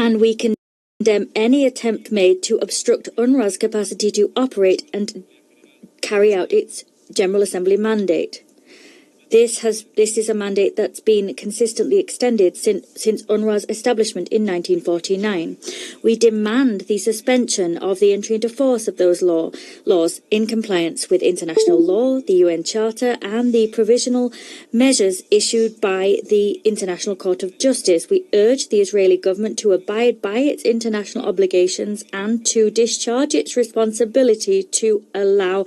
and we condemn any attempt made to obstruct UNRWA's capacity to operate and carry out its General Assembly mandate. This is a mandate that's been consistently extended since UNRWA's establishment in 1949. We demand the suspension of the entry into force of those laws in compliance with international law, the UN Charter, and the provisional measures issued by the International Court of Justice. We urge the Israeli government to abide by its international obligations and to discharge its responsibility to allow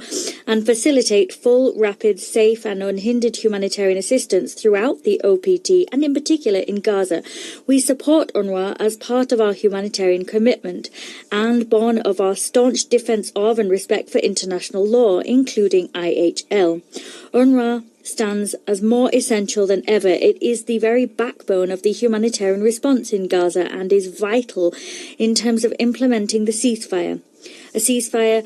and facilitate full, rapid, safe, and unhindered humanitarian assistance throughout the OPT and in particular in Gaza. We support UNRWA as part of our humanitarian commitment and born of our staunch defence of and respect for international law, including IHL. UNRWA stands as more essential than ever. It is the very backbone of the humanitarian response in Gaza and is vital in terms of implementing the ceasefire. A ceasefire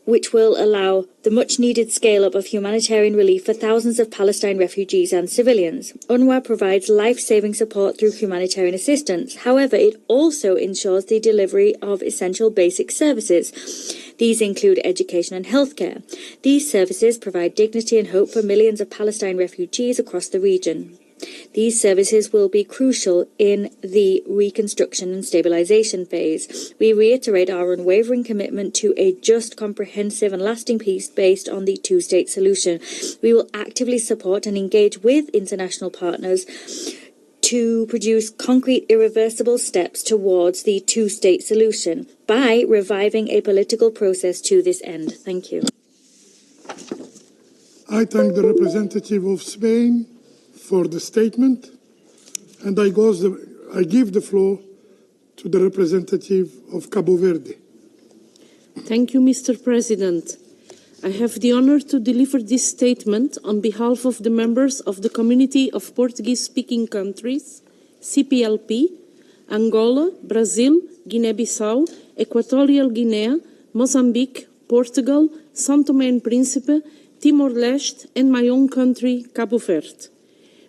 which will allow the much-needed scale-up of humanitarian relief for thousands of Palestine refugees and civilians. UNRWA provides life-saving support through humanitarian assistance. However, it also ensures the delivery of essential basic services. These include education and healthcare. These services provide dignity and hope for millions of Palestine refugees across the region. These services will be crucial in the reconstruction and stabilization phase. We reiterate our unwavering commitment to a just, comprehensive and lasting peace based on the two-state solution. We will actively support and engage with international partners to produce concrete, irreversible steps towards the two-state solution by reviving a political process to this end. Thank you. I thank the representative of Spain for the statement, and I give the floor to the representative of Cabo Verde. Thank you, Mr. President. I have the honor to deliver this statement on behalf of the members of the Community of Portuguese-Speaking Countries, CPLP, Angola, Brazil, Guinea-Bissau, Equatorial Guinea, Mozambique, Portugal, São Tomé and Príncipe, Timor-Leste, and my own country, Cabo Verde.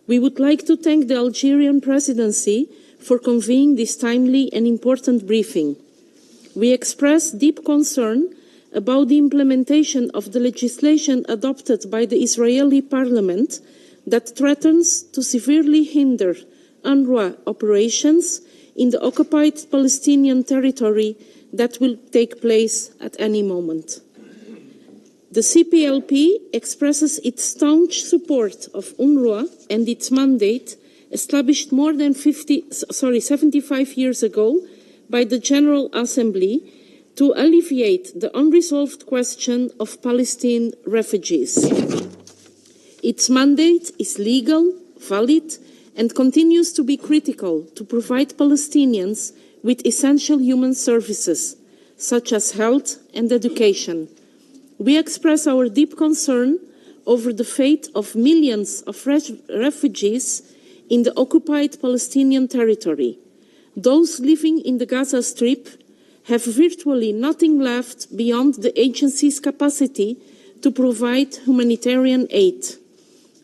We would like to thank the Algerian presidency for convening this timely and important briefing. We express deep concern about the implementation of the legislation adopted by the Israeli parliament that threatens to severely hinder UNRWA operations in the occupied Palestinian territory that will take place at any moment. The CPLP expresses its staunch support of UNRWA and its mandate established more than 75 years ago by the General Assembly to alleviate the unresolved question of Palestinian refugees. Its mandate is legal, valid, and continues to be critical to provide Palestinians with essential human services, such as health and education. We express our deep concern over the fate of millions of refugees in the occupied Palestinian territory. Those living in the Gaza Strip have virtually nothing left beyond the agency's capacity to provide humanitarian aid.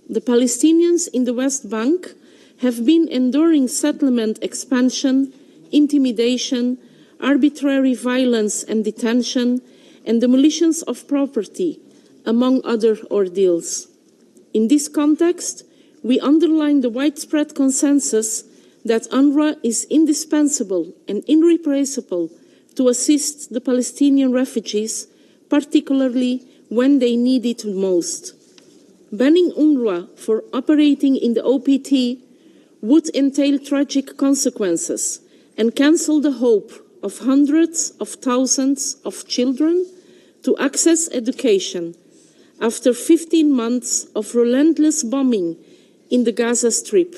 The Palestinians in the West Bank have been enduring settlement expansion, intimidation, arbitrary violence and detention, and demolitions of property, among other ordeals. In this context, we underline the widespread consensus that UNRWA is indispensable and irreplaceable to assist the Palestinian refugees, particularly when they need it most. Banning UNRWA for operating in the OPT would entail tragic consequences and cancel the hope of hundreds of thousands of children to access education after 15 months of relentless bombing in the Gaza Strip.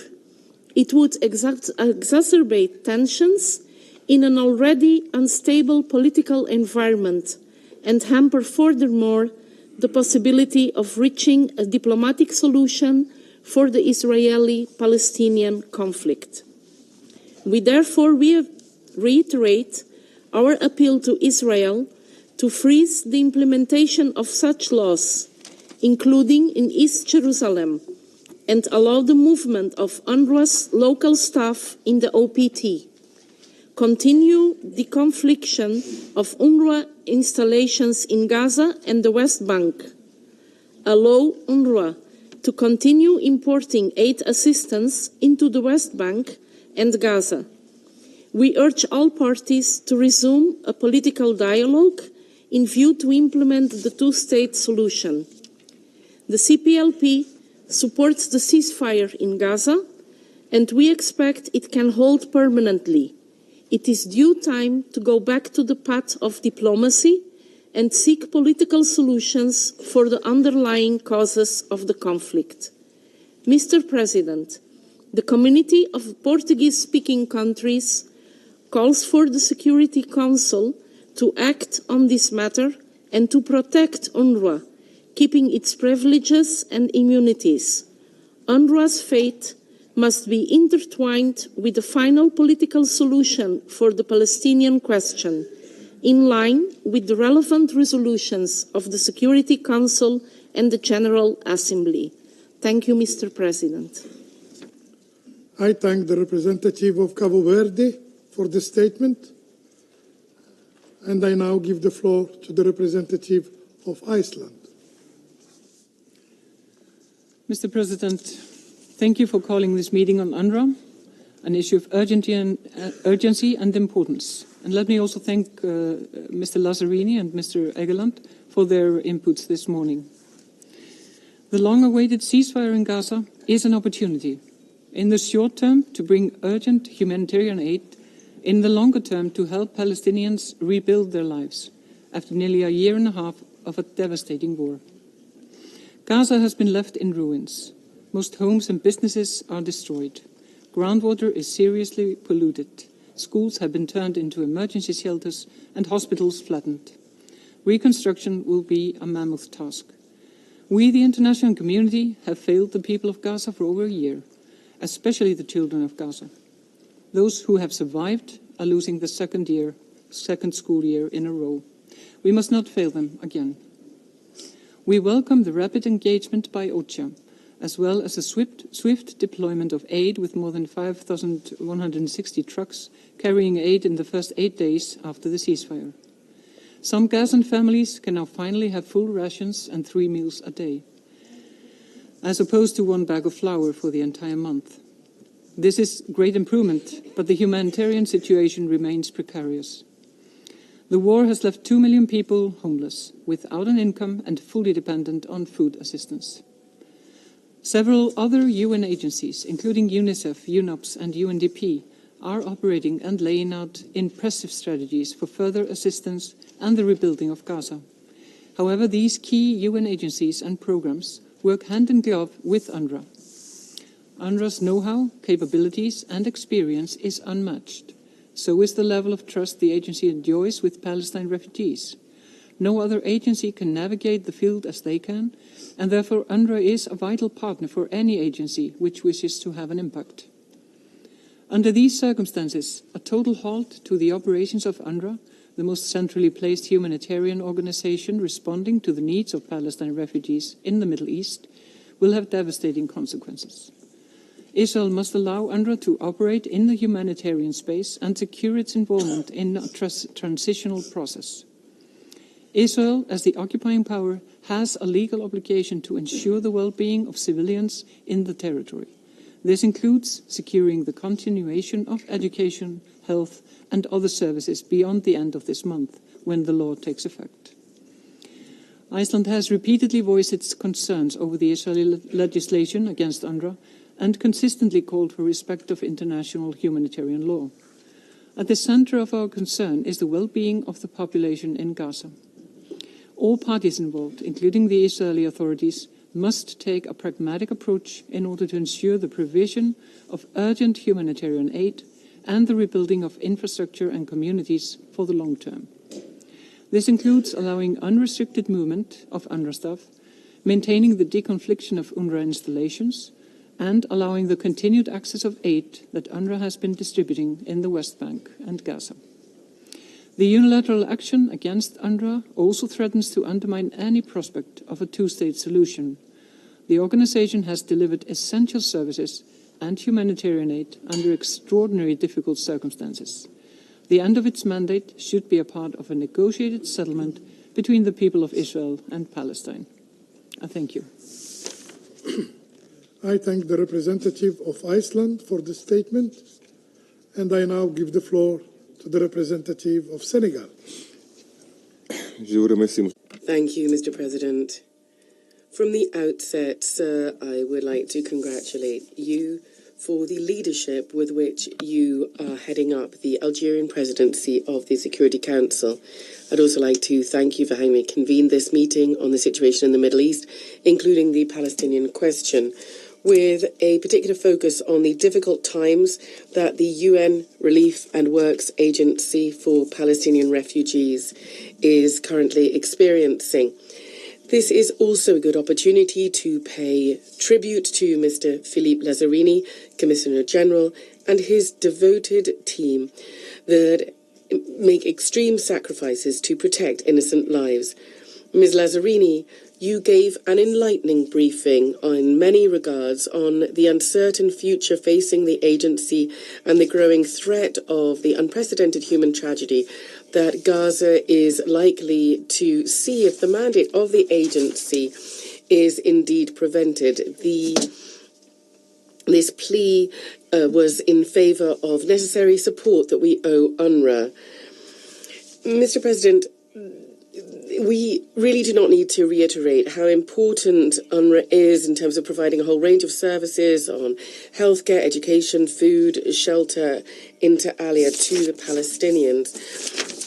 It would exacerbate tensions in an already unstable political environment and hamper furthermore the possibility of reaching a diplomatic solution for the Israeli-Palestinian conflict. We therefore reiterate our appeal to Israel to freeze the implementation of such laws, including in East Jerusalem, and allow the movement of UNRWA's local staff in the OPT. continue the confliction of UNRWA installations in Gaza and the West Bank, allow UNRWA to continue importing aid assistance into the West Bank and Gaza. We urge all parties to resume a political dialogue in view to implement the two-state solution. The CPLP supports the ceasefire in Gaza, and we expect it can hold permanently. It is due time to go back to the path of diplomacy and seek political solutions for the underlying causes of the conflict. Mr. President, the Community of Portuguese-speaking countries calls for the Security Council to act on this matter and to protect UNRWA, keeping its privileges and immunities. UNRWA's fate must be intertwined with the final political solution for the Palestinian question, in line with the relevant resolutions of the Security Council and the General Assembly. Thank you, Mr. President. I thank the representative of Cabo Verde for the statement, and I now give the floor to the representative of Iceland. Mr. President, thank you for calling this meeting on UNRWA, an issue of urgency and importance. And let me also thank Mr. Lazzarini and Mr. Egeland for their inputs this morning. The long-awaited ceasefire in Gaza is an opportunity, in the short term to bring urgent humanitarian aid, in the longer term to help Palestinians rebuild their lives after nearly a year and a half of a devastating war. Gaza has been left in ruins. Most homes and businesses are destroyed. Groundwater is seriously polluted. Schools have been turned into emergency shelters and hospitals flattened. Reconstruction will be a mammoth task. We, the international community, have failed the people of Gaza for over a year, especially the children of Gaza. Those who have survived are losing the second school year in a row. We must not fail them again. We welcome the rapid engagement by OCHA, as well as the swift deployment of aid with more than 5,160 trucks carrying aid in the first 8 days after the ceasefire. Some Gazan families can now finally have full rations and 3 meals a day, as opposed to 1 bag of flour for the entire month. This is great improvement, but the humanitarian situation remains precarious. The war has left 2 million people homeless, without an income and fully dependent on food assistance. Several other UN agencies, including UNICEF, UNOPS and UNDP, are operating and laying out impressive strategies for further assistance and the rebuilding of Gaza. However, these key UN agencies and programs work hand in glove with UNRWA. UNRWA's know-how, capabilities and experience is unmatched. So is the level of trust the agency enjoys with Palestine refugees. No other agency can navigate the field as they can, and therefore UNRWA is a vital partner for any agency which wishes to have an impact. Under these circumstances, a total halt to the operations of UNRWA, the most centrally placed humanitarian organization responding to the needs of Palestine refugees in the Middle East, will have devastating consequences. Israel must allow UNRWA to operate in the humanitarian space and secure its involvement in a transitional process. Israel, as the occupying power, has a legal obligation to ensure the well-being of civilians in the territory. This includes securing the continuation of education, health and other services beyond the end of this month, when the law takes effect. Iceland has repeatedly voiced its concerns over the Israeli legislation against UNRWA and consistently called for respect of international humanitarian law. At the center of our concern is the well-being of the population in Gaza. All parties involved, including the Israeli authorities, must take a pragmatic approach in order to ensure the provision of urgent humanitarian aid and the rebuilding of infrastructure and communities for the long term. This includes allowing unrestricted movement of UNRWA staff, maintaining the deconfliction of UNRWA installations, and allowing the continued access of aid that UNRWA has been distributing in the West Bank and Gaza. The unilateral action against UNRWA also threatens to undermine any prospect of a two-state solution. The organization has delivered essential services and humanitarian aid under extraordinarily difficult circumstances. The end of its mandate should be a part of a negotiated settlement between the people of Israel and Palestine. I thank you. I thank the representative of Iceland for the statement, and I now give the floor to the representative of Senegal. Thank you, Mr. President. From the outset, sir, I would like to congratulate you for the leadership with which you are heading up the Algerian presidency of the Security Council. I'd also like to thank you for having me convene this meeting on the situation in the Middle East, including the Palestinian question, with a particular focus on the difficult times that the UN Relief and Works Agency for Palestinian Refugees is currently experiencing. This is also a good opportunity to pay tribute to Mr. Philippe Lazzarini, Commissioner General, and his devoted team that make extreme sacrifices to protect innocent lives. Ms. Lazzarini, you gave an enlightening briefing in many regards on the uncertain future facing the agency and the growing threat of the unprecedented human tragedy that Gaza is likely to see if the mandate of the agency is indeed prevented. This plea was in favour of necessary support that we owe UNRWA. Mr. President, we really do not need to reiterate how important UNRWA is in terms of providing a whole range of services on healthcare, education, food, shelter, inter alia to the Palestinians.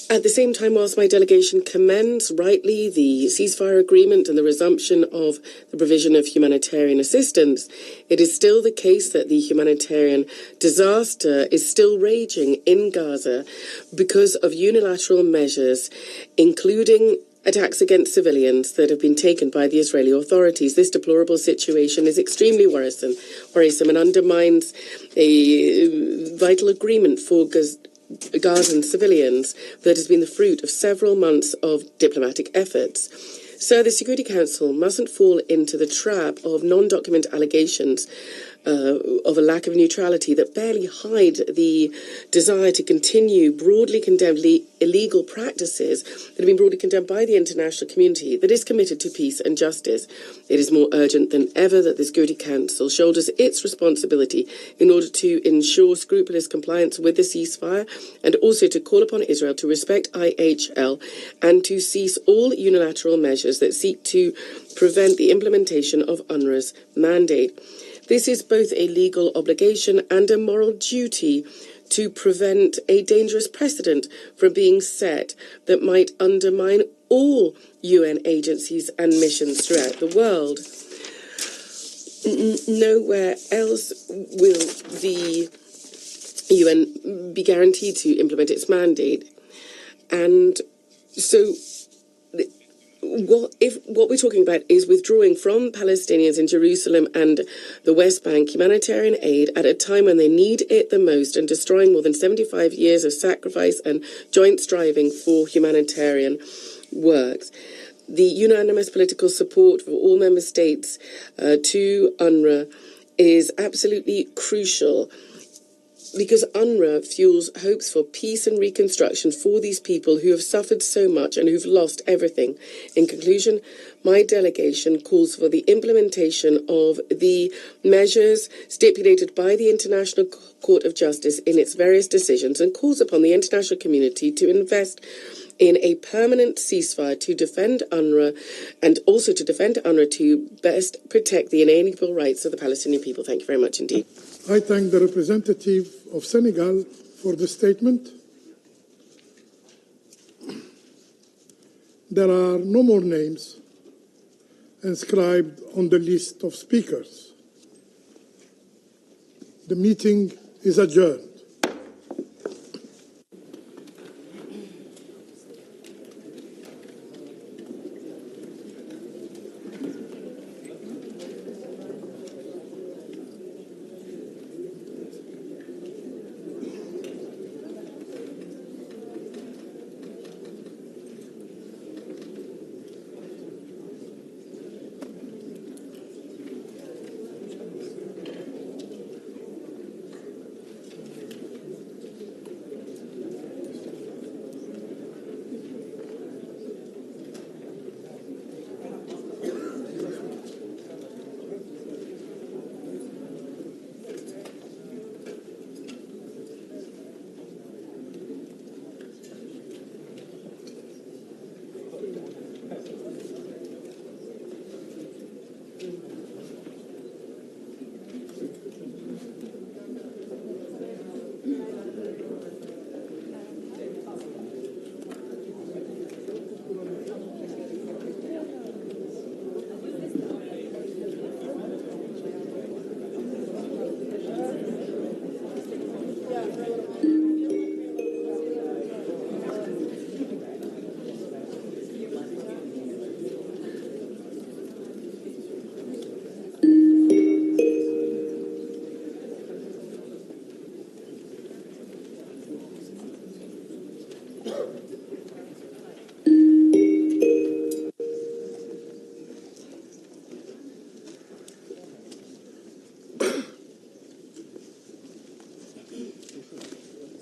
At the same time, whilst my delegation commends rightly the ceasefire agreement and the resumption of the provision of humanitarian assistance, it is still the case that the humanitarian disaster is still raging in Gaza because of unilateral measures, including attacks against civilians that have been taken by the Israeli authorities. This deplorable situation is extremely worrisome and undermines a vital agreement for Gazan civilians that has been the fruit of several months of diplomatic efforts. So the Security Council mustn't fall into the trap of non-document allegations of a lack of neutrality that barely hide the desire to continue broadly condemned illegal practices that have been broadly condemned by the international community that is committed to peace and justice. It is more urgent than ever that the Security Council shoulders its responsibility in order to ensure scrupulous compliance with the ceasefire and also to call upon Israel to respect IHL and to cease all unilateral measures that seek to prevent the implementation of UNRWA's mandate. This is both a legal obligation and a moral duty to prevent a dangerous precedent from being set that might undermine all UN agencies and missions throughout the world. Nowhere else will the UN be guaranteed to implement its mandate. And so what we're talking about is withdrawing from Palestinians in Jerusalem and the West Bank humanitarian aid at a time when they need it the most and destroying more than 75 years of sacrifice and joint striving for humanitarian works. The unanimous political support for all member states to UNRWA is absolutely crucial, because UNRWA fuels hopes for peace and reconstruction for these people who have suffered so much and who've lost everything. In conclusion, my delegation calls for the implementation of the measures stipulated by the International Court of Justice in its various decisions and calls upon the international community to invest in a permanent ceasefire to defend UNRWA and also to defend UNRWA to best protect the inalienable rights of the Palestinian people. Thank you very much indeed. I thank the representative of Senegal for the statement. There are no more names inscribed on the list of speakers. The meeting is adjourned.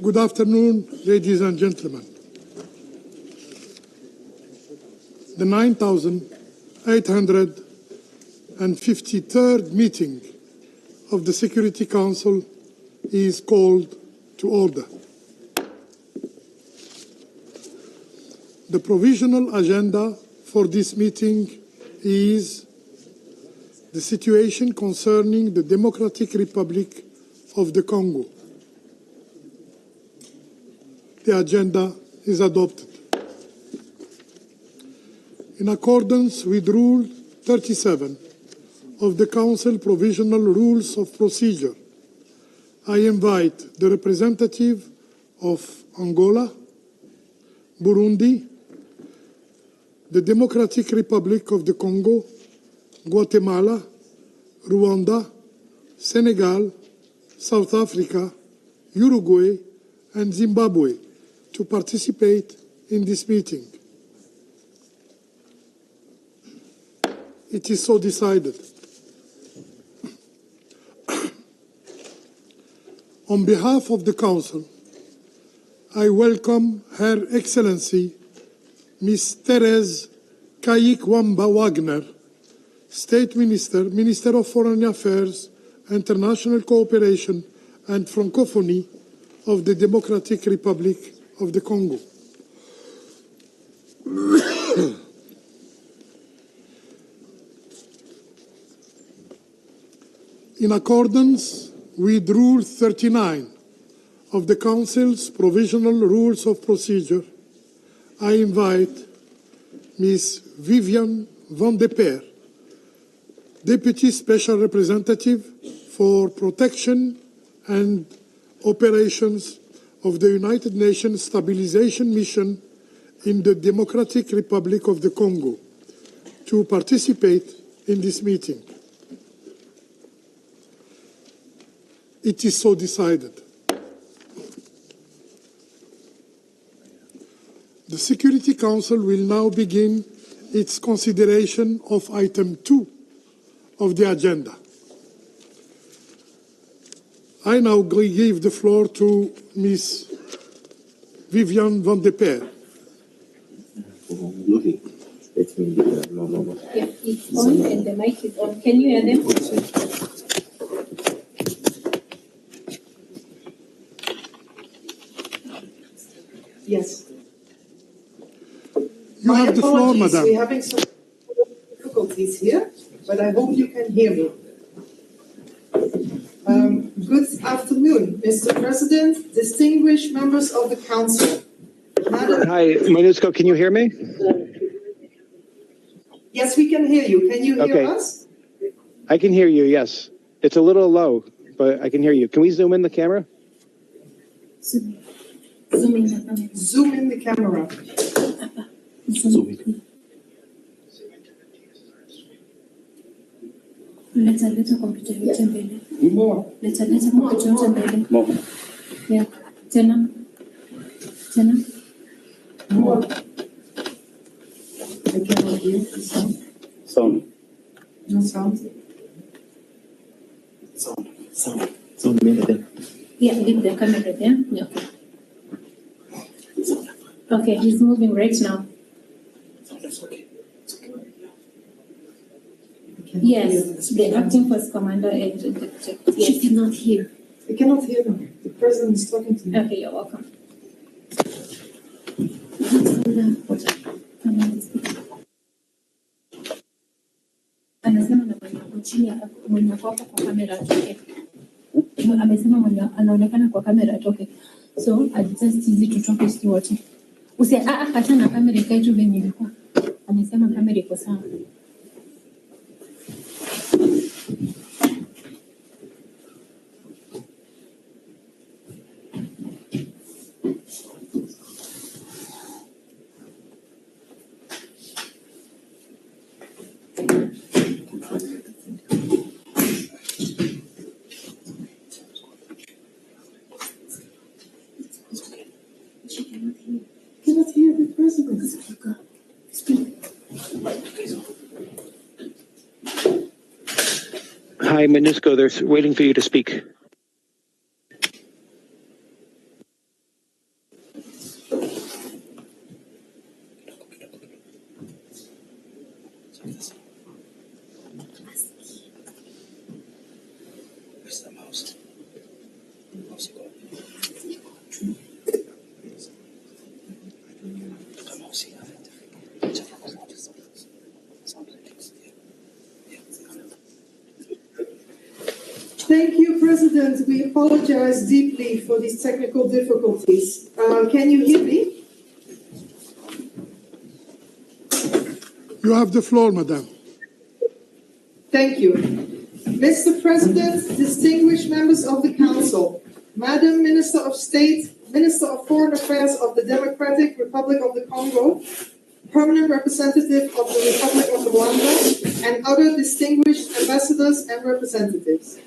Good afternoon, ladies and gentlemen. The 9,853rd meeting of the Security Council is called to order. The provisional agenda for this meeting is the situation concerning the Democratic Republic of the Congo. The agenda is adopted. In accordance with Rule 37 of the Council Provisional Rules of Procedure, I invite the representative of Angola, Burundi, the Democratic Republic of the Congo, Guatemala, Rwanda, Senegal, South Africa, Uruguay, and Zimbabwe to participate in this meeting. It is so decided. On behalf of the Council, I welcome Her Excellency Ms. Therese Kayikwamba Wagner, State Minister, Minister of Foreign Affairs, International Cooperation and Francophonie of the Democratic Republic of the Congo. In accordance with Rule 39 of the Council's Provisional Rules of Procedure, I invite Ms. Viviane van de Peer, Deputy Special Representative for Protection and Operations of the United Nations Stabilization Mission in the Democratic Republic of the Congo, to participate in this meeting. It is so decided. The Security Council will now begin its consideration of item 2 of the agenda. I now give the floor to Ms. Viviane van de Peer. Yeah, it's on and the mic is on. Can you hear them? Yes. You have the floor, madam. We're having some difficulties here, but I hope you can hear me. Good afternoon, Mr. President, distinguished members of the Council. Hi, MONUSCO, can you hear me? Yes, we can hear you. Can you hear us? I can hear you, yes. It's a little low, but I can hear you. Can we zoom in the camera? Zoom in the camera. Zoom in the camera. Leta kompyuta yote mbele. More. Leta kompyuta yote mbele. More. Yeah. Tena. More. I cannot hear the sound. Sound. No sound. Sound minute. Yeah, leave the camera there. Yeah. Okay, he's moving right now. Yes, the acting force commander and yes. She cannot hear. I cannot hear them. The president is talking to me. Okay, you're welcome. Anasema na mwenye chini mwenye kwa kamera atoke. Amesema mwenye anaonekana kwa kamera atoke. So adjust hizi tutoke sisi wote. Acha na kamera ikae tu venye ilikuwa. Amesema kamera iko sawa. Cannot hear the president. Hi, MONUSCO, they're waiting for you to speak. President, we apologize deeply for these technical difficulties. Can you hear me? You have the floor, Madam. Thank you. Mr. President, distinguished members of the Council, Madam Minister of State, Minister of Foreign Affairs of the Democratic Republic of the Congo, Permanent Representative of the Republic of Rwanda, and other distinguished ambassadors and representatives.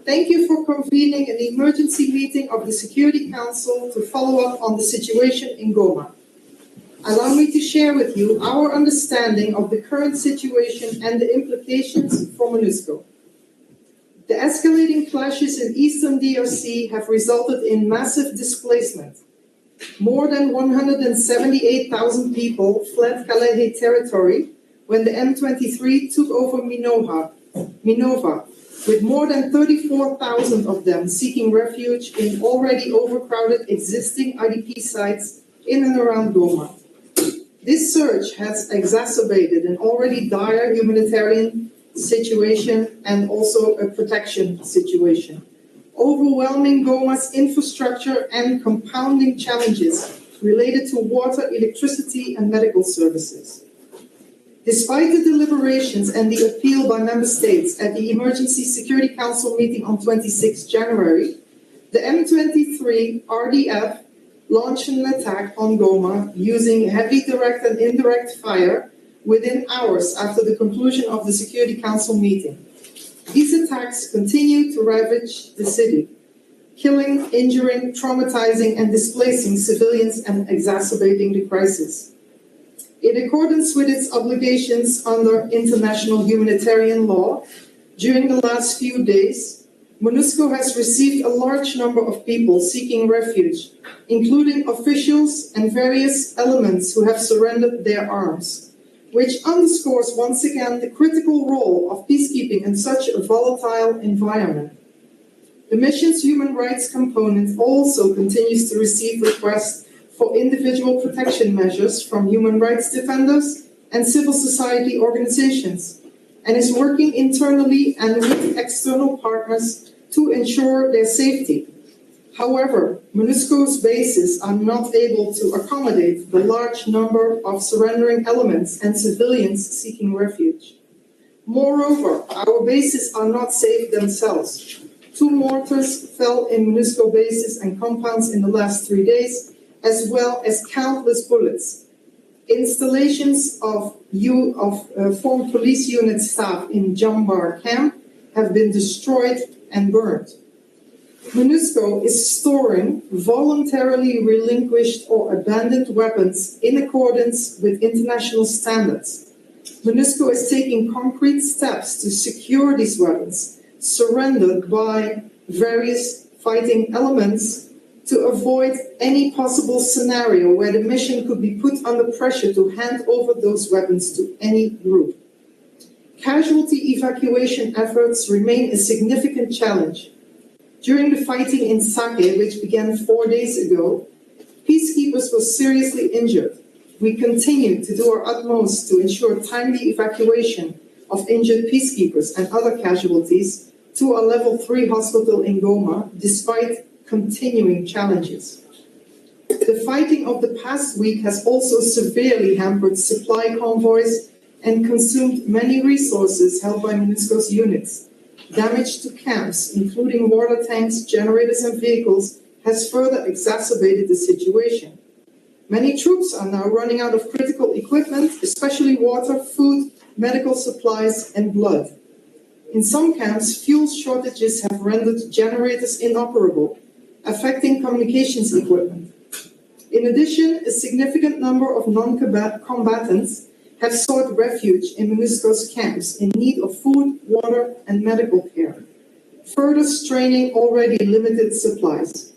Thank you for convening an emergency meeting of the Security Council to follow up on the situation in Goma. Allow me to share with you our understanding of the current situation and the implications for MONUSCO. The escalating clashes in eastern DRC have resulted in massive displacement. More than 178,000 people fled Kalehe territory when the M23 took over Minova, with more than 34,000 of them seeking refuge in already overcrowded existing IDP sites in and around Goma. This surge has exacerbated an already dire humanitarian situation and also a protection situation, overwhelming Goma's infrastructure and compounding challenges related to water, electricity, and medical services. Despite the deliberations and the appeal by member states at the Emergency Security Council meeting on 26 January, the M23 RDF launched an attack on Goma using heavy direct and indirect fire within hours after the conclusion of the Security Council meeting. These attacks continue to ravage the city, killing, injuring, traumatizing, and displacing civilians and exacerbating the crisis. In accordance with its obligations under international humanitarian law, during the last few days, MONUSCO has received a large number of people seeking refuge, including officials and various elements who have surrendered their arms, which underscores once again the critical role of peacekeeping in such a volatile environment. The mission's human rights component also continues to receive requests for individual protection measures from human rights defenders and civil society organizations, and is working internally and with external partners to ensure their safety. However, MONUSCO's bases are not able to accommodate the large number of surrendering elements and civilians seeking refuge. Moreover, our bases are not safe themselves. 2 mortars fell in MONUSCO bases and compounds in the last 3 days, as well as countless bullets. Installations of former police unit staff in Jambar camp have been destroyed and burned. MONUSCO is storing voluntarily relinquished or abandoned weapons in accordance with international standards. MONUSCO is taking concrete steps to secure these weapons surrendered by various fighting elements to avoid any possible scenario where the mission could be put under pressure to hand over those weapons to any group. Casualty evacuation efforts remain a significant challenge. During the fighting in Sake, which began 4 days ago, peacekeepers were seriously injured. We continue to do our utmost to ensure timely evacuation of injured peacekeepers and other casualties to a level 3 hospital in Goma, despite continuing challenges. The fighting of the past week has also severely hampered supply convoys and consumed many resources held by MONUSCO's units. Damage to camps, including water tanks, generators, and vehicles, has further exacerbated the situation. Many troops are now running out of critical equipment, especially water, food, medical supplies, and blood. In some camps, fuel shortages have rendered generators inoperable, affecting communications equipment. In addition, a significant number of non-combatants have sought refuge in MONUSCO's camps in need of food, water, and medical care, further straining already limited supplies.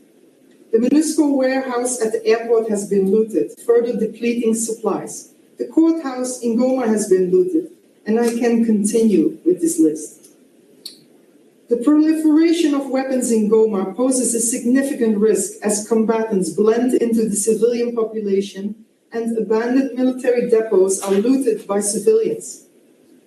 The MONUSCO warehouse at the airport has been looted, further depleting supplies. The courthouse in Goma has been looted, and I can continue with this list. The proliferation of weapons in Goma poses a significant risk as combatants blend into the civilian population and abandoned military depots are looted by civilians.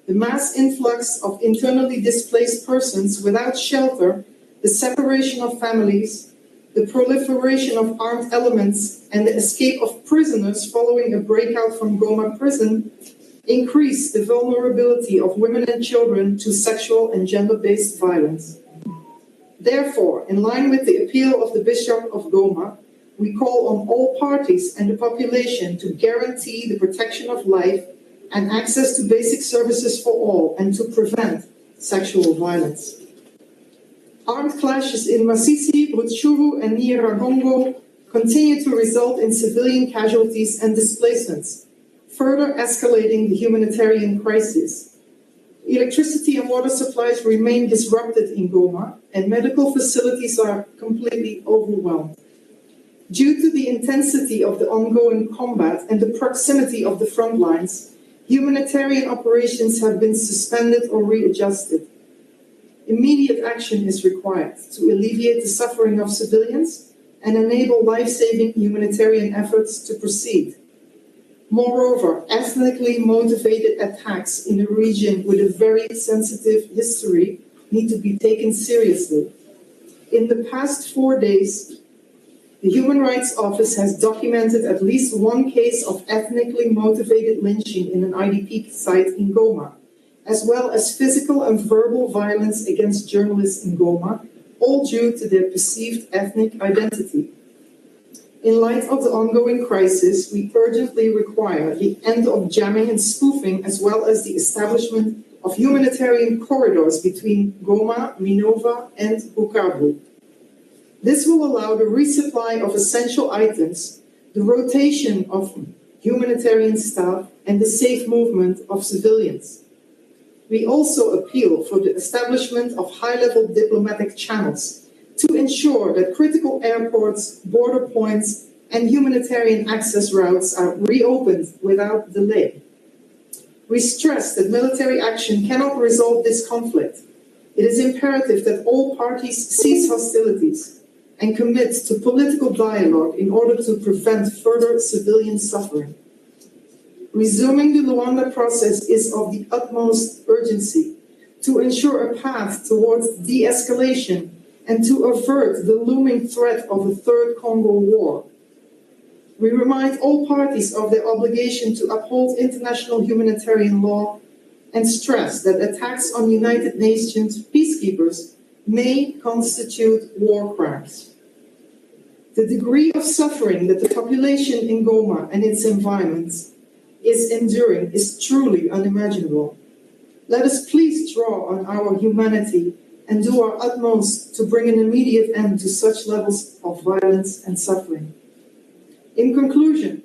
The mass influx of internally displaced persons without shelter the separation of families, the proliferation of armed elements, and the escape of prisoners following a breakout from Goma prison increase the vulnerability of women and children to sexual and gender-based violence. Therefore, in line with the appeal of the Bishop of Goma, we call on all parties and the population to guarantee the protection of life and access to basic services for all and to prevent sexual violence. Armed clashes in Masisi, Rutshuru, and Nyiragongo continue to result in civilian casualties and displacements, further escalating the humanitarian crisis. Electricity and water supplies remain disrupted in Goma, and medical facilities are completely overwhelmed. Due to the intensity of the ongoing combat and the proximity of the front lines, humanitarian operations have been suspended or readjusted. Immediate action is required to alleviate the suffering of civilians and enable life-saving humanitarian efforts to proceed. Moreover, ethnically motivated attacks in a region with a very sensitive history need to be taken seriously. In the past 4 days, the Human Rights Office has documented at least one case of ethnically motivated lynching in an IDP site in Goma, as well as physical and verbal violence against journalists in Goma, all due to their perceived ethnic identity. In light of the ongoing crisis, we urgently require the end of jamming and spoofing, as well as the establishment of humanitarian corridors between Goma, Minova, and Bukavu. This will allow the resupply of essential items, the rotation of humanitarian staff, and the safe movement of civilians. We also appeal for the establishment of high-level diplomatic channels to ensure that critical airports, border points, and humanitarian access routes are reopened without delay. We stress that military action cannot resolve this conflict. It is imperative that all parties cease hostilities and commit to political dialogue in order to prevent further civilian suffering. Resuming the Rwanda process is of the utmost urgency to ensure a path towards de-escalation and to avert the looming threat of a third Congo war. We remind all parties of their obligation to uphold international humanitarian law and stress that attacks on United Nations peacekeepers may constitute war crimes. The degree of suffering that the population in Goma and its environments is enduring is truly unimaginable. Let us please draw on our humanity and do our utmost to bring an immediate end to such levels of violence and suffering. In conclusion,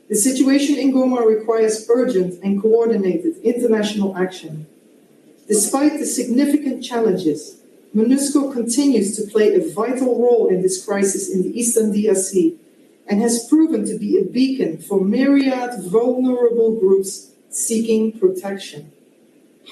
the situation in Goma requires urgent and coordinated international action. Despite the significant challenges, MONUSCO continues to play a vital role in this crisis in the Eastern DRC and has proven to be a beacon for myriad vulnerable groups seeking protection.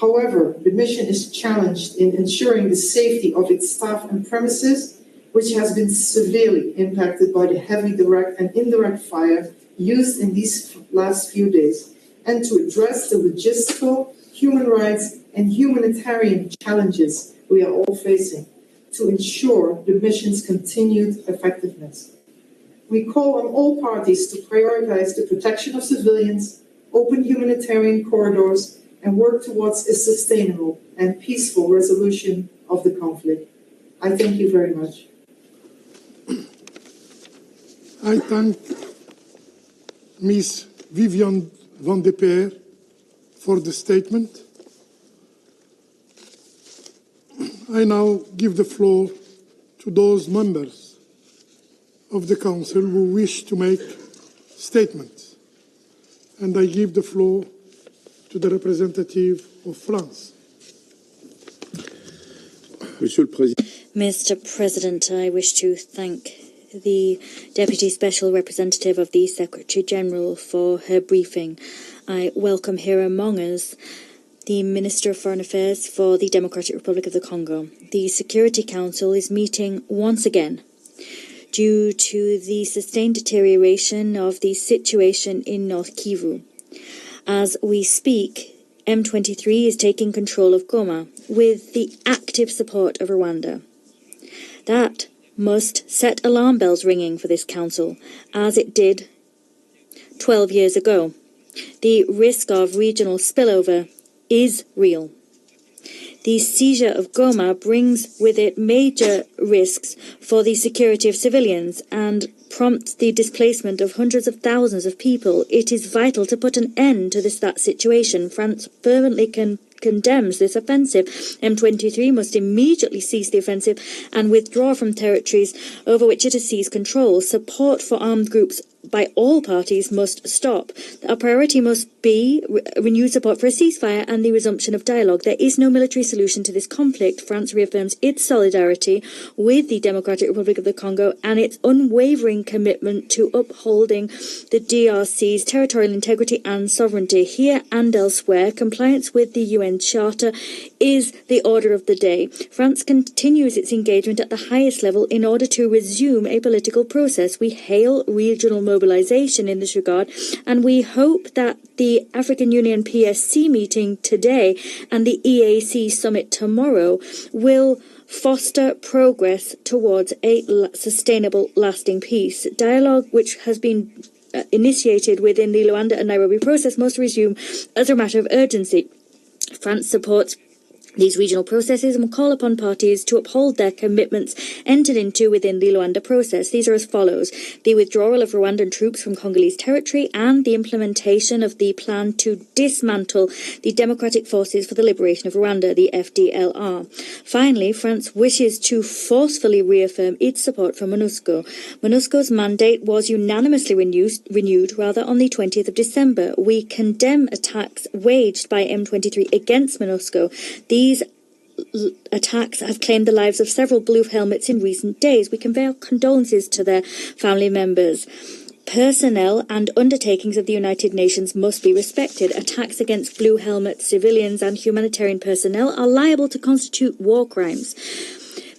However, the mission is challenged in ensuring the safety of its staff and premises, which has been severely impacted by the heavy direct and indirect fire used in these last few days, and to address the logistical, human rights, and humanitarian challenges we are all facing to ensure the mission's continued effectiveness. We call on all parties to prioritize the protection of civilians, open humanitarian corridors, and work towards a sustainable and peaceful resolution of the conflict. I thank you very much. I thank Ms. Viviane van de Peer for the statement. I now give the floor to those members of the Council who wish to make statements. And I give the floor to the representative of France. Mr. President, I wish to thank the Deputy Special Representative of the Secretary General for her briefing. I welcome here among us the Minister of Foreign Affairs for the Democratic Republic of the Congo. The Security Council is meeting once again due to the sustained deterioration of the situation in North Kivu. As we speak, M23 is taking control of Goma with the active support of Rwanda. That must set alarm bells ringing for this Council, as it did 12 years ago. The risk of regional spillover is real. The seizure of Goma brings with it major risks for the security of civilians and prompts the displacement of hundreds of thousands of people. It is vital to put an end to that situation. France fervently condemns this offensive. M23 must immediately cease the offensive and withdraw from territories over which it has seized control. Support for armed groups by all parties must stop. Our priority must be renewed support for a ceasefire and the resumption of dialogue. There is no military solution to this conflict. France reaffirms its solidarity with the Democratic Republic of the Congo and its unwavering commitment to upholding the DRC's territorial integrity and sovereignty. Here and elsewhere, compliance with the UN Charter is the order of the day. France continues its engagement at the highest level in order to resume a political process. We hail regional mobilization in this regard, and we hope that the African Union PSC meeting today and the EAC summit tomorrow will foster progress towards a sustainable, lasting peace. Dialogue, which has been initiated within the Luanda and Nairobi process, must resume as a matter of urgency. France supports these regional processes and will call upon parties to uphold their commitments entered into within the Luanda process. These are as follows: the withdrawal of Rwandan troops from Congolese territory and the implementation of the plan to dismantle the Democratic Forces for the Liberation of Rwanda, the FDLR. Finally, France wishes to forcefully reaffirm its support for MONUSCO. MONUSCO's mandate was unanimously renewed on the 20th of December. We condemn attacks waged by M23 against MONUSCO. These attacks have claimed the lives of several blue helmets in recent days. We convey our condolences to their family members. Personnel and undertakings of the United Nations must be respected. Attacks against blue helmet civilians and humanitarian personnel are liable to constitute war crimes.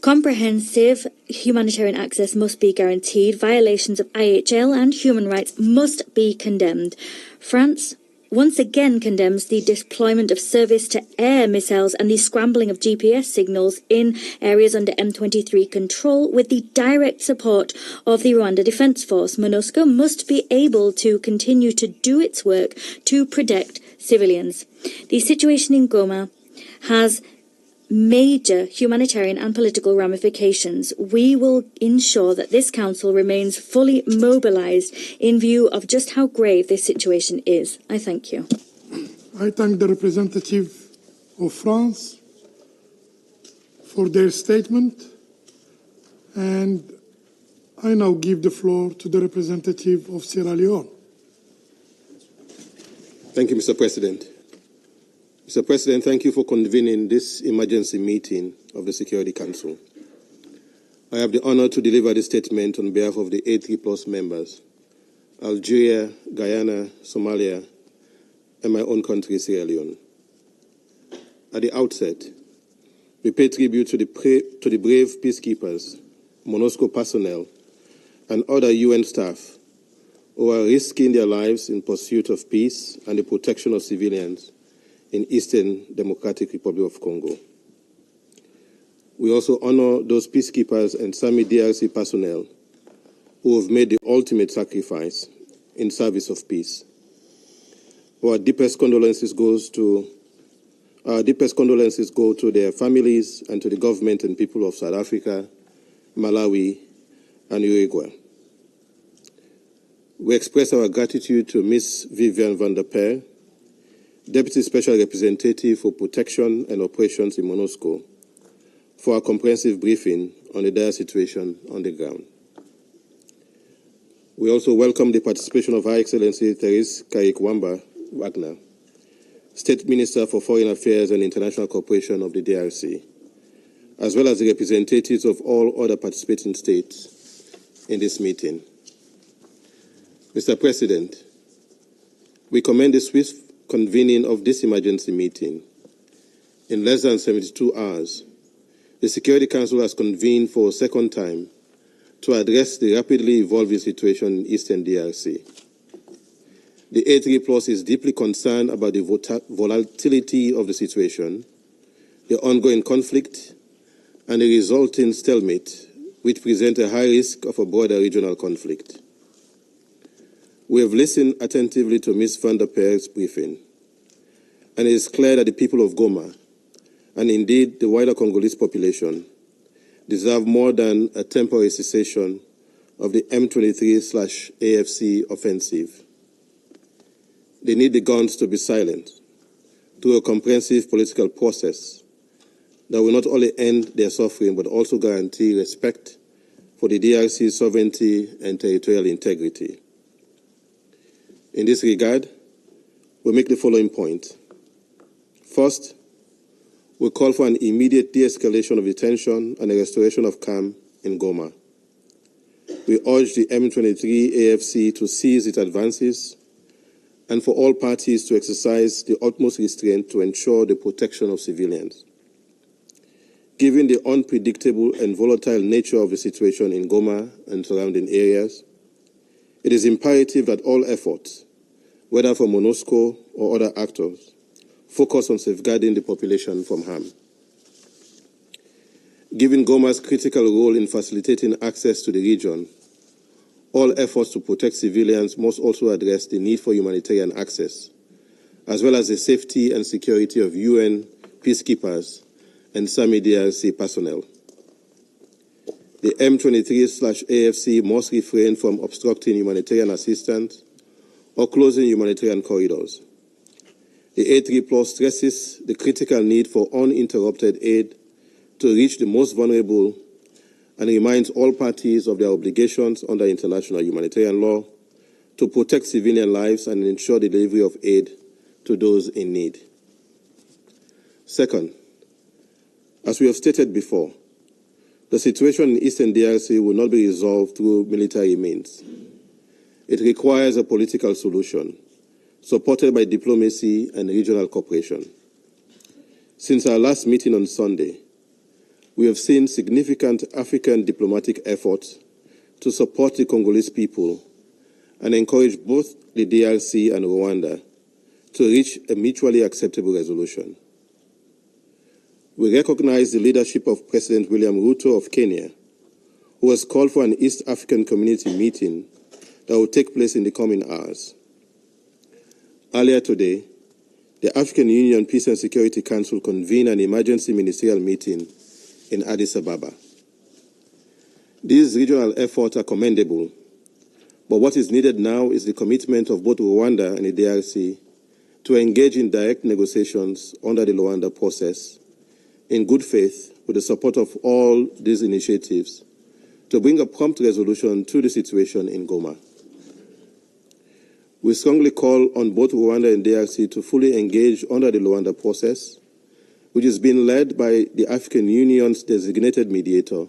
Comprehensive humanitarian access must be guaranteed. Violations of IHL and human rights must be condemned. France once again condemns the deployment of surface-to-air missiles and the scrambling of GPS signals in areas under M23 control with the direct support of the Rwanda Defence Force. MONUSCO must be able to continue to do its work to protect civilians. The situation in Goma has major humanitarian and political ramifications. We will ensure that this Council remains fully mobilised in view of just how grave this situation is. I thank you. I thank the representative of France for their statement, and I now give the floor to the representative of Sierra Leone. Thank you, Mr. President. Mr. President, thank you for convening this emergency meeting of the Security Council. I have the honor to deliver this statement on behalf of the A3+ members, Algeria, Guyana, Somalia, and my own country, Sierra Leone. At the outset, we pay tribute to the brave peacekeepers, MONUSCO personnel, and other UN staff who are risking their lives in pursuit of peace and the protection of civilians in Eastern Democratic Republic of Congo. We also honor those peacekeepers and Sami DRC personnel who have made the ultimate sacrifice in service of peace. Our deepest condolences go to their families and to the government and people of South Africa, Malawi, and Uruguay. We express our gratitude to Ms. Viviane van der Peer, Deputy Special Representative for Protection and Operations in MONUSCO, for a comprehensive briefing on the dire situation on the ground. We also welcome the participation of Her Excellency Therese Kaikwamba Wagner, State Minister for Foreign Affairs and International Cooperation of the DRC, as well as the representatives of all other participating states in this meeting. Mr. President, we commend the swift convening of this emergency meeting. In less than 72 hours, the Security Council has convened for a second time to address the rapidly evolving situation in Eastern DRC. The A3+ is deeply concerned about the volatility of the situation, the ongoing conflict, and the resulting stalemate which present a high risk of a broader regional conflict. We have listened attentively to Ms. van der Per's briefing, and it is clear that the people of Goma, and indeed the wider Congolese population, deserve more than a temporary cessation of the M23/AFC offensive. They need the guns to be silent through a comprehensive political process that will not only end their suffering but also guarantee respect for the DRC's sovereignty and territorial integrity. In this regard, we make the following point. First, we call for an immediate de-escalation of the tension and a restoration of calm in Goma. We urge the M23-AFC to cease its advances and for all parties to exercise the utmost restraint to ensure the protection of civilians. Given the unpredictable and volatile nature of the situation in Goma and surrounding areas, it is imperative that all efforts, whether from MONUSCO or other actors, focus on safeguarding the population from harm. Given Goma's critical role in facilitating access to the region, all efforts to protect civilians must also address the need for humanitarian access, as well as the safety and security of UN peacekeepers and SAMI DRC personnel. The M23/AFC must refrain from obstructing humanitarian assistance or closing humanitarian corridors. The A3+ stresses the critical need for uninterrupted aid to reach the most vulnerable and reminds all parties of their obligations under international humanitarian law to protect civilian lives and ensure the delivery of aid to those in need. Second, as we have stated before, the situation in Eastern DRC will not be resolved through military means. It requires a political solution, supported by diplomacy and regional cooperation. Since our last meeting on Sunday, we have seen significant African diplomatic efforts to support the Congolese people and encourage both the DRC and Rwanda to reach a mutually acceptable resolution. We recognize the leadership of President William Ruto of Kenya, who has called for an East African Community meeting that will take place in the coming hours. Earlier today, the African Union Peace and Security Council convened an emergency ministerial meeting in Addis Ababa. These regional efforts are commendable, but what is needed now is the commitment of both Rwanda and the DRC to engage in direct negotiations under the Luanda process in good faith with the support of all these initiatives to bring a prompt resolution to the situation in Goma. We strongly call on both Rwanda and DRC to fully engage under the Luanda process, which is being led by the African Union's designated mediator,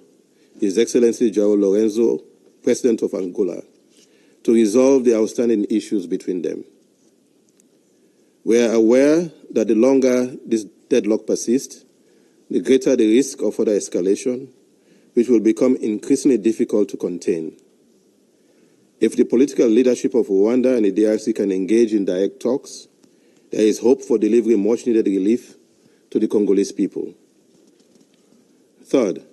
His Excellency João Lourenço, President of Angola, to resolve the outstanding issues between them. We are aware that the longer this deadlock persists, the greater the risk of further escalation, which will become increasingly difficult to contain. If the political leadership of Rwanda and the DRC can engage in direct talks, there is hope for delivering much-needed relief to the Congolese people. Third,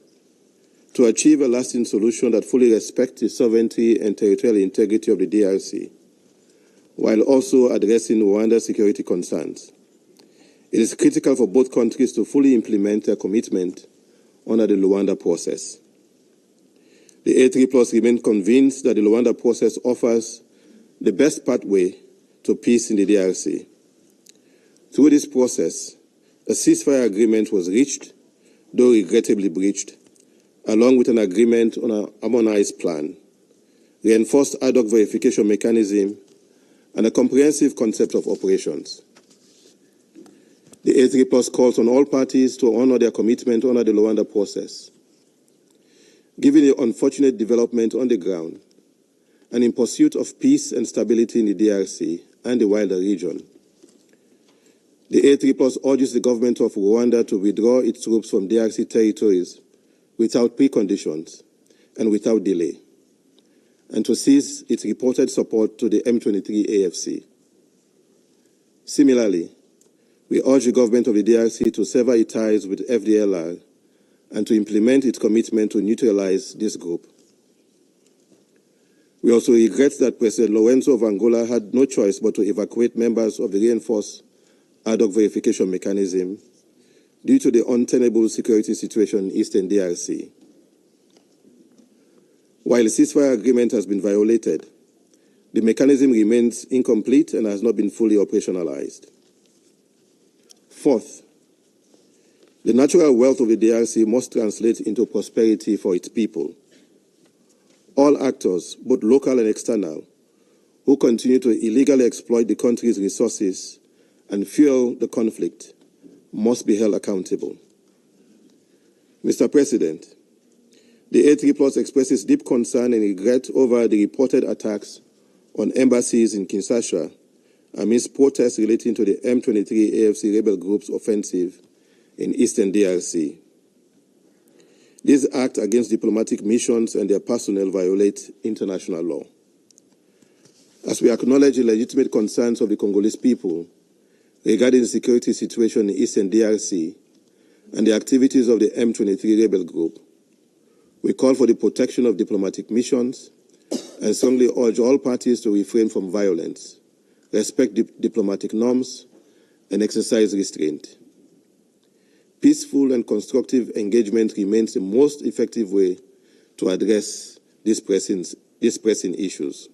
to achieve a lasting solution that fully respects the sovereignty and territorial integrity of the DRC, while also addressing Rwanda's security concerns, it is critical for both countries to fully implement their commitment under the Luanda process. The A3+ remain convinced that the Luanda process offers the best pathway to peace in the DRC. Through this process, a ceasefire agreement was reached, though regrettably breached, along with an agreement on a harmonized plan, reinforced ad hoc verification mechanism, and a comprehensive concept of operations. The A3+ calls on all parties to honor their commitment under the Luanda process. Given the unfortunate development on the ground, and in pursuit of peace and stability in the DRC and the wider region, the A3+ urges the government of Rwanda to withdraw its troops from DRC territories without preconditions and without delay, and to cease its reported support to the M23-AFC. Similarly, we urge the government of the DRC to sever its ties with FDLR and to implement its commitment to neutralize this group. We also regret that President Lourenço of Angola had no choice but to evacuate members of the reinforced ad hoc verification mechanism due to the untenable security situation in Eastern DRC. While the ceasefire agreement has been violated, the mechanism remains incomplete and has not been fully operationalized. Fourth, the natural wealth of the DRC must translate into prosperity for its people. All actors, both local and external, who continue to illegally exploit the country's resources and fuel the conflict must be held accountable. Mr. President, the A3+ expresses deep concern and regret over the reported attacks on embassies in Kinshasa amidst protests relating to the M23 AFC rebel group's offensive in Eastern DRC. These acts against diplomatic missions and their personnel violate international law. As we acknowledge the legitimate concerns of the Congolese people regarding the security situation in Eastern DRC and the activities of the M23 rebel group, we call for the protection of diplomatic missions and strongly urge all parties to refrain from violence, respect diplomatic norms, and exercise restraint. Peaceful and constructive engagement remains the most effective way to address these pressing issues.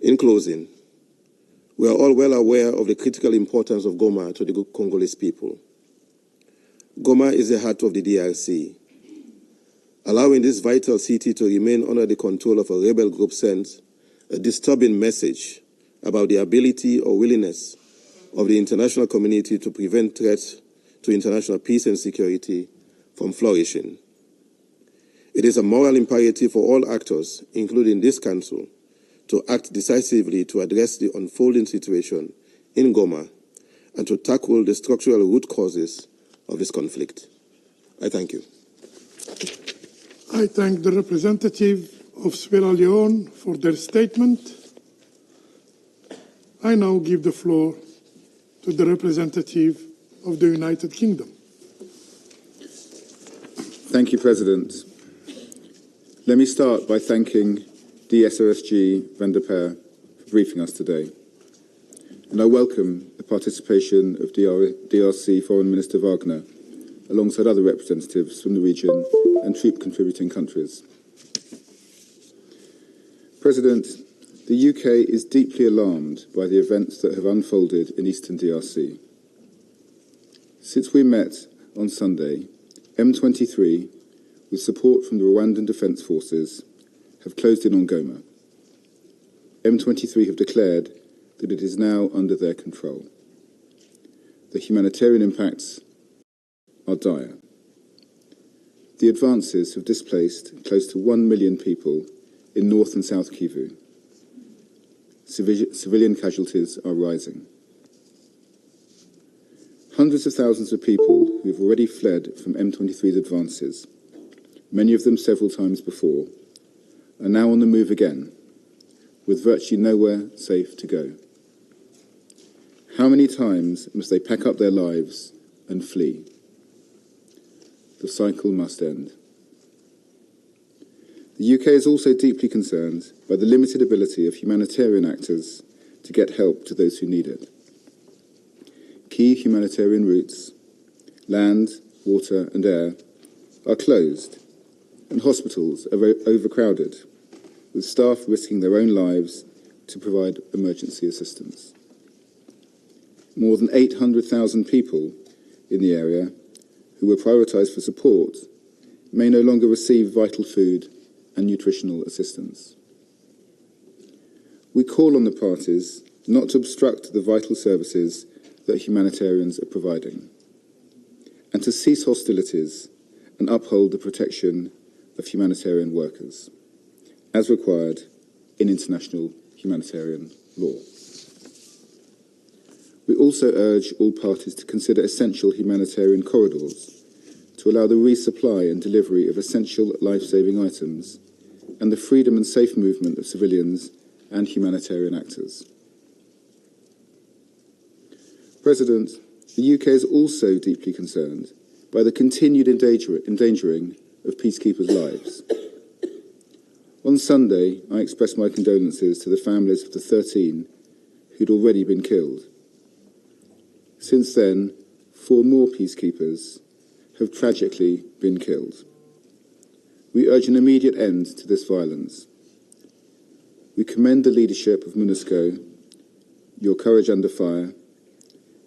In closing, we are all well aware of the critical importance of Goma to the Congolese people. Goma is the heart of the DRC. Allowing this vital city to remain under the control of a rebel group sends a disturbing message about the ability or willingness of the international community to prevent threats to international peace and security from flourishing. It is a moral imperative for all actors, including this Council, to act decisively to address the unfolding situation in Goma and to tackle the structural root causes of this conflict. I thank you. I thank the representative of Sierra Leone for their statement. I now give the floor to the representative of the United Kingdom. Thank you, President. Let me start by thanking DSOSG Van der Peer for briefing us today. And I welcome the participation of DRC Foreign Minister Wagner, alongside other representatives from the region and troop-contributing countries. President, the UK is deeply alarmed by the events that have unfolded in Eastern DRC. Since we met on Sunday, M23, with support from the Rwandan Defence Forces, have closed in on Goma. M23 have declared that it is now under their control. The humanitarian impacts are dire. The advances have displaced close to 1 million people in North and South Kivu. Civilian casualties are rising. Hundreds of thousands of people who have already fled from M23's advances, many of them several times before, are now on the move again, with virtually nowhere safe to go. How many times must they pack up their lives and flee? The cycle must end. The UK is also deeply concerned by the limited ability of humanitarian actors to get help to those who need it. Key humanitarian routes, land, water and air, are closed, and hospitals are overcrowded, with staff risking their own lives to provide emergency assistance. More than 800,000 people in the area who were prioritised for support may no longer receive vital food and nutritional assistance. We call on the parties not to obstruct the vital services that humanitarians are providing, and to cease hostilities and uphold the protection of humanitarian workers, as required in international humanitarian law. We also urge all parties to consider essential humanitarian corridors to allow the resupply and delivery of essential life-saving items and the freedom and safe movement of civilians and humanitarian actors. President, the UK is also deeply concerned by the continued endangering of peacekeepers' lives. On Sunday, I expressed my condolences to the families of the 13 who'd already been killed. Since then, 4 more peacekeepers have tragically been killed. We urge an immediate end to this violence. We commend the leadership of MONUSCO, your courage under fire,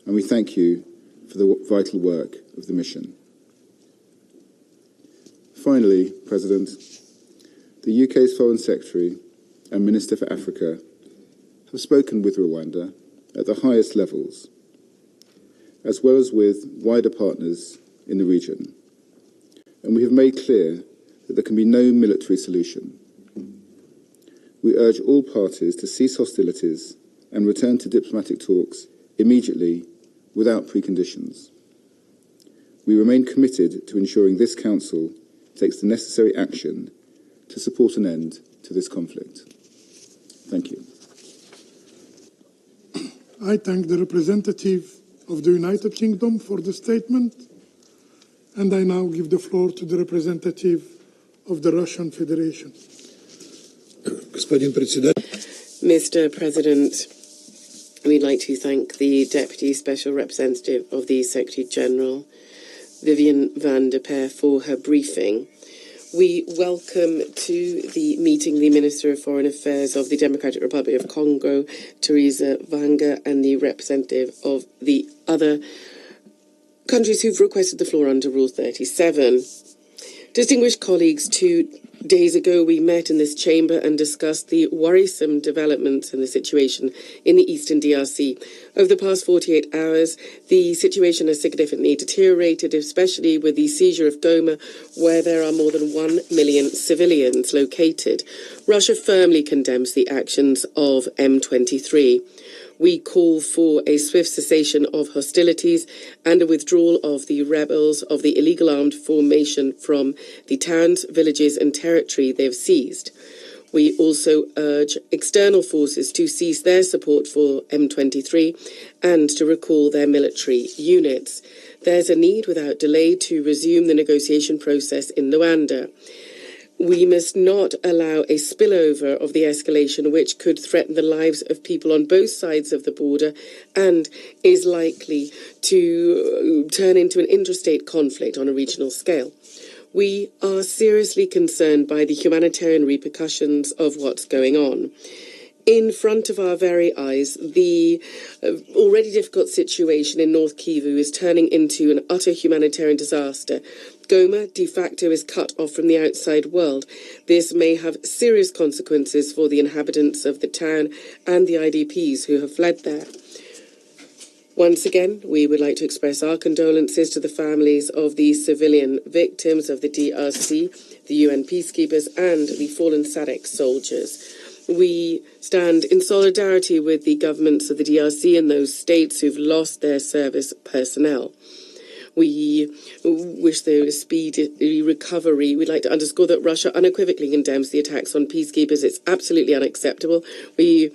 and we thank you for the vital work of the mission. Finally, President, the UK's Foreign Secretary and Minister for Africa have spoken with Rwanda at the highest levels, as well as with wider partners in the region. And we have made clear that there can be no military solution. We urge all parties to cease hostilities and return to diplomatic talks immediately without preconditions. We remain committed to ensuring this Council takes the necessary action to support an end to this conflict. Thank you. I thank the representative of the United Kingdom for the statement, and I now give the floor to the representative of the Russian Federation. Mr. President, we'd like to thank the Deputy Special Representative of the Secretary General, Vivian van der Peer, for her briefing. We welcome to the meeting the Minister of Foreign Affairs of the Democratic Republic of Congo, Teresa Vanga, and the representative of the other countries who've requested the floor under Rule 37. Distinguished colleagues, 2 days ago we met in this chamber and discussed the worrisome developments in the situation in the eastern DRC. Over the past 48 hours, the situation has significantly deteriorated, especially with the seizure of Goma, where there are more than 1 million civilians located. Russia firmly condemns the actions of M23. We call for a swift cessation of hostilities and a withdrawal of the rebels of the illegal armed formation from the towns, villages and territory they have seized. We also urge external forces to cease their support for M23 and to recall their military units. There's a need without delay to resume the negotiation process in Rwanda. We must not allow a spillover of the escalation which could threaten the lives of people on both sides of the border and is likely to turn into an interstate conflict on a regional scale. We are seriously concerned by the humanitarian repercussions of what's going on. In front of our very eyes, the already difficult situation in North Kivu is turning into an utter humanitarian disaster. Goma, de facto, is cut off from the outside world. This may have serious consequences for the inhabitants of the town and the IDPs who have fled there. Once again, we would like to express our condolences to the families of the civilian victims of the DRC, the UN peacekeepers, and the fallen SADC soldiers. We stand in solidarity with the governments of the DRC and those states who've lost their service personnel. We wish there a speedy recovery. We'd like to underscore that Russia unequivocally condemns the attacks on peacekeepers. It's absolutely unacceptable. We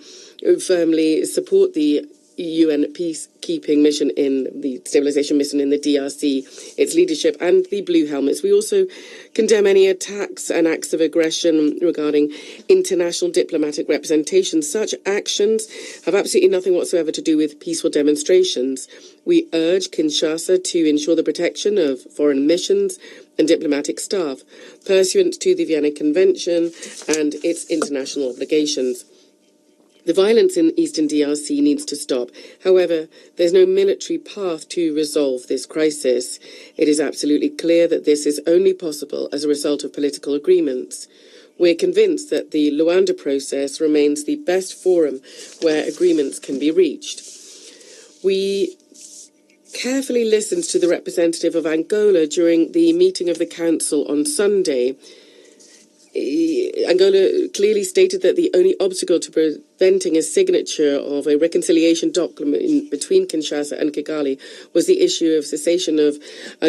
firmly support the UN peacekeeping mission in the stabilization mission in the DRC, its leadership and the Blue Helmets. We also condemn any attacks and acts of aggression regarding international diplomatic representation. Such actions have absolutely nothing whatsoever to do with peaceful demonstrations. We urge Kinshasa to ensure the protection of foreign missions and diplomatic staff, pursuant to the Vienna Convention and its international obligations. The violence in eastern DRC needs to stop. However, there's no military path to resolve this crisis. It is absolutely clear that this is only possible as a result of political agreements. We're convinced that the Luanda process remains the best forum where agreements can be reached. We carefully listened to the representative of Angola during the meeting of the Council on Sunday. Angola clearly stated that the only obstacle to preventing a signature of a reconciliation document between Kinshasa and Kigali was the issue of cessation of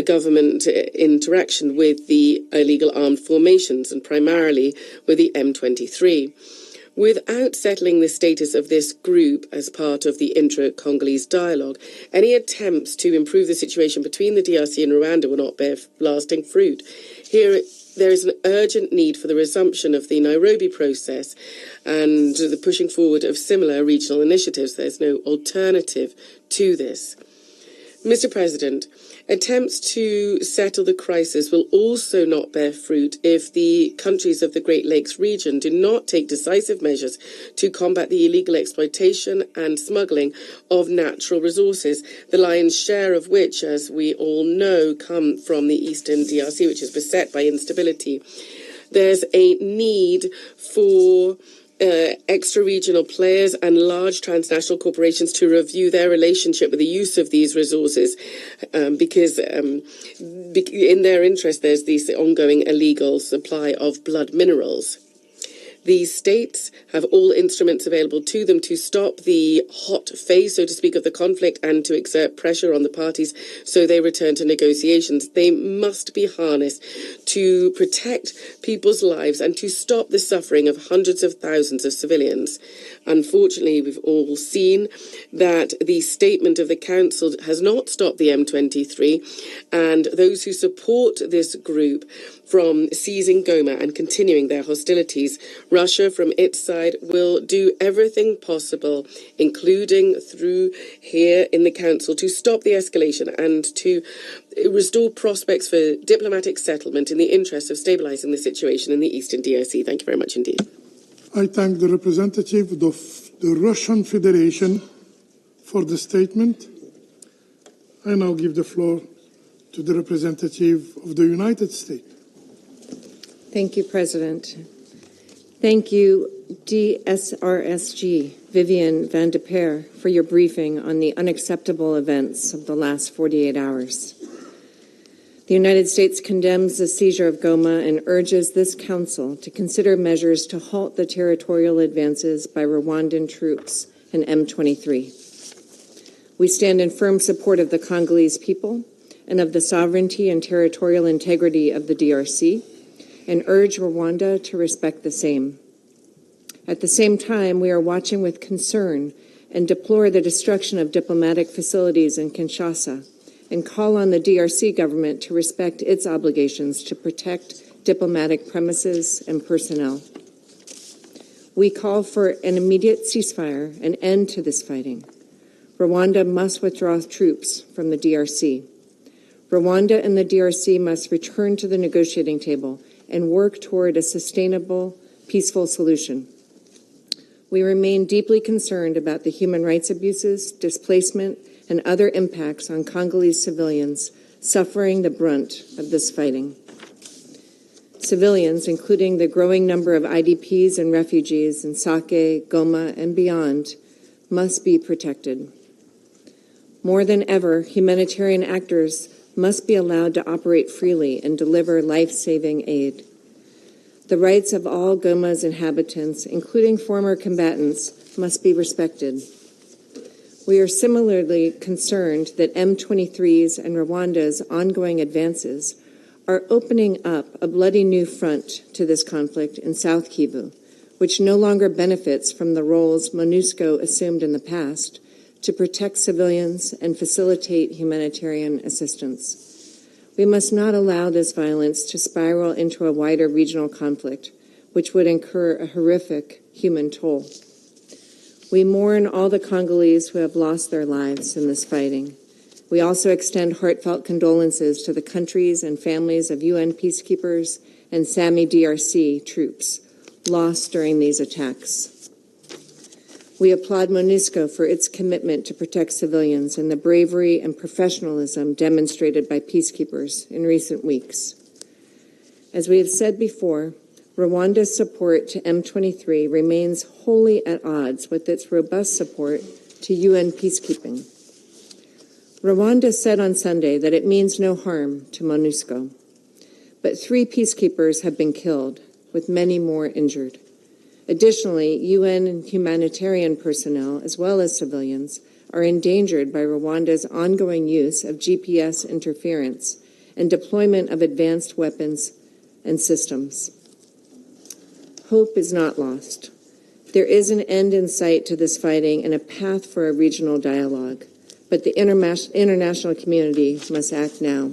government interaction with the illegal armed formations and primarily with the M23. Without settling the status of this group as part of the intra-Congolese dialogue, any attempts to improve the situation between the DRC and Rwanda will not bear lasting fruit. Here, there is an urgent need for the resumption of the Nairobi process and the pushing forward of similar regional initiatives. There's no alternative to this. Mr. President, attempts to settle the crisis will also not bear fruit if the countries of the Great Lakes region do not take decisive measures to combat the illegal exploitation and smuggling of natural resources, the lion's share of which, as we all know, come from the eastern DRC, which is beset by instability. There's a need for extra-regional players and large transnational corporations to review their relationship with the use of these resources because in their interest there's this ongoing illegal supply of blood minerals. These states have all instruments available to them to stop the hot phase, so to speak, of the conflict and to exert pressure on the parties so they return to negotiations. They must be harnessed to protect people's lives and to stop the suffering of hundreds of thousands of civilians. Unfortunately, we've all seen that the statement of the Council has not stopped the M23 and those who support this group from seizing Goma and continuing their hostilities. Russia, from its side, will do everything possible, including through here in the Council, to stop the escalation and to restore prospects for diplomatic settlement in the interest of stabilizing the situation in the eastern DRC. Thank you very much indeed. I thank the representative of the Russian Federation for the statement. I now give the floor to the representative of the United States. Thank you, President. Thank you, DSRSG, Vivian van de Peer, for your briefing on the unacceptable events of the last 48 hours. The United States condemns the seizure of Goma and urges this Council to consider measures to halt the territorial advances by Rwandan troops and M23. We stand in firm support of the Congolese people and of the sovereignty and territorial integrity of the DRC, and urge Rwanda to respect the same. At the same time, we are watching with concern and deplore the destruction of diplomatic facilities in Kinshasa and call on the DRC government to respect its obligations to protect diplomatic premises and personnel. We call for an immediate ceasefire, an end to this fighting. Rwanda must withdraw troops from the DRC. Rwanda and the DRC must return to the negotiating table and work toward a sustainable, peaceful solution. We remain deeply concerned about the human rights abuses, displacement, and other impacts on Congolese civilians suffering the brunt of this fighting. Civilians, including the growing number of IDPs and refugees in Sake, Goma, and beyond, must be protected. More than ever, humanitarian actors must be allowed to operate freely and deliver life-saving aid. The rights of all Goma's inhabitants, including former combatants, must be respected. We are similarly concerned that M23's and Rwanda's ongoing advances are opening up a bloody new front to this conflict in South Kivu, which no longer benefits from the roles MONUSCO assumed in the past to protect civilians and facilitate humanitarian assistance. We must not allow this violence to spiral into a wider regional conflict, which would incur a horrific human toll. We mourn all the Congolese who have lost their lives in this fighting. We also extend heartfelt condolences to the countries and families of UN peacekeepers and SAMI DRC troops lost during these attacks. We applaud MONUSCO for its commitment to protect civilians and the bravery and professionalism demonstrated by peacekeepers in recent weeks. As we have said before, Rwanda's support to M23 remains wholly at odds with its robust support to UN peacekeeping. Rwanda said on Sunday that it means no harm to MONUSCO, but 3 peacekeepers have been killed, with many more injured. Additionally, UN and humanitarian personnel, as well as civilians, are endangered by Rwanda's ongoing use of GPS interference and deployment of advanced weapons and systems. Hope is not lost. There is an end in sight to this fighting and a path for a regional dialogue, but the international community must act now.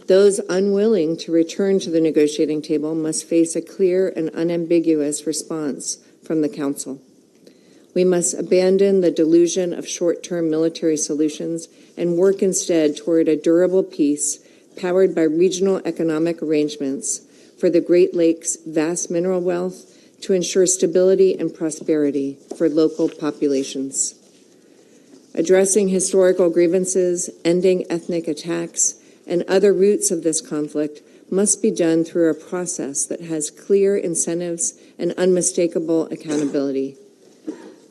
Those unwilling to return to the negotiating table must face a clear and unambiguous response from the Council. We must abandon the delusion of short-term military solutions and work instead toward a durable peace powered by regional economic arrangements for the Great Lakes' vast mineral wealth to ensure stability and prosperity for local populations. Addressing historical grievances, ending ethnic attacks, and other roots of this conflict must be done through a process that has clear incentives and unmistakable accountability.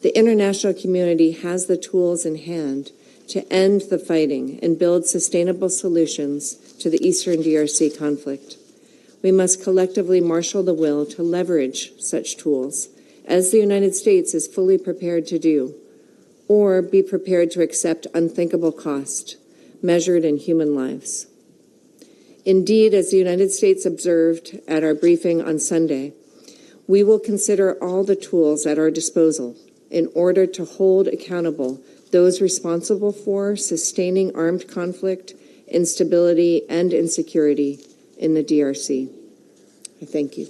The international community has the tools in hand to end the fighting and build sustainable solutions to the Eastern DRC conflict. We must collectively marshal the will to leverage such tools, as the United States is fully prepared to do, or be prepared to accept unthinkable cost, measured in human lives. Indeed, as the United States observed at our briefing on Sunday, we will consider all the tools at our disposal in order to hold accountable those responsible for sustaining armed conflict, instability, and insecurity in the DRC. I thank you.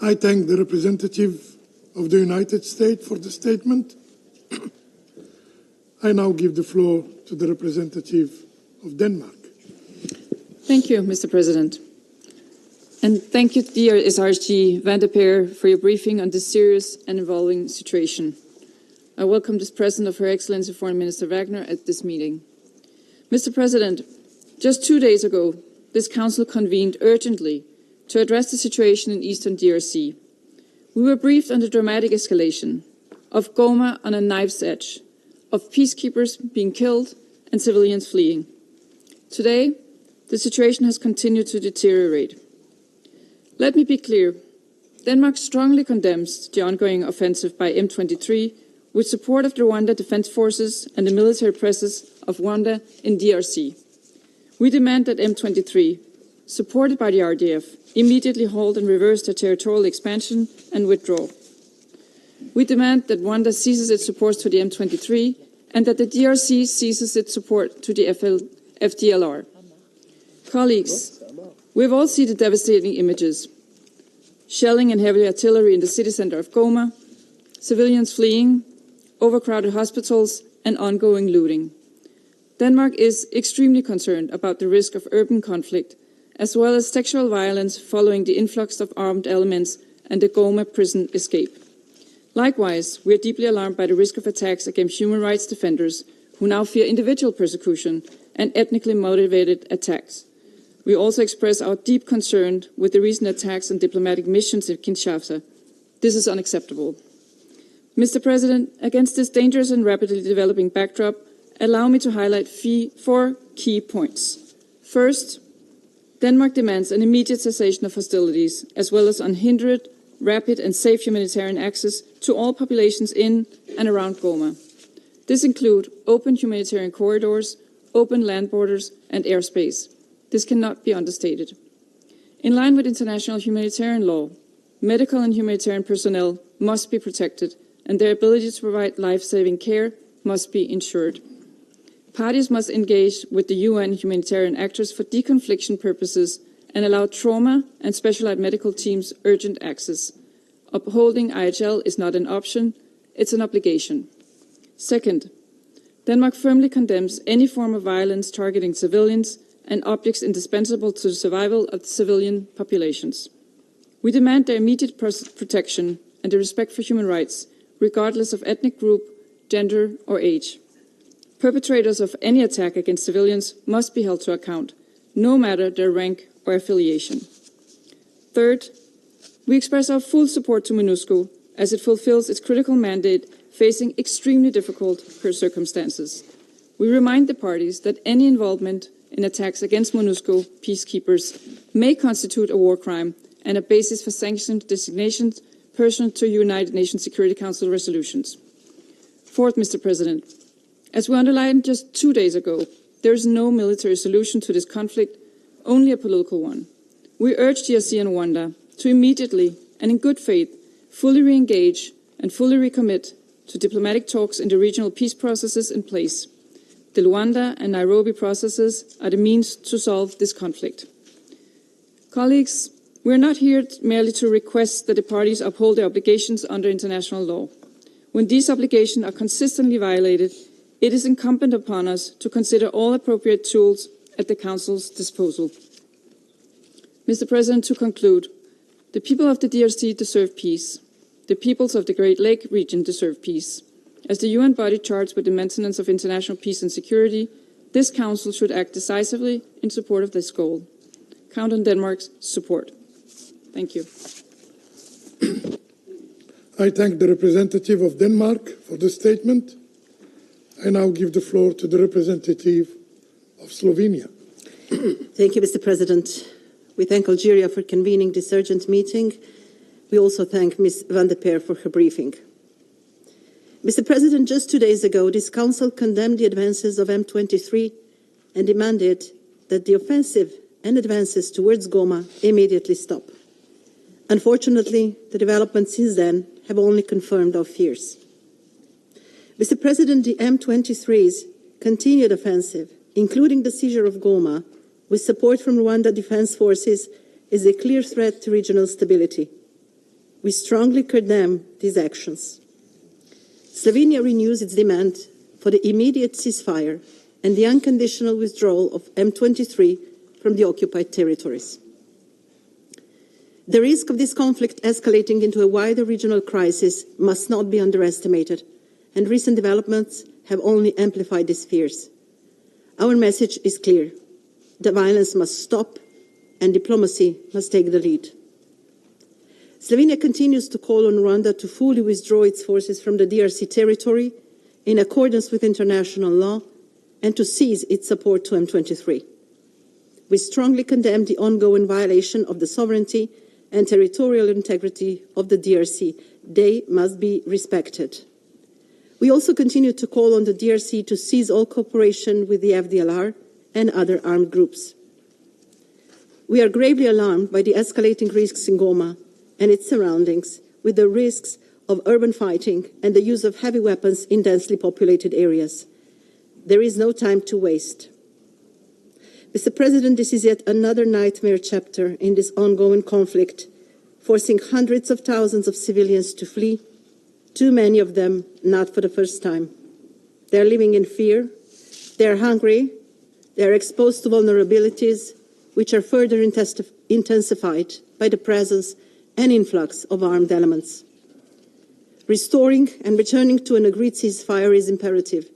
I thank the representative of the United States for the statement. I now give the floor to the representative of Denmark. Thank you, Mr. President. And thank you, dear SRG Van der Peer, for your briefing on this serious and evolving situation. I welcome this presence of Her Excellency Foreign Minister Wagner at this meeting. Mr. President, just 2 days ago, this Council convened urgently to address the situation in Eastern DRC. We were briefed on the dramatic escalation of Goma on a knife's edge, of peacekeepers being killed and civilians fleeing. Today, the situation has continued to deteriorate. Let me be clear. Denmark strongly condemns the ongoing offensive by M23 with support of the Rwanda Defense Forces and the military presence of Rwanda in DRC. We demand that M23, supported by the RDF, immediately halt and reverse their territorial expansion and withdraw. We demand that Rwanda ceases its support to the M23 and that the DRC ceases its support to the FDLR. Colleagues, we've all seen the devastating images. Shelling and heavy artillery in the city center of Goma, civilians fleeing, overcrowded hospitals, and ongoing looting. Denmark is extremely concerned about the risk of urban conflict, as well as sexual violence following the influx of armed elements and the Goma prison escape. Likewise, we are deeply alarmed by the risk of attacks against human rights defenders who now fear individual persecution and ethnically motivated attacks. We also express our deep concern with the recent attacks on diplomatic missions in Kinshasa. This is unacceptable. Mr. President, against this dangerous and rapidly developing backdrop, allow me to highlight 4 key points. First, Denmark demands an immediate cessation of hostilities, as well as unhindered, rapid and safe humanitarian access to all populations in and around Goma. This includes open humanitarian corridors, open land borders and airspace. This cannot be understated. In line with international humanitarian law, medical and humanitarian personnel must be protected and their ability to provide life-saving care must be ensured. Parties must engage with the UN humanitarian actors for deconfliction purposes and allow trauma and specialized medical teams urgent access. Upholding IHL is not an option, it's an obligation. Second, Denmark firmly condemns any form of violence targeting civilians and objects indispensable to the survival of the civilian populations. We demand their immediate protection and the respect for human rights, regardless of ethnic group, gender, or age. Perpetrators of any attack against civilians must be held to account, no matter their rank or affiliation. Third, we express our full support to MONUSCO as it fulfills its critical mandate facing extremely difficult circumstances. We remind the parties that any involvement in attacks against MONUSCO peacekeepers may constitute a war crime and a basis for sanctioned designations pursuant to United Nations Security Council resolutions. Fourth, Mr. President, as we underlined just 2 days ago, there is no military solution to this conflict, only a political one. We urge DRC and Rwanda to immediately and in good faith fully re-engage and fully recommit to diplomatic talks in the regional peace processes in place. The Rwanda and Nairobi processes are the means to solve this conflict. Colleagues, we are not here merely to request that the parties uphold their obligations under international law. When these obligations are consistently violated, it is incumbent upon us to consider all appropriate tools at the Council's disposal. Mr. President, to conclude, the people of the DRC deserve peace. The peoples of the Great Lake region deserve peace. As the UN body charged with the maintenance of international peace and security, this Council should act decisively in support of this goal. Count on Denmark's support. Thank you. I thank the representative of Denmark for the statement. I now give the floor to the representative of Slovenia. Thank you, Mr. President. We thank Algeria for convening this urgent meeting. We also thank Ms. van der Peer for her briefing. Mr. President, just 2 days ago, this Council condemned the advances of M23 and demanded that the offensive and advances towards Goma immediately stop. Unfortunately, the developments since then have only confirmed our fears. Mr. President, the M23's continued offensive, including the seizure of Goma, with support from Rwanda Defense Forces, is a clear threat to regional stability. We strongly condemn these actions. Slovenia renews its demand for the immediate ceasefire and the unconditional withdrawal of M23 from the occupied territories. The risk of this conflict escalating into a wider regional crisis must not be underestimated, and recent developments have only amplified these fears. Our message is clear. The violence must stop, and diplomacy must take the lead. Slovenia continues to call on Rwanda to fully withdraw its forces from the DRC territory in accordance with international law and to cease its support to M23. We strongly condemn the ongoing violation of the sovereignty and territorial integrity of the DRC. They must be respected. We also continue to call on the DRC to cease all cooperation with the FDLR and other armed groups. We are gravely alarmed by the escalating risks in Goma and its surroundings, with the risks of urban fighting and the use of heavy weapons in densely populated areas. There is no time to waste. Mr. President, this is yet another nightmare chapter in this ongoing conflict, forcing hundreds of thousands of civilians to flee, too many of them not for the first time. They are living in fear, they are hungry, they are exposed to vulnerabilities which are further intensified by the presence and influx of armed elements. Restoring and returning to an agreed ceasefire is imperative,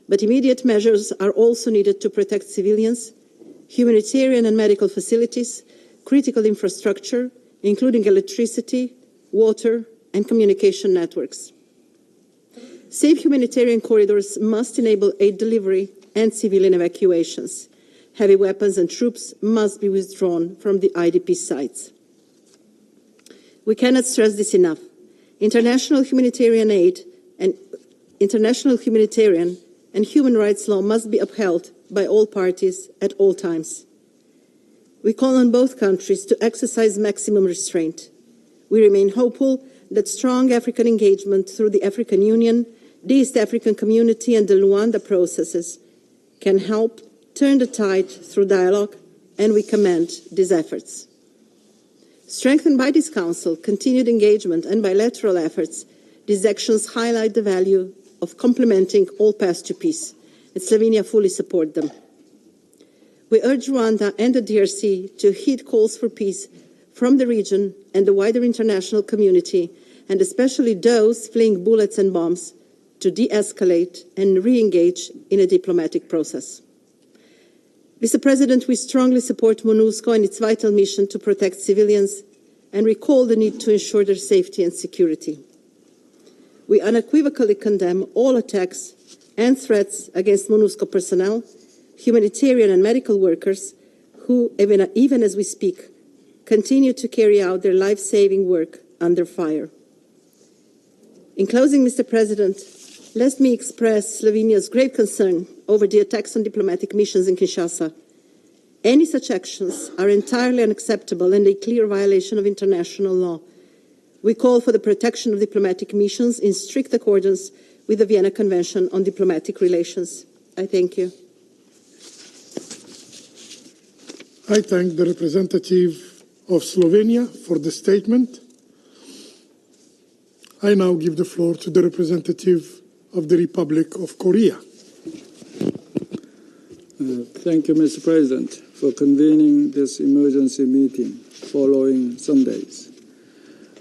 but immediate measures are also needed to protect civilians, humanitarian and medical facilities, critical infrastructure, including electricity, water, and communication networks. Safe humanitarian corridors must enable aid delivery and civilian evacuations. Heavy weapons and troops must be withdrawn from the IDP sites. We cannot stress this enough. International humanitarian aid and human rights law must be upheld by all parties at all times. We call on both countries to exercise maximum restraint. We remain hopeful that strong African engagement through the African Union, the East African Community and the Luanda processes can help turn the tide through dialogue, and we commend these efforts. Strengthened by this Council, continued engagement and bilateral efforts, these actions highlight the value of complementing all paths to peace, and Slovenia fully supports them. We urge Rwanda and the DRC to heed calls for peace from the region and the wider international community, and especially those fleeing bullets and bombs, to de-escalate and re-engage in a diplomatic process. Mr. President, we strongly support MONUSCO and its vital mission to protect civilians and recall the need to ensure their safety and security. We unequivocally condemn all attacks and threats against MONUSCO personnel, humanitarian and medical workers who, even as we speak, continue to carry out their life-saving work under fire. In closing, Mr. President, let me express Slovenia's grave concern over the attacks on diplomatic missions in Kinshasa. Any such actions are entirely unacceptable and a clear violation of international law. We call for the protection of diplomatic missions in strict accordance with the Vienna Convention on Diplomatic Relations. I thank you. I thank the representative of Slovenia for the statement. I now give the floor to the representative of the Republic of Korea. Thank you, Mr. President, for convening this emergency meeting following Sundays.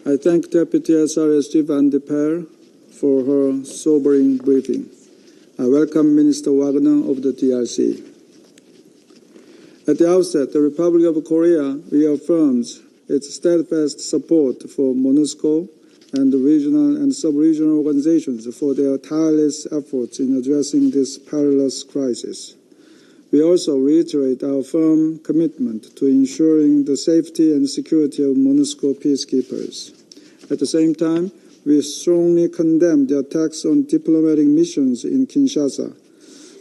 I thank Deputy SRSG Van de Per for her sobering briefing. I welcome Minister Wagner of the DRC. At the outset, the Republic of Korea reaffirms its steadfast support for MONUSCO and the regional and sub-regional organizations for their tireless efforts in addressing this perilous crisis. We also reiterate our firm commitment to ensuring the safety and security of MONUSCO peacekeepers. At the same time, we strongly condemn the attacks on diplomatic missions in Kinshasa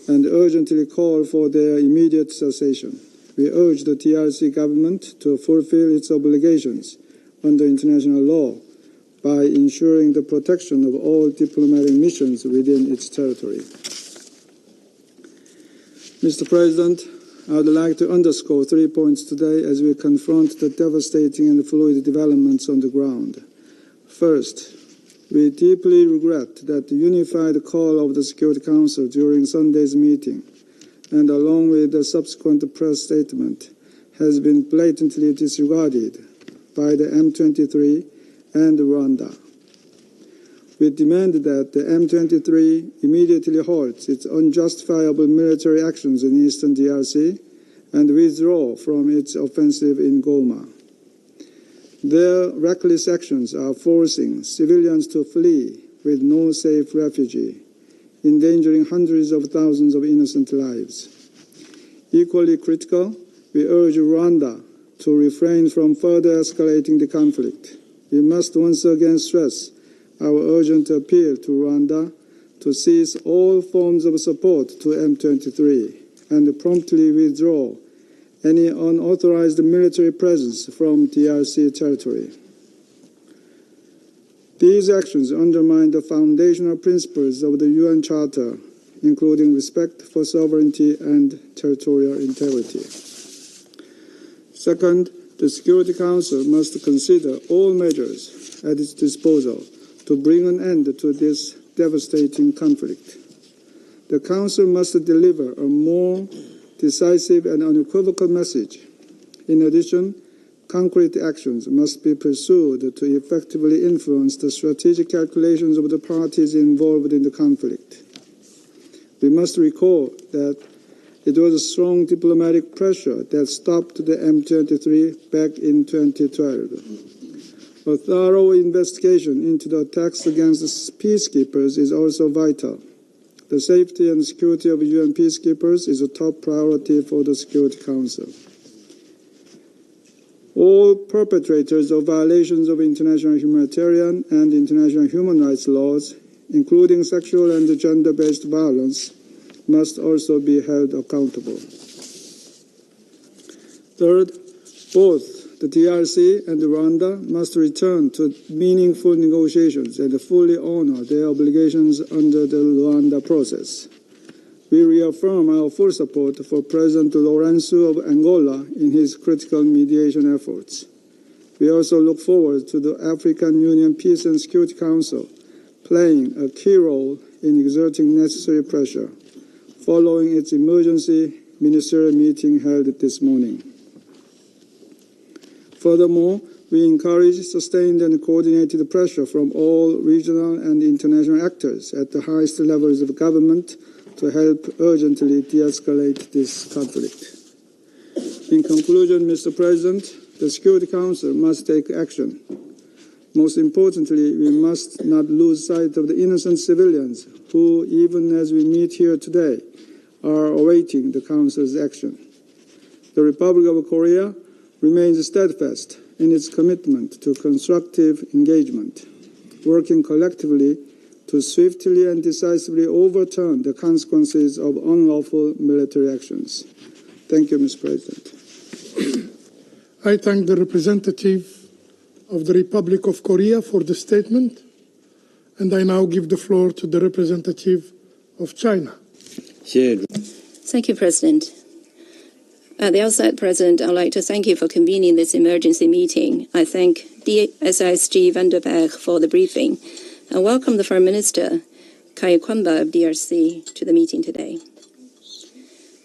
and urgently call for their immediate cessation. We urge the DRC government to fulfill its obligations under international law by ensuring the protection of all diplomatic missions within its territory. Mr. President, I would like to underscore 3 points today as we confront the devastating and fluid developments on the ground. First, we deeply regret that the unified call of the Security Council during Sunday's meeting, and along with the subsequent press statement, has been blatantly disregarded by the M23 and Rwanda. We demand that the M23 immediately halts its unjustifiable military actions in eastern DRC and withdraw from its offensive in Goma. Their reckless actions are forcing civilians to flee with no safe refuge, endangering hundreds of thousands of innocent lives. Equally critical, we urge Rwanda to refrain from further escalating the conflict. We must once again stress our urgent appeal to Rwanda to cease all forms of support to M23 and promptly withdraw any unauthorized military presence from DRC territory. These actions undermine the foundational principles of the UN Charter, including respect for sovereignty and territorial integrity. Second, the Security Council must consider all measures at its disposal to bring an end to this devastating conflict. The Council must deliver a more decisive and unequivocal message. In addition, concrete actions must be pursued to effectively influence the strategic calculations of the parties involved in the conflict. We must recall that it was strong diplomatic pressure that stopped the M23 back in 2012. A thorough investigation into the attacks against the peacekeepers is also vital. The safety and security of UN peacekeepers is a top priority for the Security Council. All perpetrators of violations of international humanitarian and international human rights laws, including sexual and gender-based violence, must also be held accountable. Third, both the DRC and Rwanda must return to meaningful negotiations and fully honor their obligations under the Rwanda process. We reaffirm our full support for President Lourenço of Angola in his critical mediation efforts. We also look forward to the African Union Peace and Security Council playing a key role in exerting necessary pressure following its emergency ministerial meeting held this morning. Furthermore, we encourage sustained and coordinated pressure from all regional and international actors at the highest levels of government to help urgently de-escalate this conflict. In conclusion, Mr. President, the Security Council must take action. Most importantly, we must not lose sight of the innocent civilians who, even as we meet here today, are awaiting the Council's action. The Republic of Korea remains steadfast in its commitment to constructive engagement, working collectively to swiftly and decisively overturn the consequences of unlawful military actions. Thank you, Mr. President. I thank the representative of the Republic of Korea for the statement, and I now give the floor to the representative of China. Thank you, President. At the outset, President, I'd like to thank you for convening this emergency meeting. I thank DSRG Vanderberg for the briefing, and welcome the Foreign Minister, Kai Kwamba of DRC, to the meeting today.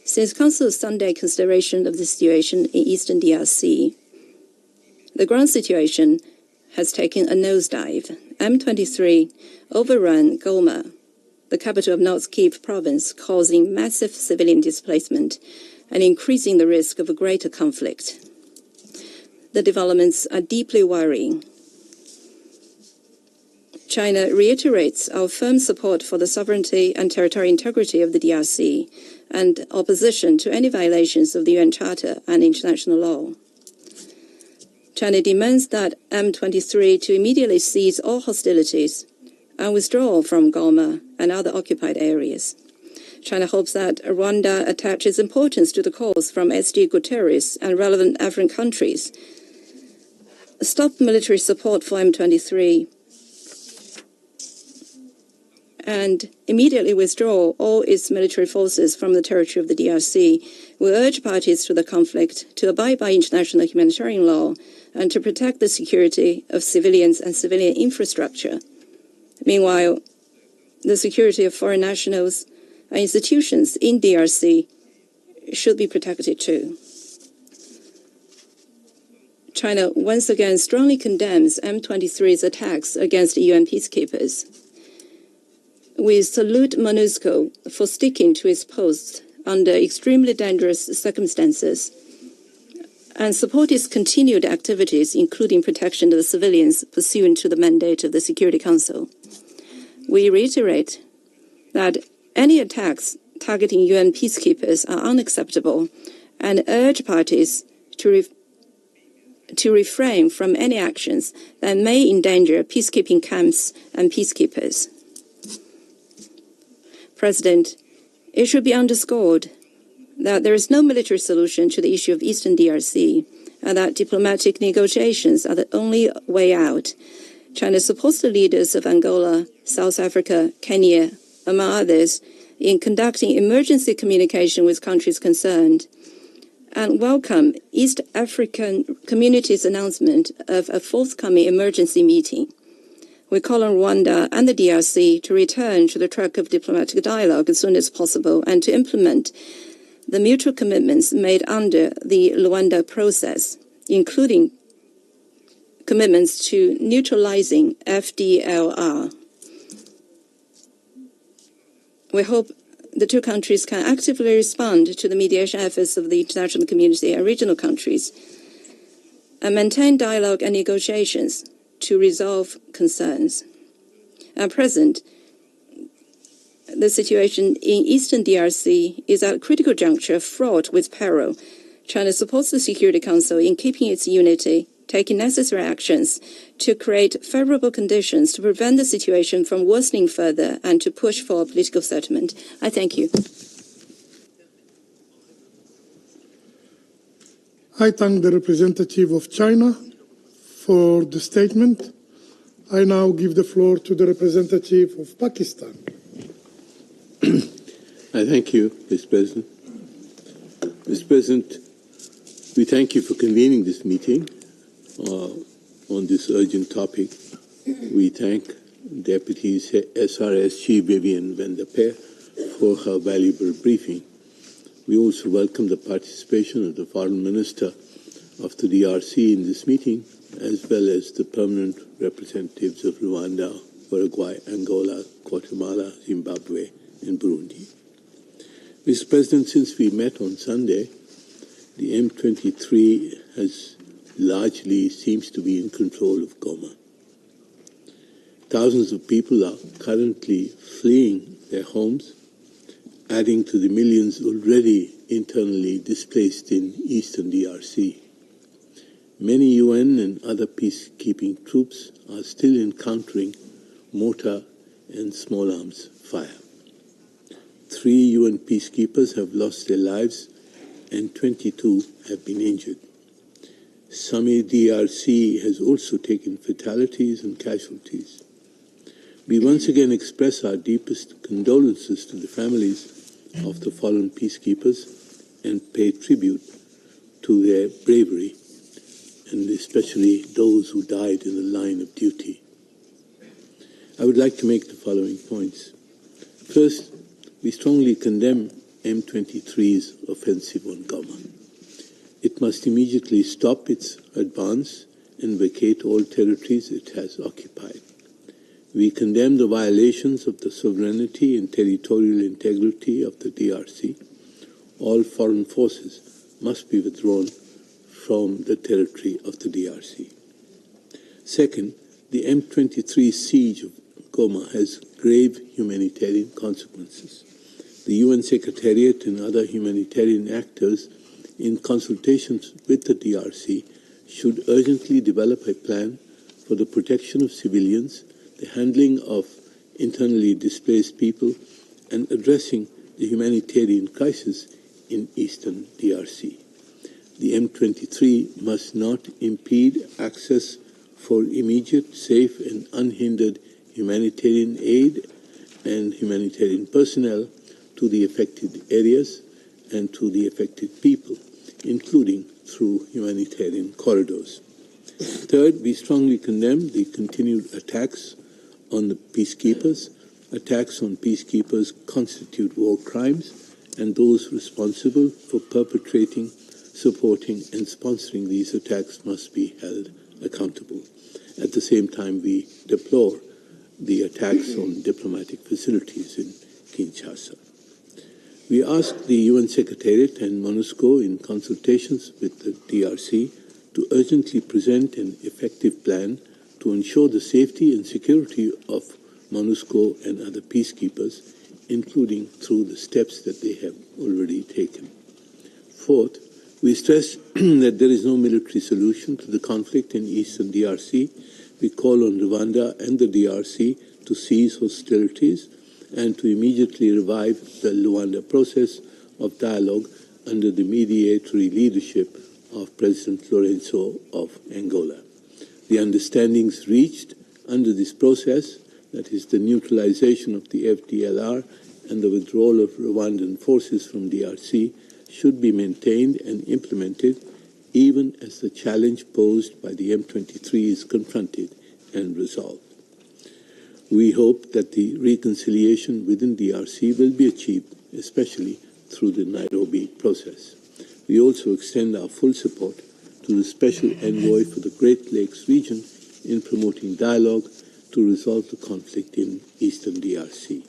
Since Council's Sunday consideration of the situation in eastern DRC, the ground situation has taken a nosedive. M23 overran Goma, the capital of North Kivu province, causing massive civilian displacement and increasing the risk of a greater conflict. The developments are deeply worrying. China reiterates our firm support for the sovereignty and territorial integrity of the DRC and opposition to any violations of the UN Charter and international law. China demands that M23 to immediately cease all hostilities and withdraw from Goma and other occupied areas. China hopes that Rwanda attaches importance to the calls from SG Guterres and relevant African countries. Stop military support for M23 and immediately withdraw all its military forces from the territory of the DRC. We urge parties to the conflict to abide by international humanitarian law and to protect the security of civilians and civilian infrastructure. Meanwhile, the security of foreign nationals and institutions in DRC should be protected too. China once again strongly condemns M23's attacks against UN peacekeepers. We salute MONUSCO for sticking to its post under extremely dangerous circumstances and support its continued activities, including protection of the civilians pursuant to the mandate of the Security Council. We reiterate that any attacks targeting UN peacekeepers are unacceptable and urge parties to refrain from any actions that may endanger peacekeeping camps and peacekeepers. President, it should be underscored that there is no military solution to the issue of Eastern DRC and that diplomatic negotiations are the only way out. China supports the leaders of Angola, South Africa, Kenya, among others, in conducting emergency communication with countries concerned, and welcome East African Community's announcement of a forthcoming emergency meeting. We call on Rwanda and the DRC to return to the track of diplomatic dialogue as soon as possible and to implement the mutual commitments made under the Luanda process, including commitments to neutralizing FDLR. We hope the two countries can actively respond to the mediation efforts of the international community and regional countries and maintain dialogue and negotiations to resolve concerns. At present, the situation in Eastern DRC is at a critical juncture fraught with peril. China supports the Security Council in keeping its unity, taking necessary actions to create favorable conditions to prevent the situation from worsening further and to push for a political settlement. I thank you. I thank the representative of China for the statement. I now give the floor to the representative of Pakistan. I thank you, Mr. President. Mr. President, we thank you for convening this meeting on this urgent topic. We thank Deputy SRSG Vivian Vanderpeer for her valuable briefing. We also welcome the participation of the Foreign Minister of the DRC in this meeting, as well as the permanent representatives of Rwanda, Uruguay, Angola, Guatemala, Zimbabwe, and Burundi. Mr. President, since we met on Sunday, the M23 has largely seems to be in control of Goma. Thousands of people are currently fleeing their homes, adding to the millions already internally displaced in eastern DRC. Many UN and other peacekeeping troops are still encountering mortar and small arms fire. 3 UN peacekeepers have lost their lives and 22 have been injured. Sami DRC has also taken fatalities and casualties. We once again express our deepest condolences to the families of the fallen peacekeepers and pay tribute to their bravery, and especially those who died in the line of duty. I would like to make the following points. First, we strongly condemn M23's offensive on Goma. It must immediately stop its advance and vacate all territories it has occupied. We condemn the violations of the sovereignty and territorial integrity of the DRC. All foreign forces must be withdrawn from the territory of the DRC. Second, the M23 siege of Goma has grave humanitarian consequences. The UN Secretariat and other humanitarian actors, in consultations with the DRC, should urgently develop a plan for the protection of civilians, the handling of internally displaced people, and addressing the humanitarian crisis in eastern DRC. The M23 must not impede access for immediate, safe, and unhindered humanitarian aid and humanitarian personnel to the affected areas and to the affected people, including through humanitarian corridors. Third, we strongly condemn the continued attacks on the peacekeepers. Attacks on peacekeepers constitute war crimes, and those responsible for perpetrating, supporting, and sponsoring these attacks must be held accountable. At the same time, we deplore the attacks on diplomatic facilities in Kinshasa. We ask the UN Secretariat and MONUSCO, in consultations with the DRC, to urgently present an effective plan to ensure the safety and security of MONUSCO and other peacekeepers, including through the steps that they have already taken. Fourth, we stress that there is no military solution to the conflict in eastern DRC. We call on Rwanda and the DRC to cease hostilities and to immediately revive the Luanda process of dialogue under the mediatory leadership of President Lorenzo of Angola. The understandings reached under this process, that is the neutralization of the FDLR and the withdrawal of Rwandan forces from DRC, should be maintained and implemented even as the challenge posed by the M23 is confronted and resolved. We hope that the reconciliation within DRC will be achieved, especially through the Nairobi process. We also extend our full support to the Special Envoy for the Great Lakes region in promoting dialogue to resolve the conflict in eastern DRC.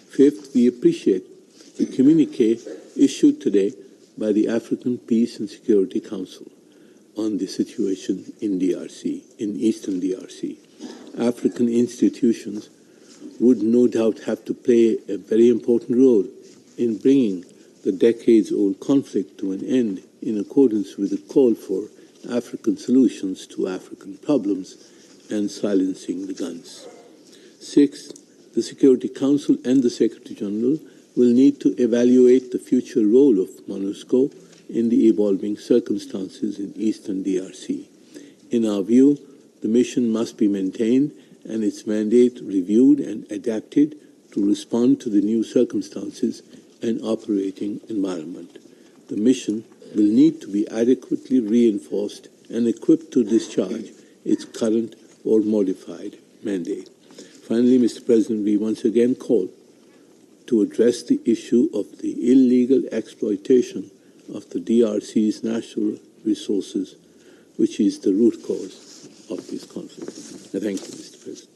Fifth, we appreciate the communiqué issued today by the African Peace and Security Council on the situation in DRC, in eastern DRC. African institutions would no doubt have to play a very important role in bringing the decades-old conflict to an end in accordance with the call for African solutions to African problems and silencing the guns. Sixth, the Security Council and the Secretary General will need to evaluate the future role of MONUSCO in the evolving circumstances in eastern DRC. In our view, the mission must be maintained and its mandate reviewed and adapted to respond to the new circumstances and operating environment. The mission will need to be adequately reinforced and equipped to discharge its current or modified mandate. Finally, Mr. President, we once again call to address the issue of the illegal exploitation of the DRC's natural resources, which is the root cause of this conflict. I thank you, Mr. President.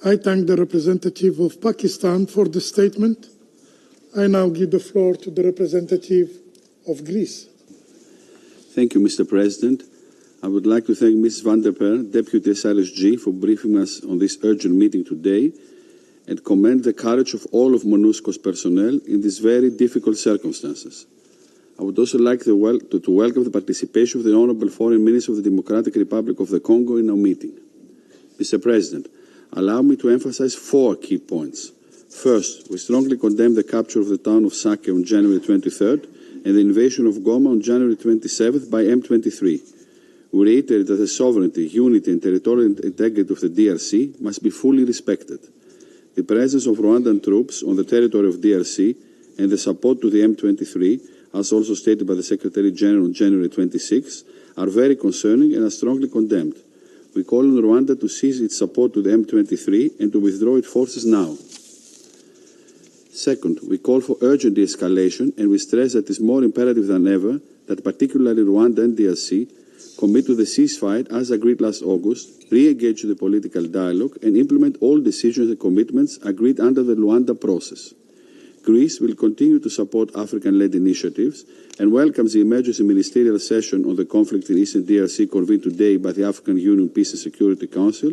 I thank the representative of Pakistan for the statement. I now give the floor to the representative of Greece. Thank you, Mr. President. I would like to thank Ms. van der Per, Deputy SRSG, for briefing us on this urgent meeting today and commend the courage of all of MONUSCO's personnel in these very difficult circumstances. I would also like to welcome the participation of the Honourable Foreign Minister of the Democratic Republic of the Congo in our meeting. Mr. President, allow me to emphasize 4 key points. First, we strongly condemn the capture of the town of Sake on January 23rd and the invasion of Goma on January 27th by M23. We reiterate that the sovereignty, unity and territorial integrity of the DRC must be fully respected. The presence of Rwandan troops on the territory of DRC and the support to the M23, as also stated by the Secretary General on January 26, are very concerning and are strongly condemned. We call on Rwanda to cease its support to the M23 and to withdraw its forces now. Second, we call for urgent de-escalation, and we stress that it is more imperative than ever that particularly Rwanda and DRC commit to the ceasefire as agreed last August, re-engage the political dialogue, and implement all decisions and commitments agreed under the Luanda process. Greece will continue to support African-led initiatives and welcomes the emergency ministerial session on the conflict in Eastern DRC convened today by the African Union Peace and Security Council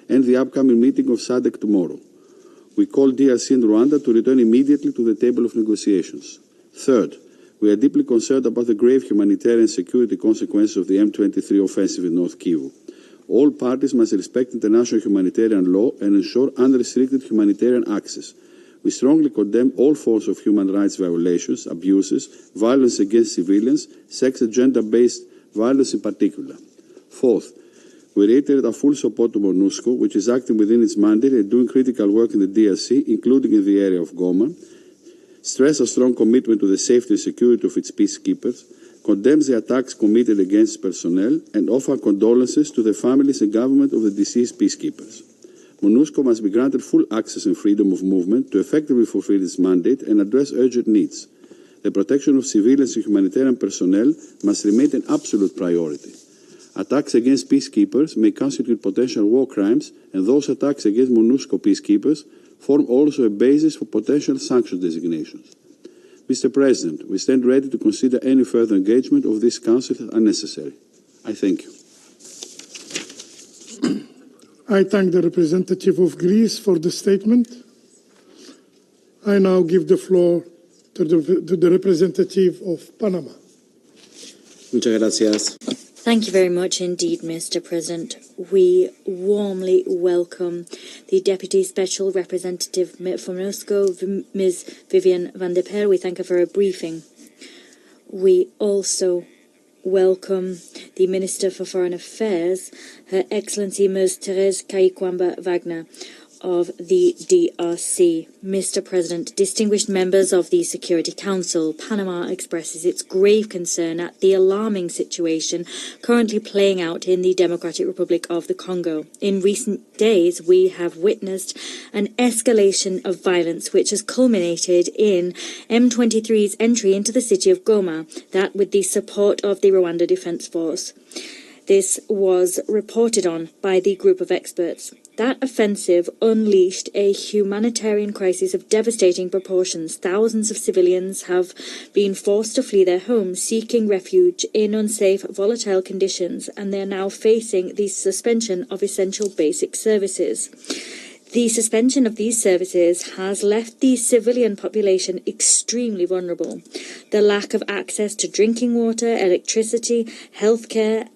and the upcoming meeting of SADC tomorrow. We call DRC and Rwanda to return immediately to the table of negotiations. Third, we are deeply concerned about the grave humanitarian and security consequences of the M23 offensive in North Kivu. All parties must respect international humanitarian law and ensure unrestricted humanitarian access. We strongly condemn all forms of human rights violations, abuses, violence against civilians, sex and gender-based violence in particular. Fourth, we reiterate our full support to MONUSCO, which is acting within its mandate and doing critical work in the DRC, including in the area of Goma, stress a strong commitment to the safety and security of its peacekeepers, condemns the attacks committed against personnel, and offer condolences to the families and government of the deceased peacekeepers. MONUSCO must be granted full access and freedom of movement to effectively fulfill its mandate and address urgent needs. The protection of civilians and humanitarian personnel must remain an absolute priority. Attacks against peacekeepers may constitute potential war crimes, and those attacks against MONUSCO peacekeepers form also a basis for potential sanction designations. Mr. President, we stand ready to consider any further engagement of this Council as unnecessary. I thank you. I thank the representative of Greece for the statement. I now give the floor to the representative of Panama. Muchas gracias. Thank you very much indeed, Mr. President. We warmly welcome the Deputy Special Representative for MONUSCO, Ms. Viviane van der Peer. We thank her for her briefing. We also welcome the Minister for Foreign Affairs, Her Excellency Ms. Therese Kaikwamba Wagner of the DRC. Mr. President, distinguished members of the Security Council, Panama expresses its grave concern at the alarming situation currently playing out in the Democratic Republic of the Congo. In recent days, we have witnessed an escalation of violence which has culminated in M23's entry into the city of Goma, that with the support of the Rwanda Defense Force. This was reported on by the group of experts. That offensive unleashed a humanitarian crisis of devastating proportions. Thousands of civilians have been forced to flee their homes, seeking refuge in unsafe, volatile conditions, and they are now facing the suspension of essential basic services. The suspension of these services has left the civilian population extremely vulnerable. The lack of access to drinking water, electricity, healthcare,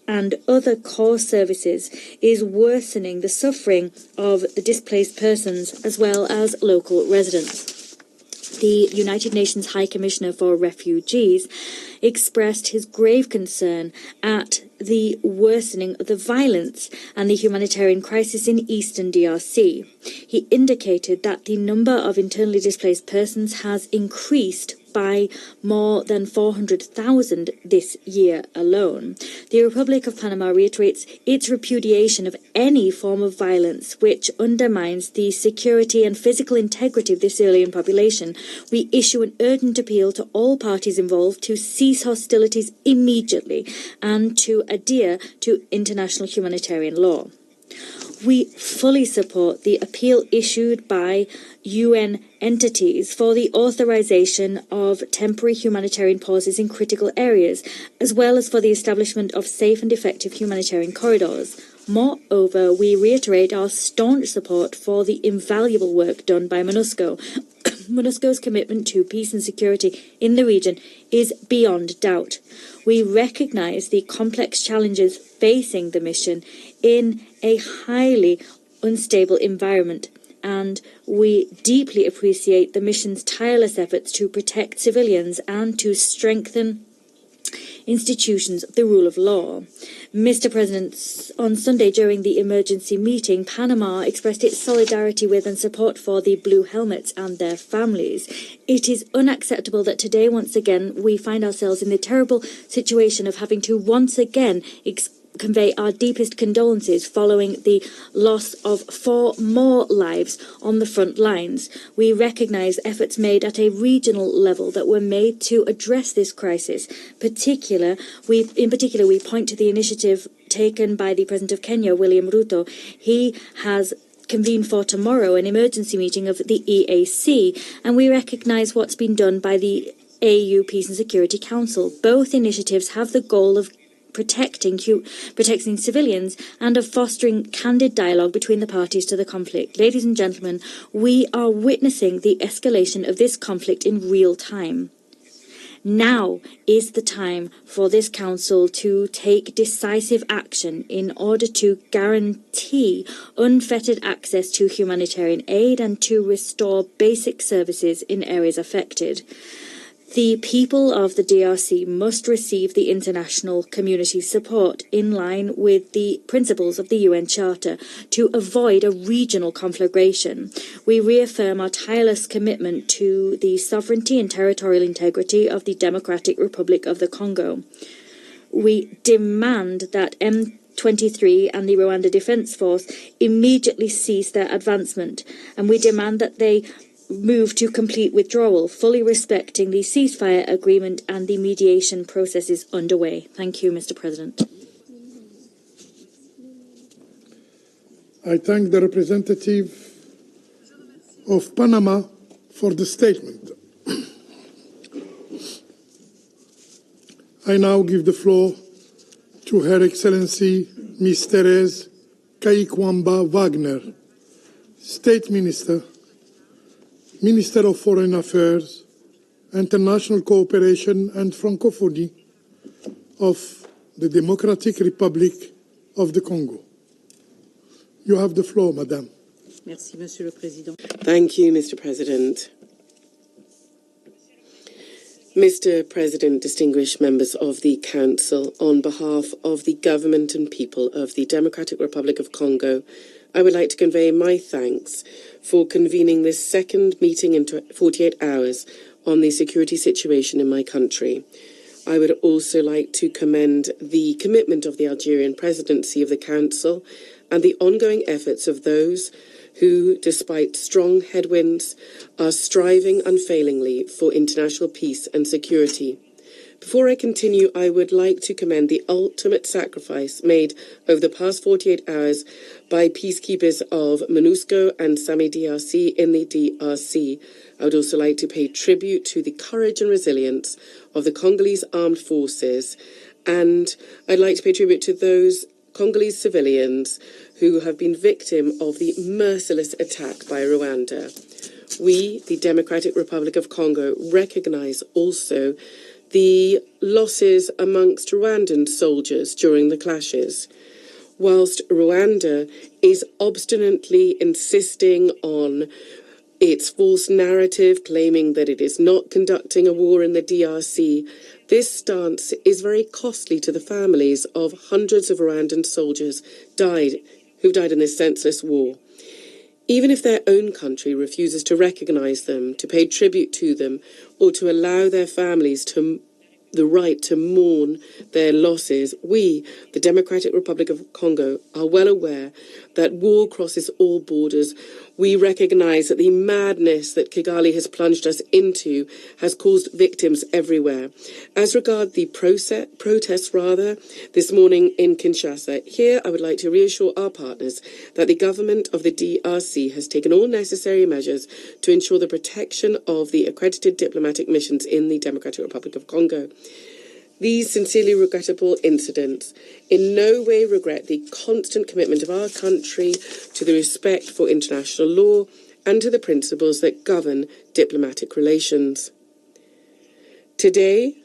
and other core services is worsening the suffering of the displaced persons as well as local residents. The United Nations High Commissioner for Refugees expressed his grave concern at the worsening of the violence and the humanitarian crisis in eastern DRC. He indicated that the number of internally displaced persons has increased by more than 400,000 this year alone. The Republic of Panama reiterates its repudiation of any form of violence which undermines the security and physical integrity of the civilian population. We issue an urgent appeal to all parties involved to cease hostilities immediately and to adhere to international humanitarian law. We fully support the appeal issued by UN entities for the authorization of temporary humanitarian pauses in critical areas, as well as for the establishment of safe and effective humanitarian corridors. Moreover, we reiterate our staunch support for the invaluable work done by MONUSCO. MONUSCO's commitment to peace and security in the region is beyond doubt. We recognize the complex challenges facing the mission in a highly unstable environment. and we deeply appreciate the mission's tireless efforts to protect civilians and to strengthen institutions of the rule of law. Mr. President, on Sunday during the emergency meeting, Panama expressed its solidarity with and support for the Blue Helmets and their families. It is unacceptable that today, once again, we find ourselves in the terrible situation of having to once again convey our deepest condolences following the loss of 4 more lives on the front lines. We recognise efforts made at a regional level that were made to address this crisis. In particular, we point to the initiative taken by the President of Kenya, William Ruto. He has convened for tomorrow an emergency meeting of the EAC, and we recognise what's been done by the AU Peace and Security Council. Both initiatives have the goal of protecting civilians and of fostering candid dialogue between the parties to the conflict. Ladies and gentlemen, we are witnessing the escalation of this conflict in real time. Now is the time for this Council to take decisive action in order to guarantee unfettered access to humanitarian aid and to restore basic services in areas affected. The people of the DRC must receive the international community's support in line with the principles of the UN Charter to avoid a regional conflagration. We reaffirm our tireless commitment to the sovereignty and territorial integrity of the Democratic Republic of the Congo. We demand that M23 and the Rwanda Defence Force immediately cease their advancement, and we demand that they move to complete withdrawal, fully respecting the ceasefire agreement and the mediation processes underway. Thank you, Mr. President. I thank the representative of Panama for the statement. I now give the floor to Her Excellency Ms. Therese Kaikwamba Wagner, State Minister, Minister of Foreign Affairs, International Cooperation and Francophonie of the Democratic Republic of the Congo. You have the floor, Madame. Merci, Monsieur le Président. Thank you, Mr. President. Mr. President, distinguished members of the Council, on behalf of the government and people of the Democratic Republic of Congo, I would like to convey my thanks for convening this second meeting in 48 hours on the security situation in my country. I would also like to commend the commitment of the Algerian presidency of the Council and the ongoing efforts of those who, despite strong headwinds, are striving unfailingly for international peace and security. Before I continue, I would like to commend the ultimate sacrifice made over the past 48 hours by peacekeepers of MONUSCO and SAMI DRC in the DRC. I would also like to pay tribute to the courage and resilience of the Congolese armed forces, and I'd like to pay tribute to those Congolese civilians who have been victim of the merciless attack by Rwanda. We, the Democratic Republic of Congo, recognize also the losses amongst Rwandan soldiers during the clashes. Whilst Rwanda is obstinately insisting on its false narrative, claiming that it is not conducting a war in the DRC, this stance is very costly to the families of hundreds of Rwandan soldiers who died in this senseless war. Even if their own country refuses to recognize them, to pay tribute to them, or to allow their families the right to mourn their losses, we, the Democratic Republic of Congo, are well aware that war crosses all borders. We recognize that the madness that Kigali has plunged us into has caused victims everywhere. As regard the protests this morning in Kinshasa, here I would like to reassure our partners that the government of the DRC has taken all necessary measures to ensure the protection of the accredited diplomatic missions in the Democratic Republic of Congo. These sincerely regrettable incidents in no way regret the constant commitment of our country to the respect for international law and to the principles that govern diplomatic relations. Today,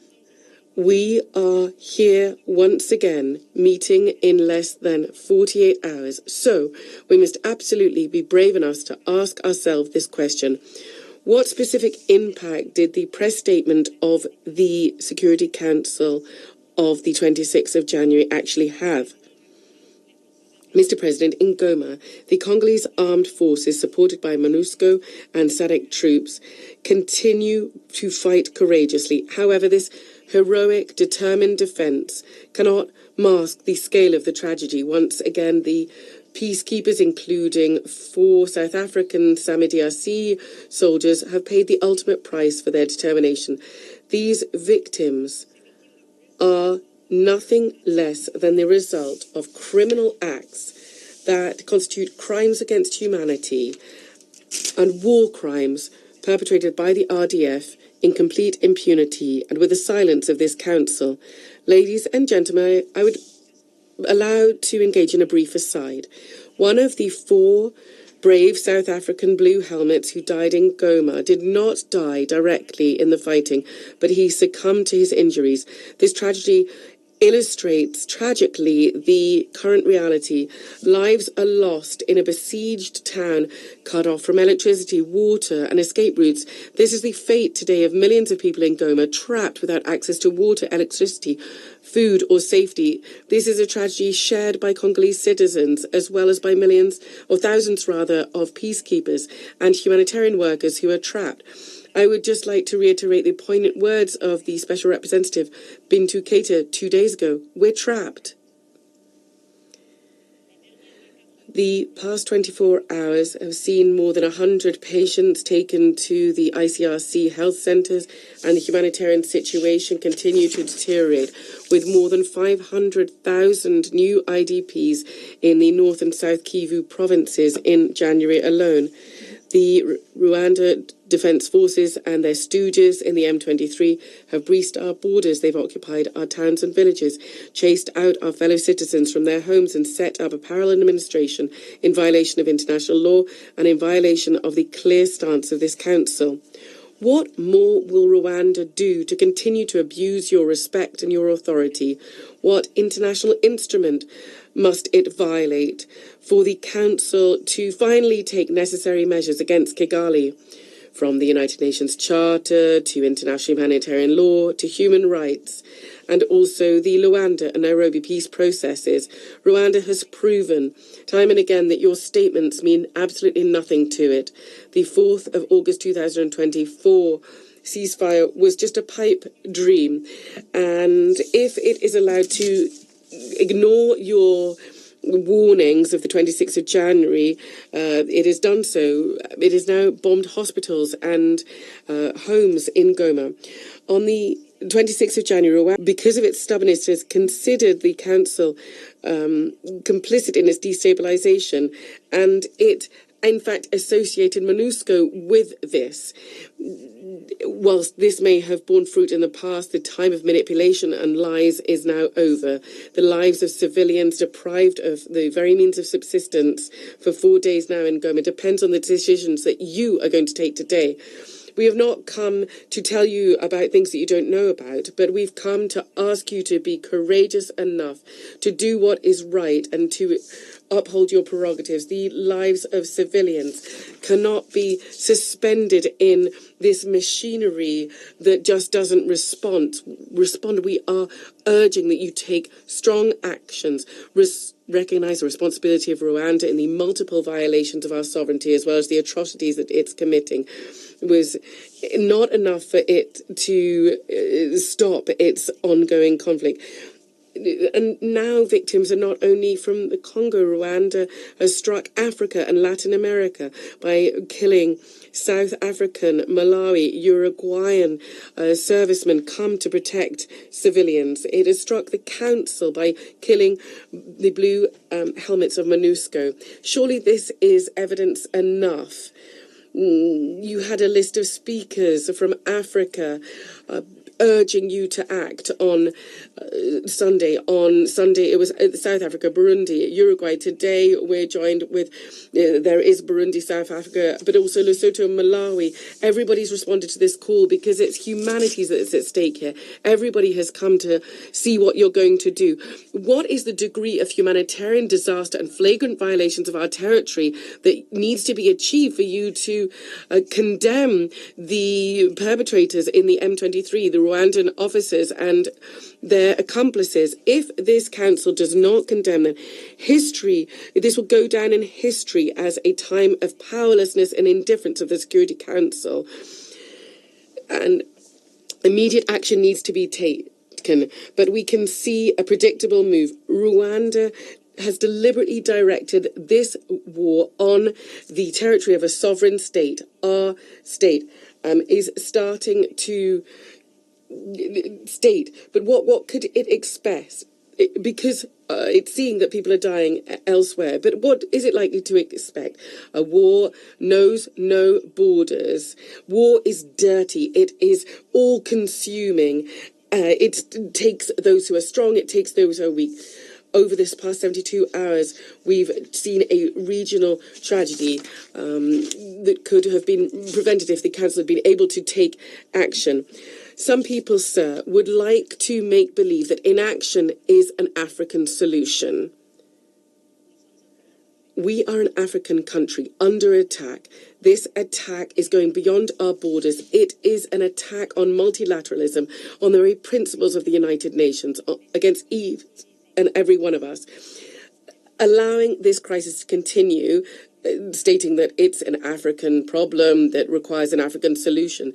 We are here once again, meeting in less than 48 hours. So we must absolutely be brave enough to ask ourselves this question. What specific impact did the press statement of the Security Council of the 26th of January actually have? Mr. President, in Goma, the Congolese armed forces, supported by MONUSCO and SADC troops, continue to fight courageously. However, this heroic, determined defense cannot mask the scale of the tragedy. Once again, the peacekeepers, including 4 South African SAMI DRC soldiers, have paid the ultimate price for their determination. These victims are nothing less than the result of criminal acts that constitute crimes against humanity and war crimes perpetrated by the RDF in complete impunity and with the silence of this council. Ladies and gentlemen, I would allow to engage in a brief aside. One of the 4 brave South African blue helmets who died in Goma did not die directly in the fighting, but he succumbed to his injuries. This tragedy illustrates tragically the current reality. Lives are lost in a besieged town, cut off from electricity, water and escape routes. This is the fate today of millions of people in Goma, trapped without access to water, electricity, food or safety. This is a tragedy shared by Congolese citizens, as well as by millions, or thousands rather, of peacekeepers and humanitarian workers who are trapped. I would just like to reiterate the poignant words of the Special Representative, Bintou Keita, 2 days ago. We're trapped. The past 24 hours have seen more than 100 patients taken to the ICRC health centres, and the humanitarian situation continue to deteriorate, with more than 500,000 new IDPs in the North and South Kivu provinces in January alone. The Rwanda Defence Forces and their stooges in the M23 have breached our borders. They've occupied our towns and villages, chased out our fellow citizens from their homes and set up a parallel administration in violation of international law and in violation of the clear stance of this council. What more will Rwanda do to continue to abuse your respect and your authority? What international instrument must it violate for the Council to finally take necessary measures against Kigali? From the United Nations Charter to international humanitarian law to human rights, and also the Luanda and Nairobi peace processes, Rwanda has proven time and again that your statements mean absolutely nothing to it. The 4th of August 2024 ceasefire was just a pipe dream, and if it is allowed to ignore your warnings of the 26th of January, it has done so. It has now bombed hospitals and homes in Goma. On the 26th of January, because of its stubbornness, has considered the council complicit in its destabilization, and it, in fact, associated MONUSCO with this. Whilst this may have borne fruit in the past, the time of manipulation and lies is now over. The lives of civilians deprived of the very means of subsistence for 4 days now in Goma depends on the decisions that you are going to take today. We have not come to tell you about things that you don't know about, but we've come to ask you to be courageous enough to do what is right and to uphold your prerogatives. The lives of civilians cannot be suspended in this machinery that just doesn't respond. We are urging that you take strong actions, recognise the responsibility of Rwanda in the multiple violations of our sovereignty, as well as the atrocities that it's committing. It was not enough for it to stop its ongoing conflict. And now victims are not only from the Congo. Rwanda has struck Africa and Latin America by killing South African, Malawi, Uruguayan servicemen come to protect civilians. It has struck the council by killing the blue helmets of MONUSCO. Surely this is evidence enough. You had a list of speakers from Africa urging you to act on Sunday. On Sunday, it was South Africa, Burundi, Uruguay. Today, we're joined with, there is Burundi, South Africa, but also Lesotho and Malawi. Everybody's responded to this call because it's humanity that's at stake here. Everybody has come to see what you're going to do. What is the degree of humanitarian disaster and flagrant violations of our territory that needs to be achieved for you to condemn the perpetrators in the M23, the Rwandan officers and their accomplices? If this council does not condemn them, this will go down in history as a time of powerlessness and indifference of the Security Council. And immediate action needs to be taken, but we can see a predictable move. Rwanda has deliberately directed this war on the territory of a sovereign state. Our state is starting to state, but what could it expect? Because it's seeing that people are dying elsewhere. But what is it likely to expect? A war knows no borders. War is dirty. It is all-consuming. It takes those who are strong. It takes those who are weak. Over this past 72 hours, we've seen a regional tragedy that could have been prevented if the council had been able to take action. Some people, sir, would like to make believe that inaction is an African solution. We are an African country under attack. This attack is going beyond our borders. It is an attack on multilateralism, on the very principles of the United Nations, against each and every one of us. Allowing this crisis to continue, stating that it's an African problem that requires an African solution,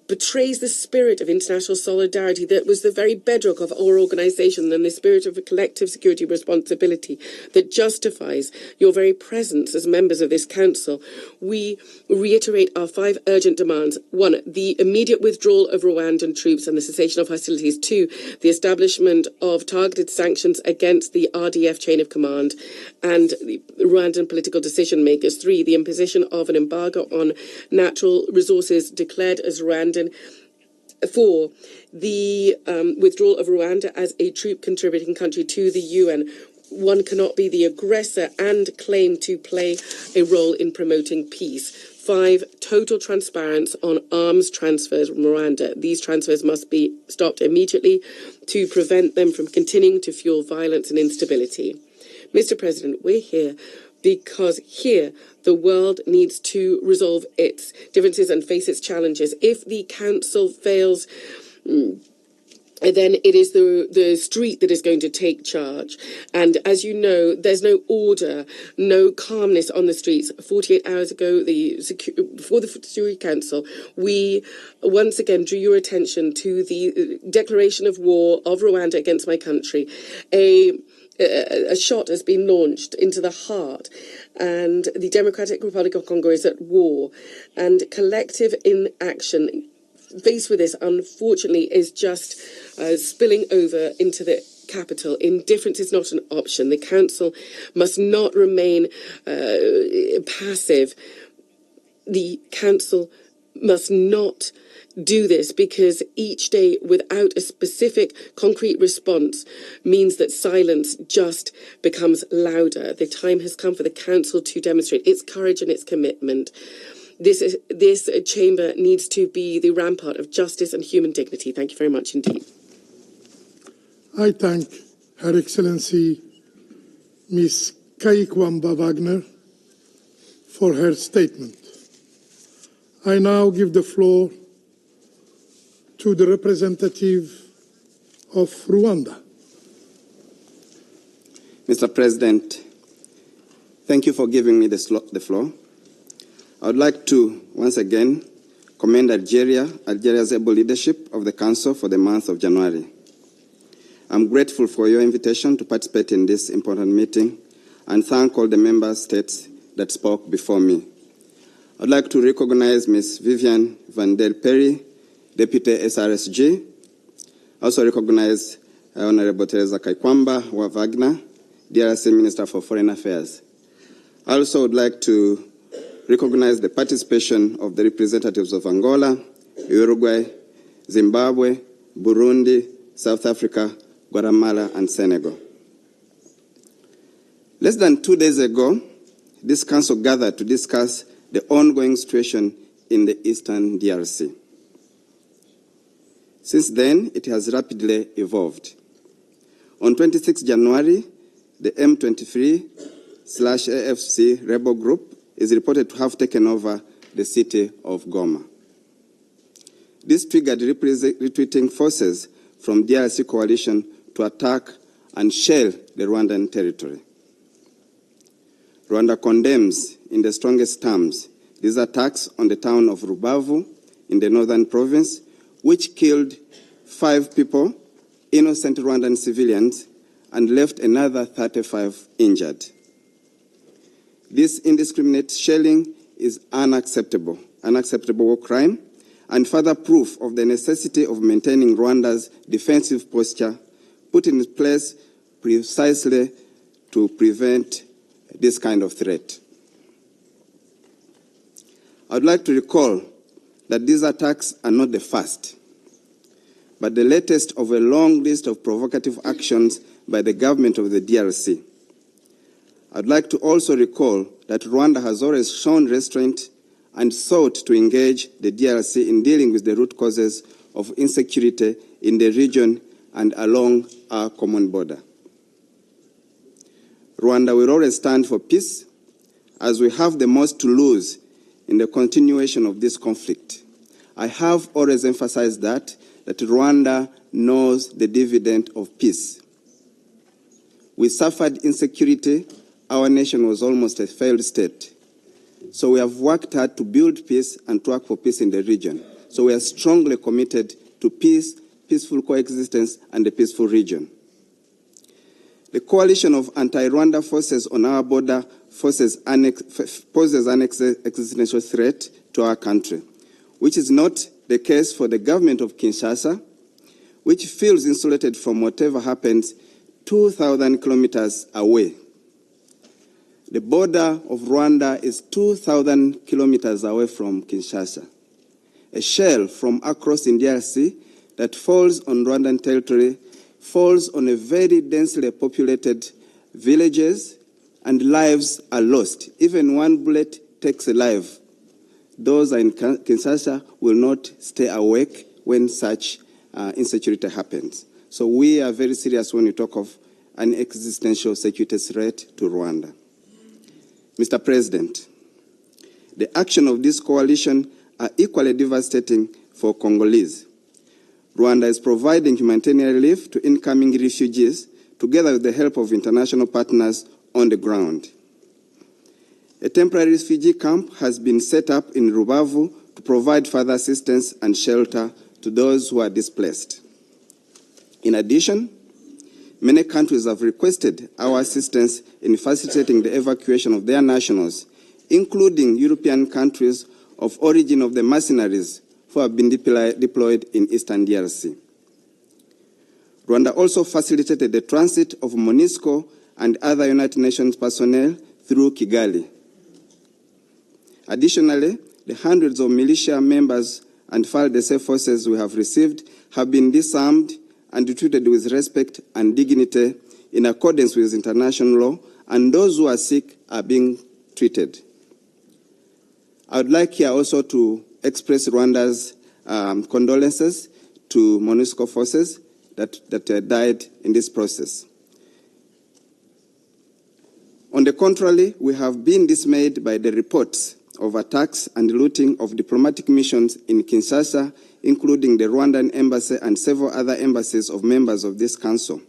betrays the spirit of international solidarity that was the very bedrock of our organisation, and the spirit of a collective security responsibility that justifies your very presence as members of this council. We reiterate our 5 urgent demands. 1, the immediate withdrawal of Rwandan troops and the cessation of hostilities. 2, the establishment of targeted sanctions against the RDF chain of command and the Rwandan political decision makers. 3, the imposition of an embargo on natural resources declared as Rwandan. 4, the withdrawal of Rwanda as a troop contributing country to the UN. One cannot be the aggressor and claim to play a role in promoting peace. 5, total transparency on arms transfers from Rwanda. These transfers must be stopped immediately to prevent them from continuing to fuel violence and instability. Mr. President, we're here because here the world needs to resolve its differences and face its challenges. If the council fails, then it is the street that is going to take charge. And as you know, there's no order, no calmness on the streets. 48 hours ago, before the Security Council, we once again drew your attention to the declaration of war of Rwanda against my country. A shot has been launched into the heart, and the Democratic Republic of Congo is at war, and collective inaction faced with this, unfortunately, is just spilling over into the capital. Indifference is not an option. The council must not remain passive. The council must not do this, because each day without a specific concrete response means that silence just becomes louder. The time has come for the council to demonstrate its courage and its commitment. This chamber needs to be the rampart of justice and human dignity. Thank you very much indeed. I thank Her Excellency Ms. Kaikwamba Wagner for her statement. I now give the floor to the representative of Rwanda. Mr. President, thank you for giving me the floor. I would like to once again commend Algeria's able leadership of the Council for the month of January. I'm grateful for your invitation to participate in this important meeting and thank all the member states that spoke before me. I'd like to recognize Ms. Viviane van der Perry, Deputy SRSG. I also recognize Honorable Teresa Kaikwamba Wagner, DRC Minister for Foreign Affairs. I also would like to recognize the participation of the representatives of Angola, Uruguay, Zimbabwe, Burundi, South Africa, Guatemala, and Senegal. Less than 2 days ago, this council gathered to discuss the ongoing situation in the eastern DRC. Since then, it has rapidly evolved. On 26 January, the M23/AFC rebel group is reported to have taken over the city of Goma. This triggered retreating forces from DRC coalition to attack and shell the Rwandan territory. Rwanda condemns in the strongest terms these attacks on the town of Rubavu in the northern province, which killed 5 people, innocent Rwandan civilians, and left another 35 injured. This indiscriminate shelling is unacceptable war crime, and further proof of the necessity of maintaining Rwanda's defensive posture put in place precisely to prevent this kind of threat. I would like to recall that these attacks are not the first, but the latest of a long list of provocative actions by the government of the DRC. I'd like to also recall that Rwanda has always shown restraint and sought to engage the DRC in dealing with the root causes of insecurity in the region and along our common border. Rwanda will always stand for peace, as we have the most to lose in the continuation of this conflict. I have always emphasized that Rwanda knows the dividend of peace. We suffered insecurity. Our nation was almost a failed state. So we have worked hard to build peace and to work for peace in the region. So we are strongly committed to peace, peaceful coexistence, and a peaceful region. The coalition of anti-Rwanda forces on our border poses an existential threat to our country, which is not the case for the government of Kinshasa, which feels insulated from whatever happens 2,000 kilometers away. The border of Rwanda is 2,000 kilometers away from Kinshasa. A shell from across in DRC that falls on Rwandan territory falls on a very densely populated villages, and lives are lost. Even one bullet takes a life. Those in Kinshasa will not stay awake when such insecurity happens. So we are very serious when we talk of an existential security threat to Rwanda. Mr. President, the action of this coalition are equally devastating for Congolese. Rwanda is providing humanitarian relief to incoming refugees together with the help of international partners on the ground. A temporary refugee camp has been set up in Rubavu to provide further assistance and shelter to those who are displaced. In addition, many countries have requested our assistance in facilitating the evacuation of their nationals, including European countries of origin of the mercenaries who have been deployed in eastern DRC. Rwanda also facilitated the transit of MONUSCO and other United Nations personnel through Kigali. Additionally, the hundreds of militia members and FARDC forces we have received have been disarmed and treated with respect and dignity in accordance with international law, and those who are sick are being treated. I would like here also to express Rwanda's condolences to MONUSCO forces that died in this process. On the contrary, we have been dismayed by the reports of attacks and looting of diplomatic missions in Kinshasa, including the Rwandan embassy and several other embassies of members of this council.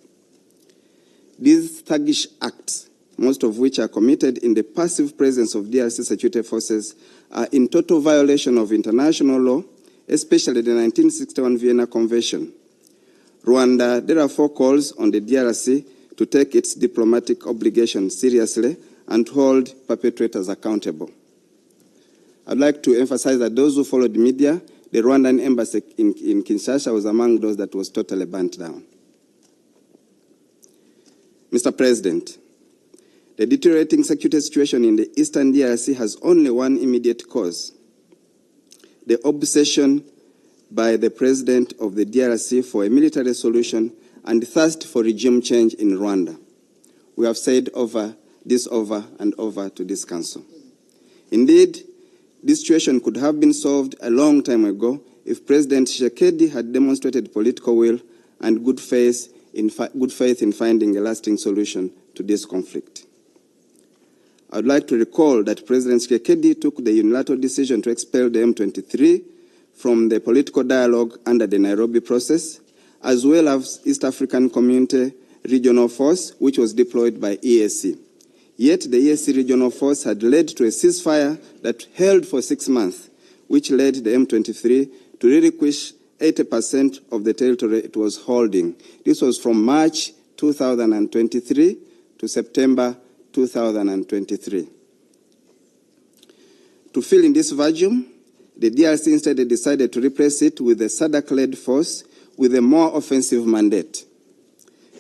These thuggish acts, most of which are committed in the passive presence of DRC security forces, are in total violation of international law, especially the 1961 Vienna Convention. Rwanda therefore calls on the DRC to take its diplomatic obligations seriously and hold perpetrators accountable. I'd like to emphasize that those who followed the media, the Rwandan embassy in Kinshasa was among those that was totally burnt down. Mr. President, the deteriorating security situation in the eastern DRC has only one immediate cause: the obsession by the president of the DRC for a military solution and thirst for regime change in Rwanda. We have said over and over to this council. Indeed, this situation could have been solved a long time ago if President Tshisekedi had demonstrated political will and good faith in finding a lasting solution to this conflict. I would like to recall that President Tshisekedi took the unilateral decision to expel the M23 from the political dialogue under the Nairobi process, as well as East African Community Regional Force, which was deployed by EAC. Yet the EAC Regional Force had led to a ceasefire that held for 6 months, which led the M23 to relinquish 80% of the territory it was holding. This was from March 2023 to September 2023. To fill in this vacuum, the DRC instead decided to replace it with a SADC-led force with a more offensive mandate.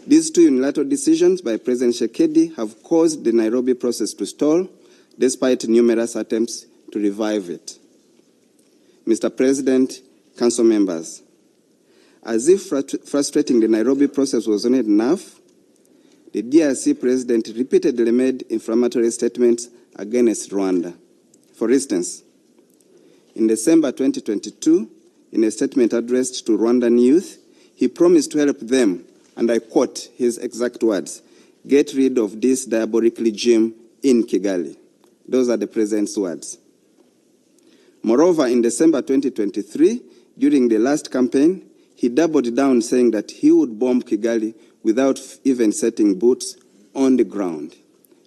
These two unilateral decisions by President Tshisekedi have caused the Nairobi process to stall, despite numerous attempts to revive it. Mr. President, Council members, as if frustrating the Nairobi process was not enough, the DRC President repeatedly made inflammatory statements against Rwanda. For instance, in December 2022, in a statement addressed to Rwandan youth, he promised to help them, and I quote his exact words, "Get rid of this diabolic regime in Kigali." Those are the President's words. Moreover, in December 2023, during the last campaign, he doubled down saying that he would bomb Kigali without even setting boots on the ground.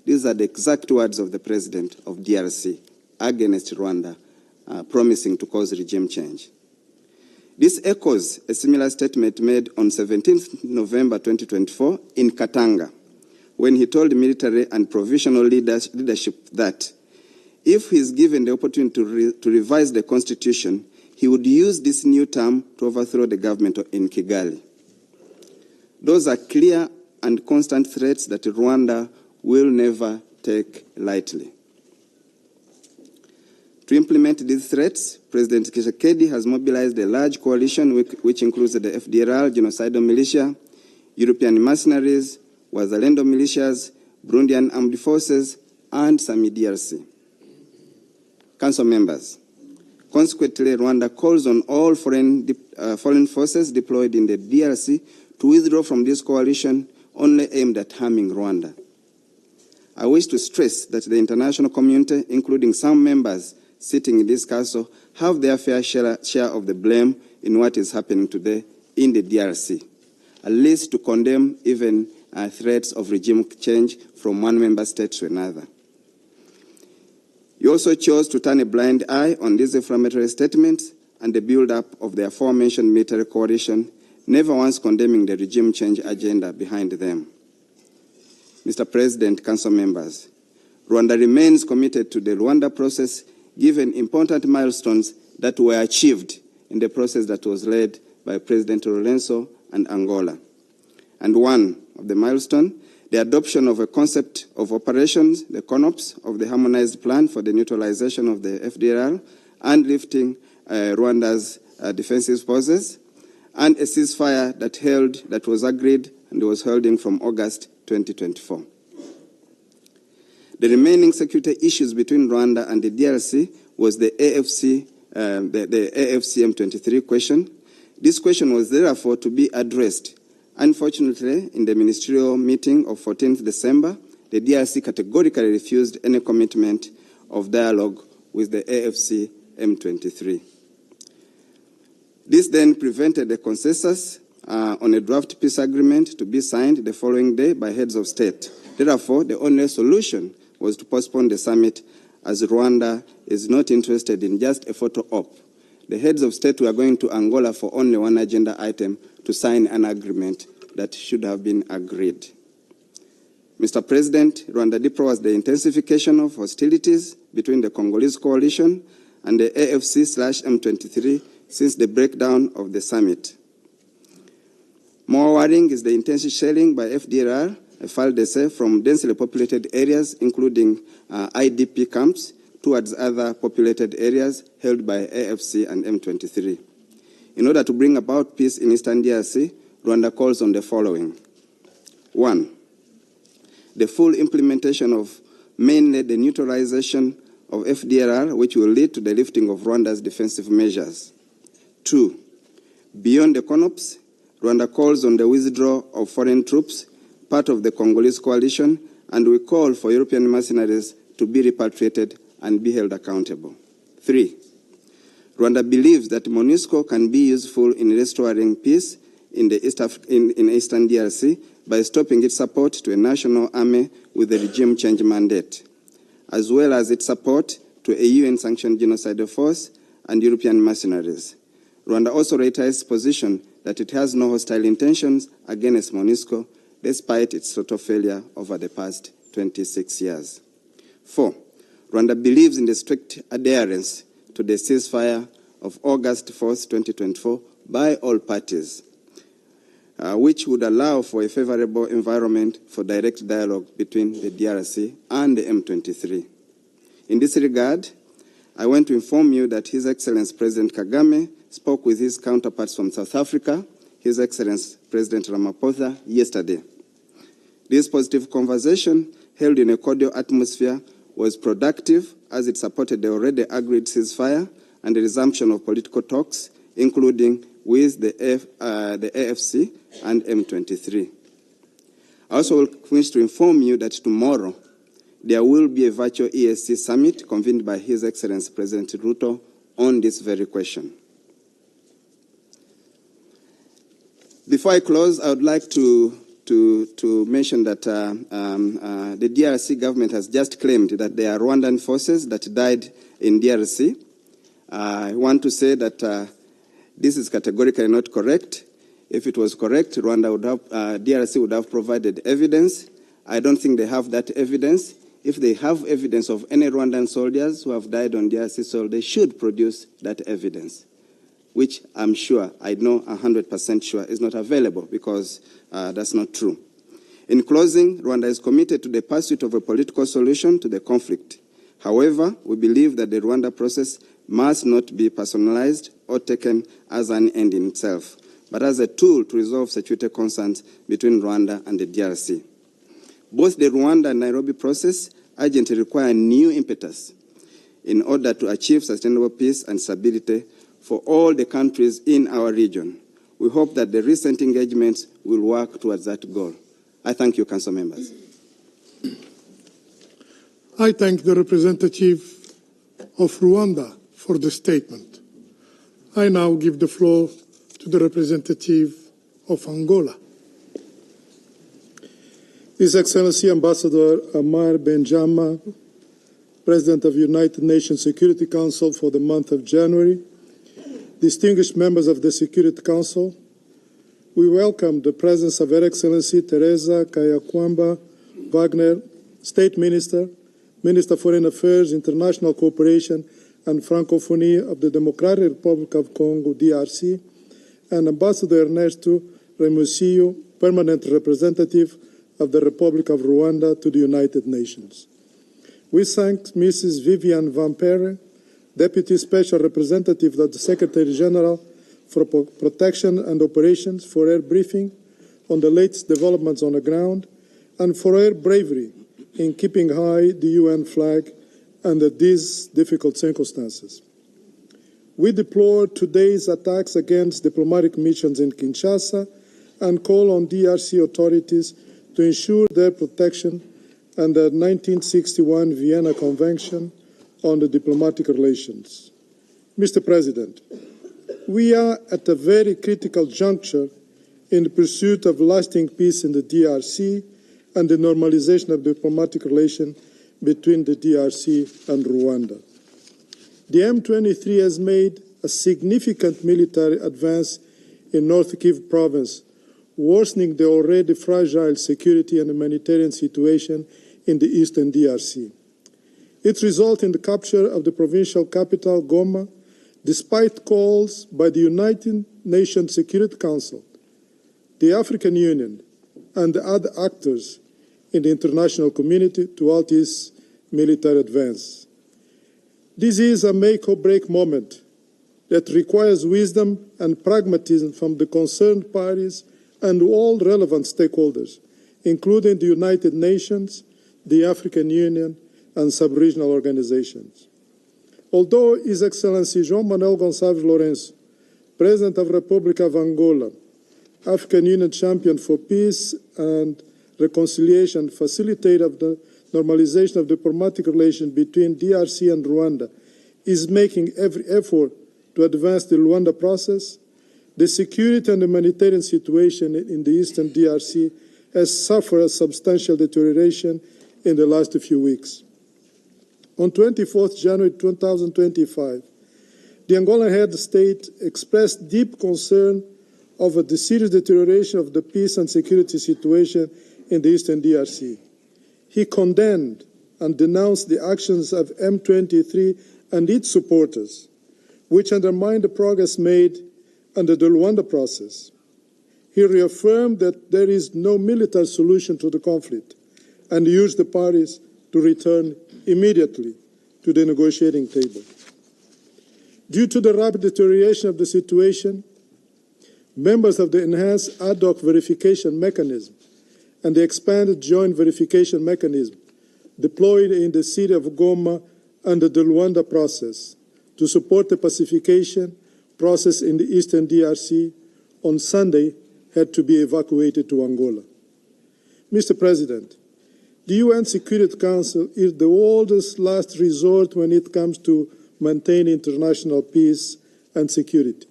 These are the exact words of the President of DRC against Rwanda, promising to cause regime change. This echoes a similar statement made on 17th November 2024 in Katanga, when he told military and provisional leadership that if he is given the opportunity to revise the constitution, he would use this new term to overthrow the government in Kigali. Those are clear and constant threats that Rwanda will never take lightly. To implement these threats, President Tshisekedi has mobilized a large coalition which includes the FDLR, genocidal militia, European mercenaries, Wazalendo militias, Burundian armed forces, and some DRC. Council members, consequently, Rwanda calls on all foreign forces deployed in the DRC to withdraw from this coalition only aimed at harming Rwanda. I wish to stress that the international community, including some members sitting in this council, have their fair share of the blame in what is happening today in the DRC, at least to condemn even threats of regime change from one member state to another. You also chose to turn a blind eye on these inflammatory statements and the build-up of the aforementioned military coalition, never once condemning the regime change agenda behind them. Mr. President, Council members, Rwanda remains committed to the Rwanda process, given important milestones that were achieved in the process that was led by President Lorenzo and Angola. And one of the milestones, the adoption of a concept of operations, the CONOPS, of the harmonized plan for the neutralization of the FDLR and lifting Rwanda's defensive forces, and a ceasefire that was agreed and was holding from August 2024. The remaining security issues between Rwanda and the DRC was the AFC M23 question. This question was therefore to be addressed. Unfortunately, in the ministerial meeting of 14th December, the DRC categorically refused any commitment of dialogue with the AFC M23. This then prevented a consensus on a draft peace agreement to be signed the following day by heads of state. Therefore, the only solution was to postpone the summit, as Rwanda is not interested in just a photo op. The heads of state were going to Angola for only one agenda item, to sign an agreement that should have been agreed. Mr. President, Rwanda deploys the intensification of hostilities between the Congolese coalition and the AFC/M23 since the breakdown of the summit. More worrying is the intensive shelling by FDLR, FARDC, from densely populated areas, including IDP camps, towards other populated areas held by AFC and M23. In order to bring about peace in Eastern DRC, Rwanda calls on the following. 1. The full implementation of mainly the neutralization of FDLR, which will lead to the lifting of Rwanda's defensive measures. 2. Beyond the CONOPS, Rwanda calls on the withdrawal of foreign troops, part of the Congolese coalition, and we call for European mercenaries to be repatriated and be held accountable. 3. Rwanda believes that MONUSCO can be useful in restoring peace in Eastern DRC by stopping its support to a national army with a regime change mandate, as well as its support to a UN-sanctioned genocidal force and European mercenaries. Rwanda also reiterates its position that it has no hostile intentions against MONUSCO, despite its total failure over the past 26 years. 4. Rwanda believes in the strict adherence to the ceasefire of August 4th, 2024 by all parties, which would allow for a favorable environment for direct dialogue between the DRC and the M23. In this regard, I want to inform you that His Excellency President Kagame spoke with his counterparts from South Africa, His Excellency President Ramaphosa, yesterday. This positive conversation, held in a cordial atmosphere, was productive as it supported the already agreed ceasefire and the resumption of political talks, including with the AFC and M23. I also wish to inform you that tomorrow there will be a virtual ESC summit convened by His Excellency President Ruto on this very question. Before I close, I would like to mention that the DRC government has just claimed that there are Rwandan forces that died in DRC. I want to say that this is categorically not correct. If it was correct, DRC would have provided evidence. I don't think they have that evidence. If they have evidence of any Rwandan soldiers who have died on DRC soil, they should produce that evidence, which I'm sure, I know 100% sure, is not available because that's not true. In closing, Rwanda is committed to the pursuit of a political solution to the conflict. However, we believe that the Rwanda process must not be personalized or taken as an end in itself, but as a tool to resolve security concerns between Rwanda and the DRC. Both the Rwanda and Nairobi process urgently require new impetus in order to achieve sustainable peace and stability for all the countries in our region. We hope that the recent engagements will work towards that goal. I thank you, Council members. I thank the representative of Rwanda for the statement. I now give the floor to the representative of Angola. His Excellency Ambassador Amar Benjama, President of the United Nations Security Council for the month of January, distinguished members of the Security Council, we welcome the presence of Her Excellency Teresa Kayakwamba Wagner, State Minister, Minister of Foreign Affairs, International Cooperation and Francophonie of the Democratic Republic of Congo DRC, and Ambassador Ernesto Remusillo, Permanent Representative of the Republic of Rwanda to the United Nations. We thank Mrs. Viviane Van Perre, Deputy Special Representative of the Secretary General for Protection and Operations, for her briefing on the latest developments on the ground and for her bravery in keeping high the UN flag under these difficult circumstances. We deplore today's attacks against diplomatic missions in Kinshasa and call on DRC authorities to ensure their protection under the 1961 Vienna Convention on the diplomatic relations. Mr. President, we are at a very critical juncture in the pursuit of lasting peace in the DRC and the normalization of diplomatic relations between the DRC and Rwanda. The M23 has made a significant military advance in North Kivu province, worsening the already fragile security and humanitarian situation in the eastern DRC. It resulted in the capture of the provincial capital, Goma, despite calls by the United Nations Security Council, the African Union, and the other actors in the international community to halt this military advance. This is a make-or-break moment that requires wisdom and pragmatism from the concerned parties and all relevant stakeholders, including the United Nations, the African Union, and sub-regional organizations. Although His Excellency João Manuel Gonçalves Lourenço, President of the Republic of Angola, African Union champion for peace and reconciliation, facilitator of the normalization of diplomatic relations between DRC and Rwanda, is making every effort to advance the Rwanda process, the security and humanitarian situation in the eastern DRC has suffered a substantial deterioration in the last few weeks. On 24th January 2025, the Angolan head of state expressed deep concern over the serious deterioration of the peace and security situation in the eastern DRC. He condemned and denounced the actions of M23 and its supporters, which undermine the progress made under the Rwanda process. He reaffirmed that there is no military solution to the conflict and urged the parties to return immediately to the negotiating table. Due to the rapid deterioration of the situation, members of the enhanced ad hoc verification mechanism and the expanded joint verification mechanism deployed in the city of Goma under the Rwanda process to support the pacification process in the eastern DRC on Sunday had to be evacuated to Angola. Mr. President, the UN Security Council is the world's last resort when it comes to maintaining international peace and security.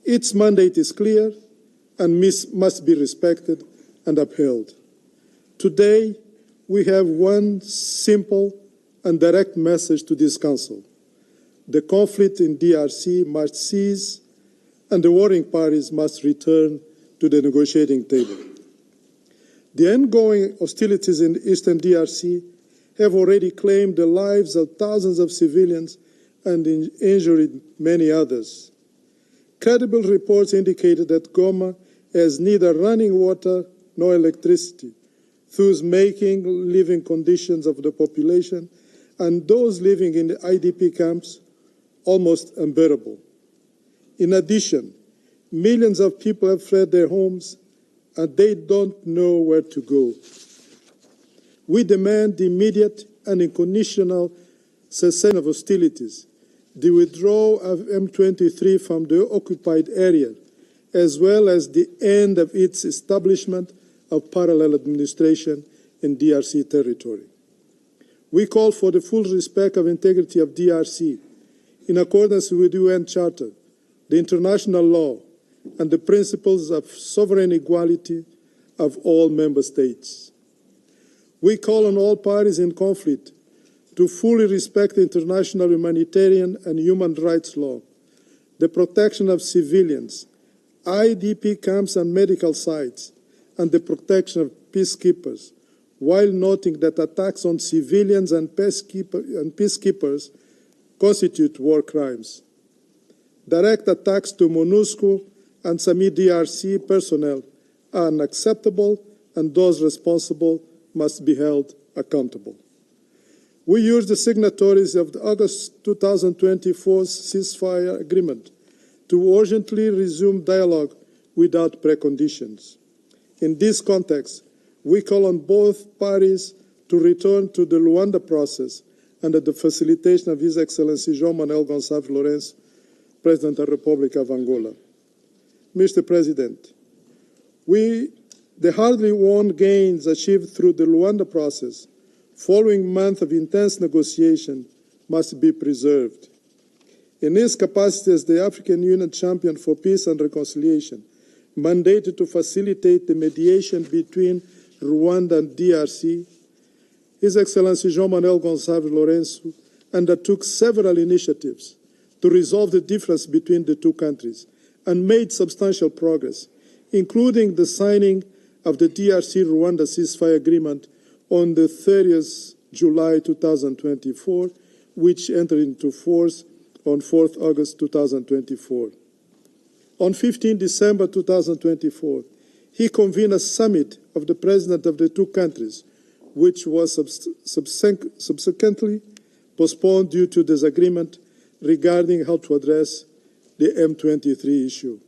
Its mandate is clear and must be respected and upheld. Today, we have one simple and direct message to this Council. The conflict in DRC must cease and the warring parties must return to the negotiating table. The ongoing hostilities in the eastern DRC have already claimed the lives of thousands of civilians and injured many others. Credible reports indicated that Goma has neither running water nor electricity, thus making living conditions of the population and those living in the IDP camps almost unbearable. In addition, millions of people have fled their homes and they don't know where to go. We demand the immediate and unconditional cessation of hostilities, the withdrawal of M23 from the occupied area, as well as the end of its establishment of parallel administration in DRC territory. We call for the full respect of integrity of DRC in accordance with the UN Charter, the international law, and the principles of sovereign equality of all member states. We call on all parties in conflict to fully respect international humanitarian and human rights law, the protection of civilians, IDP camps and medical sites, and the protection of peacekeepers, while noting that attacks on civilians and peacekeepers constitute war crimes. Direct attacks to MONUSCO and some DRC personnel are unacceptable, and those responsible must be held accountable. We urge the signatories of the August 2024 ceasefire agreement to urgently resume dialogue without preconditions. In this context, we call on both parties to return to the Rwanda process under the facilitation of His Excellency João Manuel Gonçalves Lourenço, President of the Republic of Angola. Mr. President, the hardly won gains achieved through the Rwanda process following months of intense negotiation must be preserved. In his capacity as the African Union champion for peace and reconciliation, mandated to facilitate the mediation between Rwanda and DRC, His Excellency João Manuel Gonçalves Lourenço undertook several initiatives to resolve the difference between the two countries and made substantial progress, including the signing of the DRC-Rwanda ceasefire agreement on the 30th July 2024, which entered into force on 4th August 2024. On 15 December 2024, he convened a summit of the presidents of the two countries, which was subsequently postponed due to disagreement regarding how to address the M23 issue.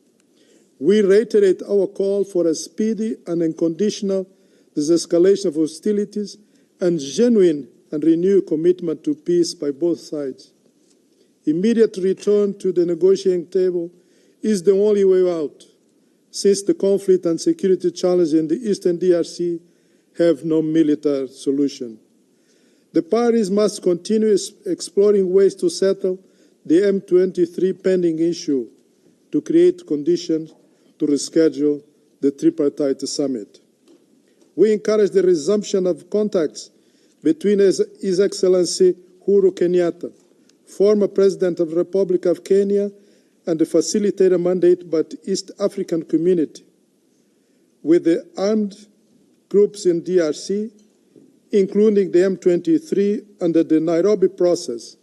We reiterate our call for a speedy and unconditional de-escalation of hostilities and genuine and renewed commitment to peace by both sides. Immediate return to the negotiating table is the only way out, since the conflict and security challenges in the eastern DRC have no military solution. The parties must continue exploring ways to settle the M23 pending issue to create conditions to reschedule the tripartite summit. We encourage the resumption of contacts between His Excellency Uhuru Kenyatta, former President of the Republic of Kenya, and the facilitator mandate by the East African Community, with the armed groups in DRC, including the M23, under the Nairobi process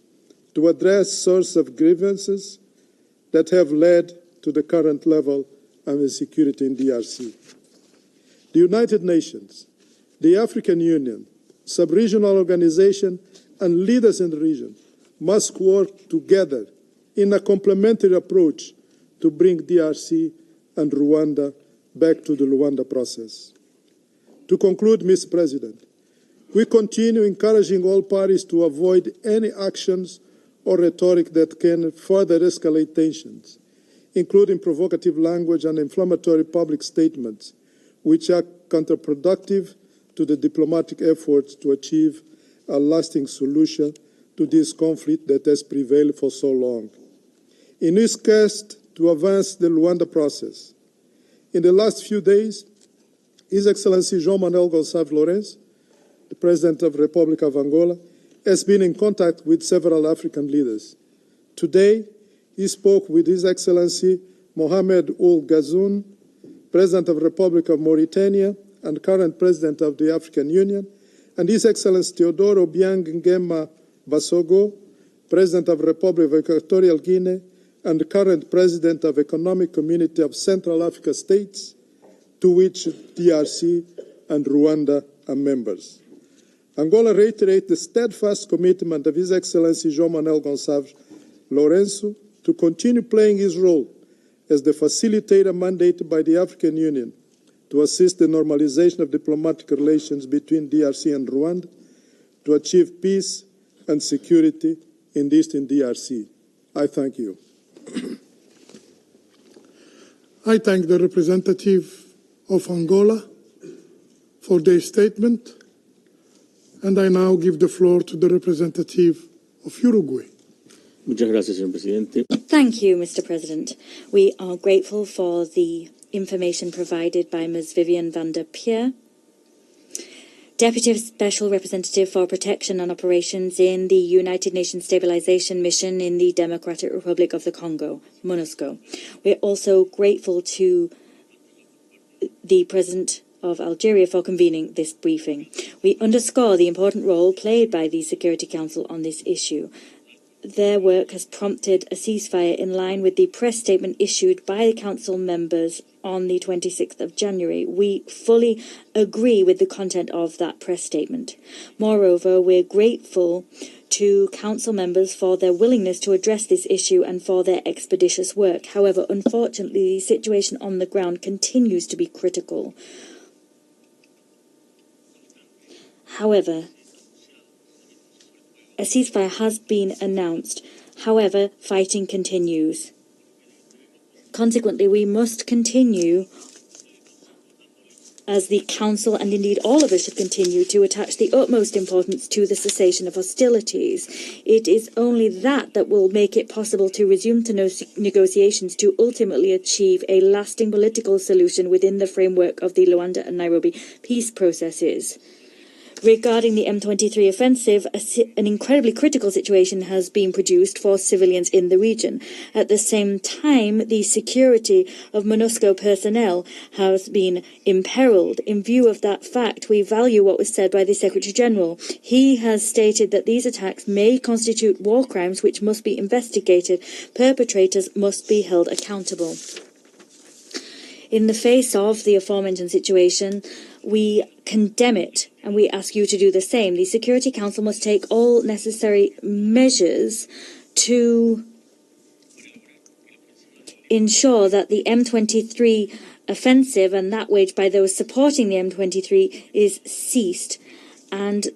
to address sources of grievances that have led to the current level of insecurity in DRC. The United Nations, the African Union, sub-regional organizations, and leaders in the region must work together in a complementary approach to bring DRC and Rwanda back to the Luanda process. To conclude, Mr. President, we continue encouraging all parties to avoid any actions or rhetoric that can further escalate tensions, including provocative language and inflammatory public statements, which are counterproductive to the diplomatic efforts to achieve a lasting solution to this conflict that has prevailed for so long. In his quest to advance the Luanda process, in the last few days, His Excellency João Manuel Gonçalves Lourenço, the President of the Republic of Angola, has been in contact with several African leaders. Today, he spoke with His Excellency Mohamed Ould Ghazouani, President of the Republic of Mauritania and current President of the African Union, and His Excellency Teodoro Obiang Nguema Basogo, President of the Republic of Equatorial Guinea and current President of the Economic Community of Central Africa States, to which DRC and Rwanda are members. Angola reiterates the steadfast commitment of His Excellency João Manuel Gonçalves Lourenço to continue playing his role as the facilitator mandated by the African Union to assist the normalization of diplomatic relations between DRC and Rwanda to achieve peace and security in the eastern DRC. I thank you. I thank the representative of Angola for their statement, and I now give the floor to the representative of Uruguay. Muchas gracias, señor presidente. Thank you, Mr. President. We are grateful for the information provided by Ms. Viviane van der Peer, Deputy Special Representative for Protection and Operations in the United Nations Stabilization Mission in the Democratic Republic of the Congo, MONUSCO. We are also grateful to the President of Algeria for convening this briefing. We underscore the important role played by the Security Council on this issue. Their work has prompted a ceasefire in line with the press statement issued by the Council members on the 26th of January. We fully agree with the content of that press statement. Moreover, we're grateful to Council members for their willingness to address this issue and for their expeditious work. However, unfortunately, the situation on the ground continues to be critical. However, a ceasefire has been announced. However, fighting continues. Consequently, we must continue, as the Council and indeed all of us should continue, to attach the utmost importance to the cessation of hostilities. It is only that will make it possible to resume negotiations to ultimately achieve a lasting political solution within the framework of the Luanda and Nairobi peace processes. Regarding the M23 offensive, an incredibly critical situation has been produced for civilians in the region. At the same time, the security of MONUSCO personnel has been imperiled. In view of that fact, we value what was said by the Secretary General. He has stated that these attacks may constitute war crimes which must be investigated. Perpetrators must be held accountable. In the face of the aforementioned situation, we condemn it, and we ask you to do the same. The Security Council must take all necessary measures to ensure that the M23 offensive and that waged by those supporting the M23 is ceased, and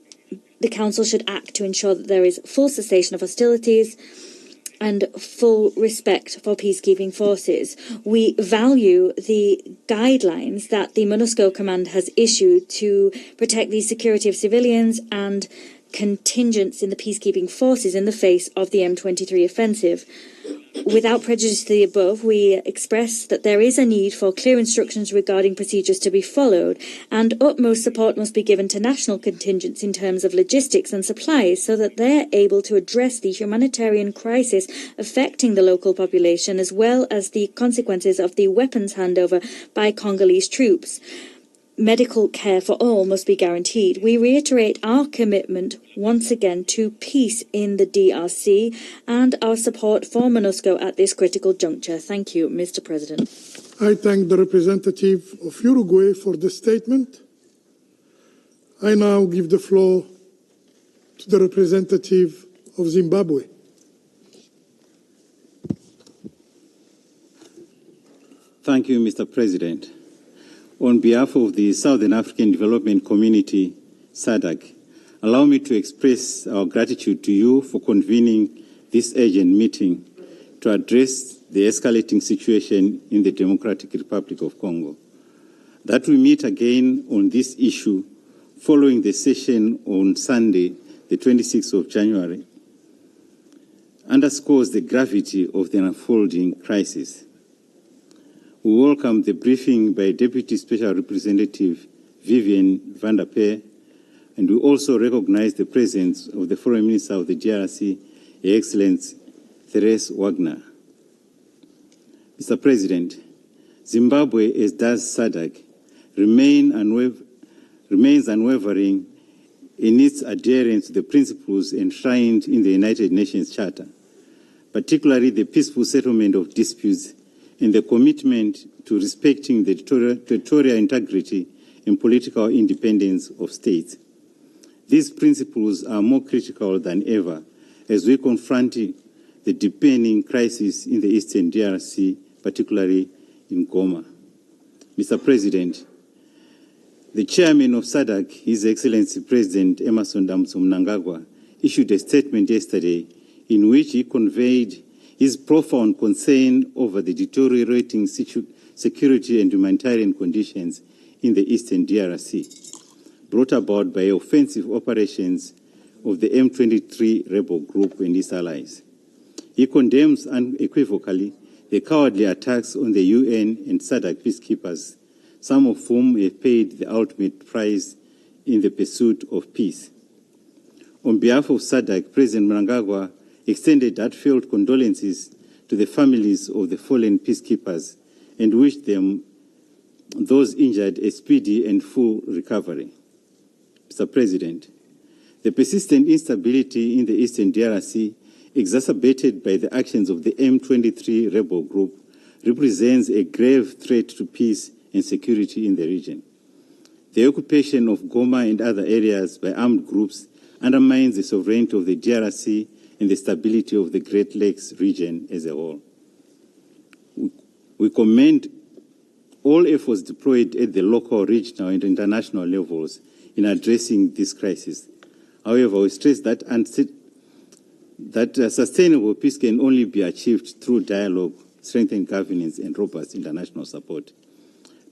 the Council should act to ensure that there is full cessation of hostilities and full respect for peacekeeping forces. We value the guidelines that the MONUSCO Command has issued to protect the security of civilians and contingents in the peacekeeping forces in the face of the M23 offensive. Without prejudice to the above, we express that there is a need for clear instructions regarding procedures to be followed, and utmost support must be given to national contingents in terms of logistics and supplies so that they're able to address the humanitarian crisis affecting the local population as well as the consequences of the weapons handover by Congolese troops. Medical care for all must be guaranteed. We reiterate our commitment once again to peace in the DRC and our support for MONUSCO at this critical juncture. Thank you, Mr. President. I thank the representative of Uruguay for the statement. I now give the floor to the representative of Zimbabwe. Thank you, Mr. President. On behalf of the Southern African Development Community, SADC, allow me to express our gratitude to you for convening this urgent meeting to address the escalating situation in the Democratic Republic of Congo. That we meet again on this issue following the session on Sunday, the 26th of January, underscores the gravity of the unfolding crisis. We welcome the briefing by Deputy Special Representative Vivian van der Peer, and we also recognize the presence of the Foreign Minister of the DRC, Her Excellency Therese Wagner. Mr. President, Zimbabwe, as does SADC, remains unwavering in its adherence to the principles enshrined in the United Nations Charter, particularly the peaceful settlement of disputes and the commitment to respecting the territorial integrity and political independence of states. These principles are more critical than ever as we confront the deepening crisis in the Eastern DRC, particularly in Goma. Mr. President, the chairman of SADC, His Excellency President Emmerson Mnangagwa, issued a statement yesterday in which he conveyed his profound concern over the deteriorating security and humanitarian conditions in the Eastern DRC, brought about by offensive operations of the M23 rebel group and its allies. He condemns unequivocally the cowardly attacks on the UN and SADC peacekeepers, some of whom have paid the ultimate price in the pursuit of peace. On behalf of SADC, President Mnangagwa extended heartfelt condolences to the families of the fallen peacekeepers and wished them, those injured, a speedy and full recovery. Mr. President, the persistent instability in the Eastern DRC, exacerbated by the actions of the M23 rebel group, represents a grave threat to peace and security in the region. The occupation of Goma and other areas by armed groups undermines the sovereignty of the DRC and the stability of the Great Lakes region as a whole. We commend all efforts deployed at the local, regional, and international levels in addressing this crisis. However, we stress that sustainable peace can only be achieved through dialogue, strengthened governance, and robust international support.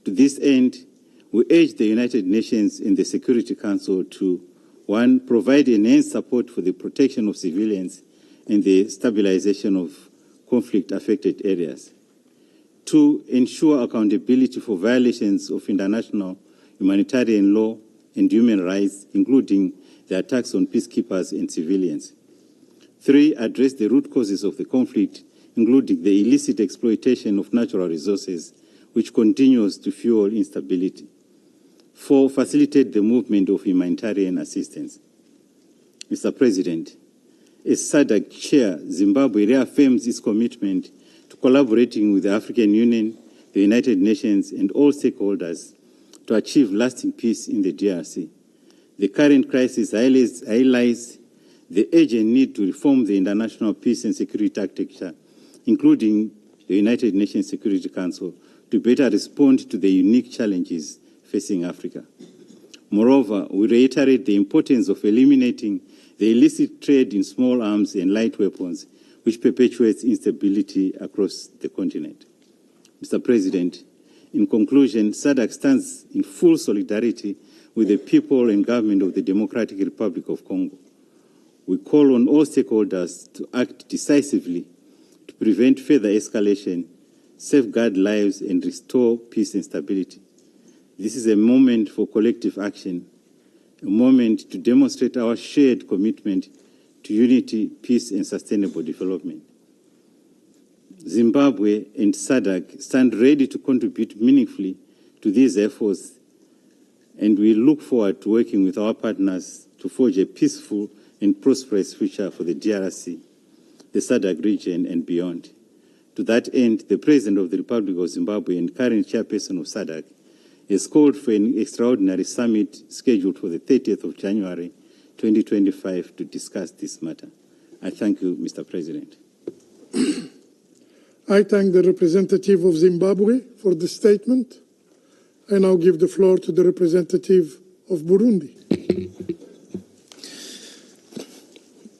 To this end, we urge the United Nations and the Security Council to, 1, provide enhanced support for the protection of civilians and the stabilization of conflict-affected areas. 2, ensure accountability for violations of international humanitarian law and human rights, including the attacks on peacekeepers and civilians. 3, address the root causes of the conflict, including the illicit exploitation of natural resources, which continues to fuel instability. 4, facilitate the movement of humanitarian assistance. Mr. President, as SADC chair, Zimbabwe reaffirms its commitment to collaborating with the African Union, the United Nations, and all stakeholders to achieve lasting peace in the DRC. The current crisis highlights the urgent need to reform the international peace and security architecture, including the United Nations Security Council to better respond to the unique challenges facing Africa. Moreover, we reiterate the importance of eliminating the illicit trade in small arms and light weapons, which perpetuates instability across the continent. Mr. President, in conclusion, SADC stands in full solidarity with the people and government of the Democratic Republic of Congo. We call on all stakeholders to act decisively to prevent further escalation, safeguard lives, and restore peace and stability. This is a moment for collective action, a moment to demonstrate our shared commitment to unity, peace, and sustainable development. Zimbabwe and SADC stand ready to contribute meaningfully to these efforts, and we look forward to working with our partners to forge a peaceful and prosperous future for the DRC, the SADC region, and beyond. To that end, the President of the Republic of Zimbabwe and current chairperson of SADC has called for an extraordinary summit scheduled for the 30th of January 2025 to discuss this matter. I thank you, Mr. President. I thank the representative of Zimbabwe for the statement. I now give the floor to the representative of Burundi.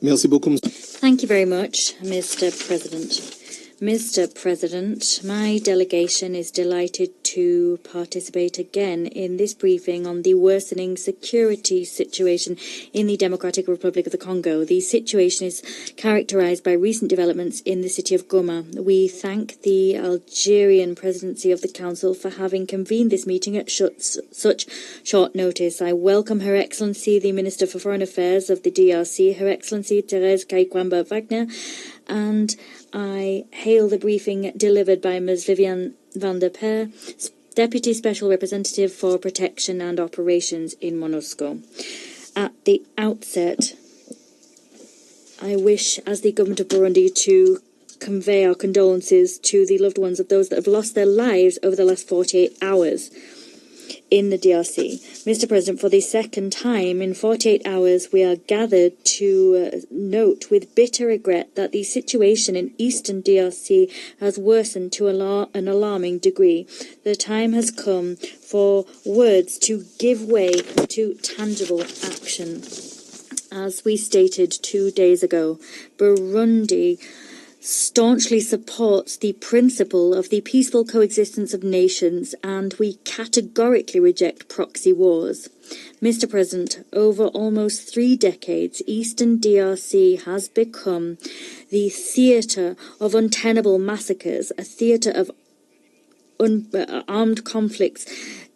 Merci beaucoup. Thank you very much, Mr. President. Mr. President, my delegation is delighted to participate again in this briefing on the worsening security situation in the Democratic Republic of the Congo. The situation is characterized by recent developments in the city of Goma. We thank the Algerian presidency of the Council for having convened this meeting at such short notice. I welcome Her Excellency, the Minister for Foreign Affairs of the DRC, Her Excellency Therese Kaikwamba-Wagner, and I hail the briefing delivered by Ms. Viviane van der Per, Deputy Special Representative for Protection and Operations in MONUSCO. At the outset, I wish, as the Government of Burundi, to convey our condolences to the loved ones of those that have lost their lives over the last 48 hours in the DRC. Mr. President, for the second time in 48 hours, we are gathered to note with bitter regret that the situation in eastern DRC has worsened to an alarming degree. The time has come for words to give way to tangible action. As we stated 2 days ago, Burundi staunchly supports the principle of the peaceful coexistence of nations, and we categorically reject proxy wars. Mr. President, over almost 3 decades, Eastern DRC has become the theatre of untenable massacres, a theatre of armed conflicts,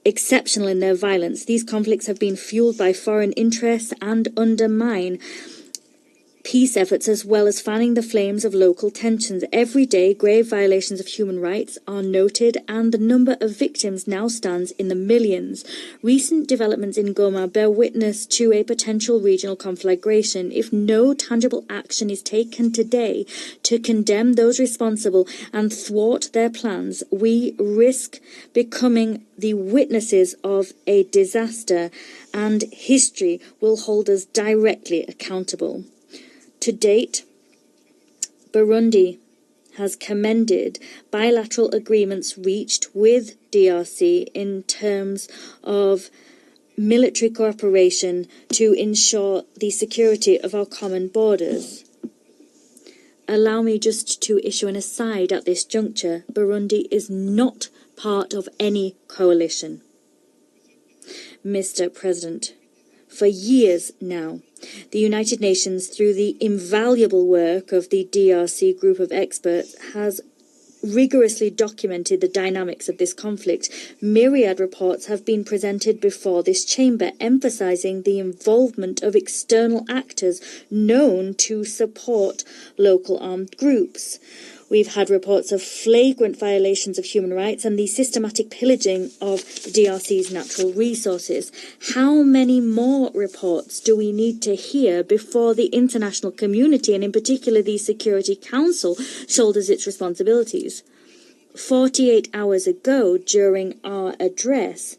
exceptional in their violence. These conflicts have been fueled by foreign interests and undermine peace efforts, as well as fanning the flames of local tensions. Every day, grave violations of human rights are noted, and the number of victims now stands in the millions. Recent developments in Goma bear witness to a potential regional conflagration. If no tangible action is taken today to condemn those responsible and thwart their plans, we risk becoming the witnesses of a disaster, and history will hold us directly accountable. To date, Burundi has commended bilateral agreements reached with DRC in terms of military cooperation to ensure the security of our common borders. Allow me just to issue an aside at this juncture. Burundi is not part of any coalition. Mr. President, for years now, the United Nations, through the invaluable work of the DRC group of experts, has rigorously documented the dynamics of this conflict. Myriad reports have been presented before this chamber, emphasizing the involvement of external actors known to support local armed groups. We've had reports of flagrant violations of human rights and the systematic pillaging of DRC's natural resources. How many more reports do we need to hear before the international community, and in particular the Security Council, shoulders its responsibilities? 48 hours ago, during our address,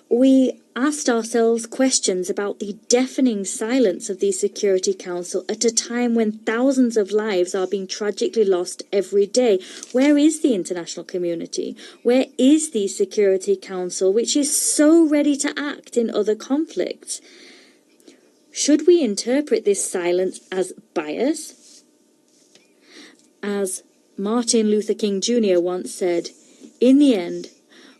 we asked ourselves questions about the deafening silence of the Security Council at a time when thousands of lives are being tragically lost every day. Where is the international community? Where is the Security Council, which is so ready to act in other conflicts? Should we interpret this silence as bias? As Martin Luther King Jr. once said, in the end,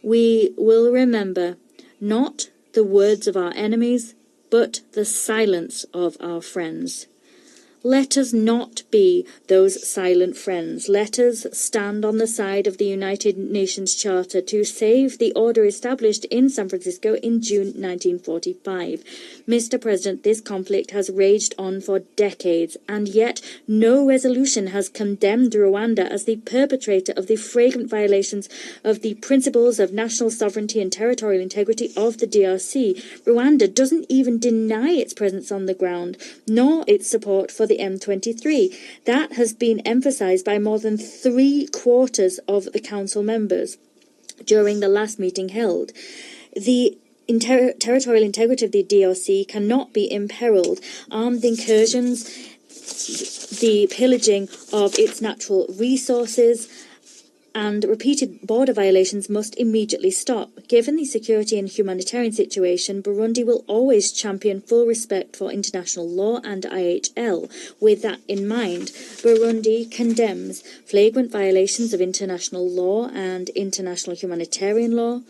we will remember not the words of our enemies, but the silence of our friends. Let us not be those silent friends. Let us stand on the side of the United Nations Charter to save the order established in San Francisco in June 1945. Mr. President, this conflict has raged on for decades, and yet no resolution has condemned Rwanda as the perpetrator of the flagrant violations of the principles of national sovereignty and territorial integrity of the DRC. Rwanda doesn't even deny its presence on the ground, nor its support for the M23. That has been emphasized by more than 3/4 of the council members during the last meeting held. The territorial integrity of the DRC cannot be imperiled. Armed incursions, the pillaging of its natural resources, and repeated border violations must immediately stop. Given the security and humanitarian situation, Burundi will always champion full respect for international law and IHL. With that in mind, Burundi condemns flagrant violations of international law and international humanitarian law.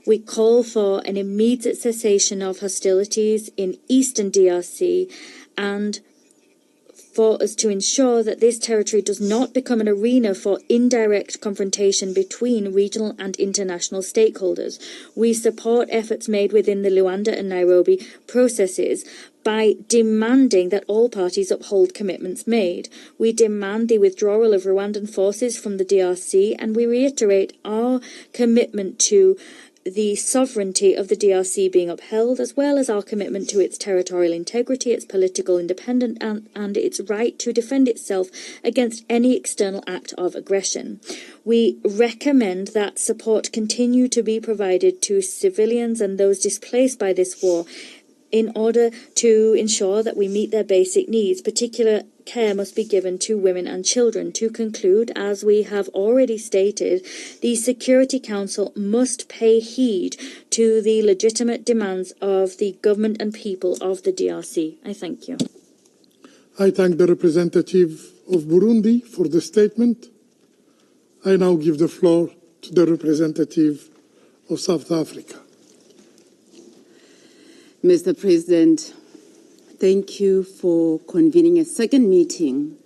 We call for an immediate cessation of hostilities in eastern DRC and for us to ensure that this territory does not become an arena for indirect confrontation between regional and international stakeholders. We support efforts made within the Luanda and Nairobi processes by demanding that all parties uphold commitments made. We demand the withdrawal of Rwandan forces from the DRC, and we reiterate our commitment to the sovereignty of the DRC being upheld, as well as our commitment to its territorial integrity, its political independence, and its right to defend itself against any external act of aggression. We recommend that support continue to be provided to civilians and those displaced by this war in order to ensure that we meet their basic needs. Particular care must be given to women and children. To conclude, as we have already stated, the Security Council must pay heed to the legitimate demands of the government and people of the DRC. I thank you. I thank the representative of Burundi for the statement. I now give the floor to the representative of South Africa. Mr. President, thank you for convening a second meeting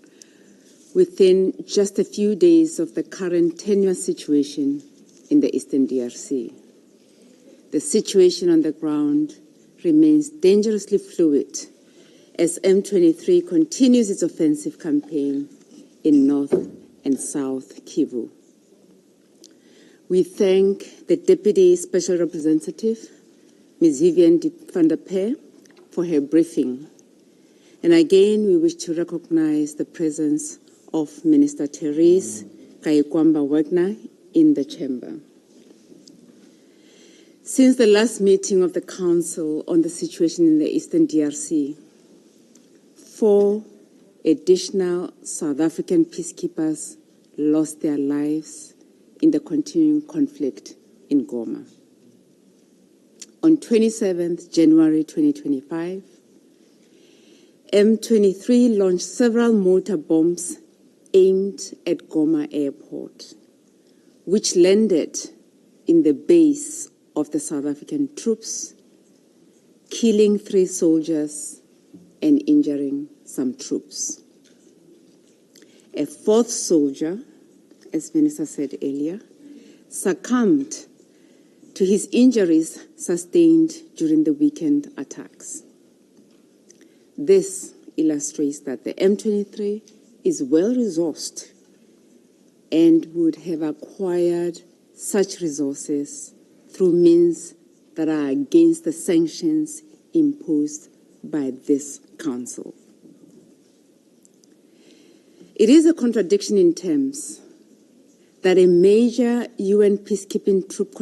within just a few days of the current tenuous situation in the Eastern DRC. The situation on the ground remains dangerously fluid as M23 continues its offensive campaign in North and South Kivu. We thank the Deputy Special Representative, Ms. Viviane van der Peer, for her briefing. And again, we wish to recognize the presence of Minister Therese Kayikwamba-Wagner in the chamber. Since the last meeting of the Council on the situation in the Eastern DRC, 4 additional South African peacekeepers lost their lives in the continuing conflict in Goma. On 27th January 2025, M23 launched several mortar bombs aimed at Goma Airport, which landed in the base of the South African troops, killing 3 soldiers and injuring some troops. A 4th soldier, as Minister said earlier, succumbed to his injuries sustained during the weekend attacks. This illustrates that the M23 is well-resourced and would have acquired such resources through means that are against the sanctions imposed by this Council. It is a contradiction in terms that a major UN peacekeeping troop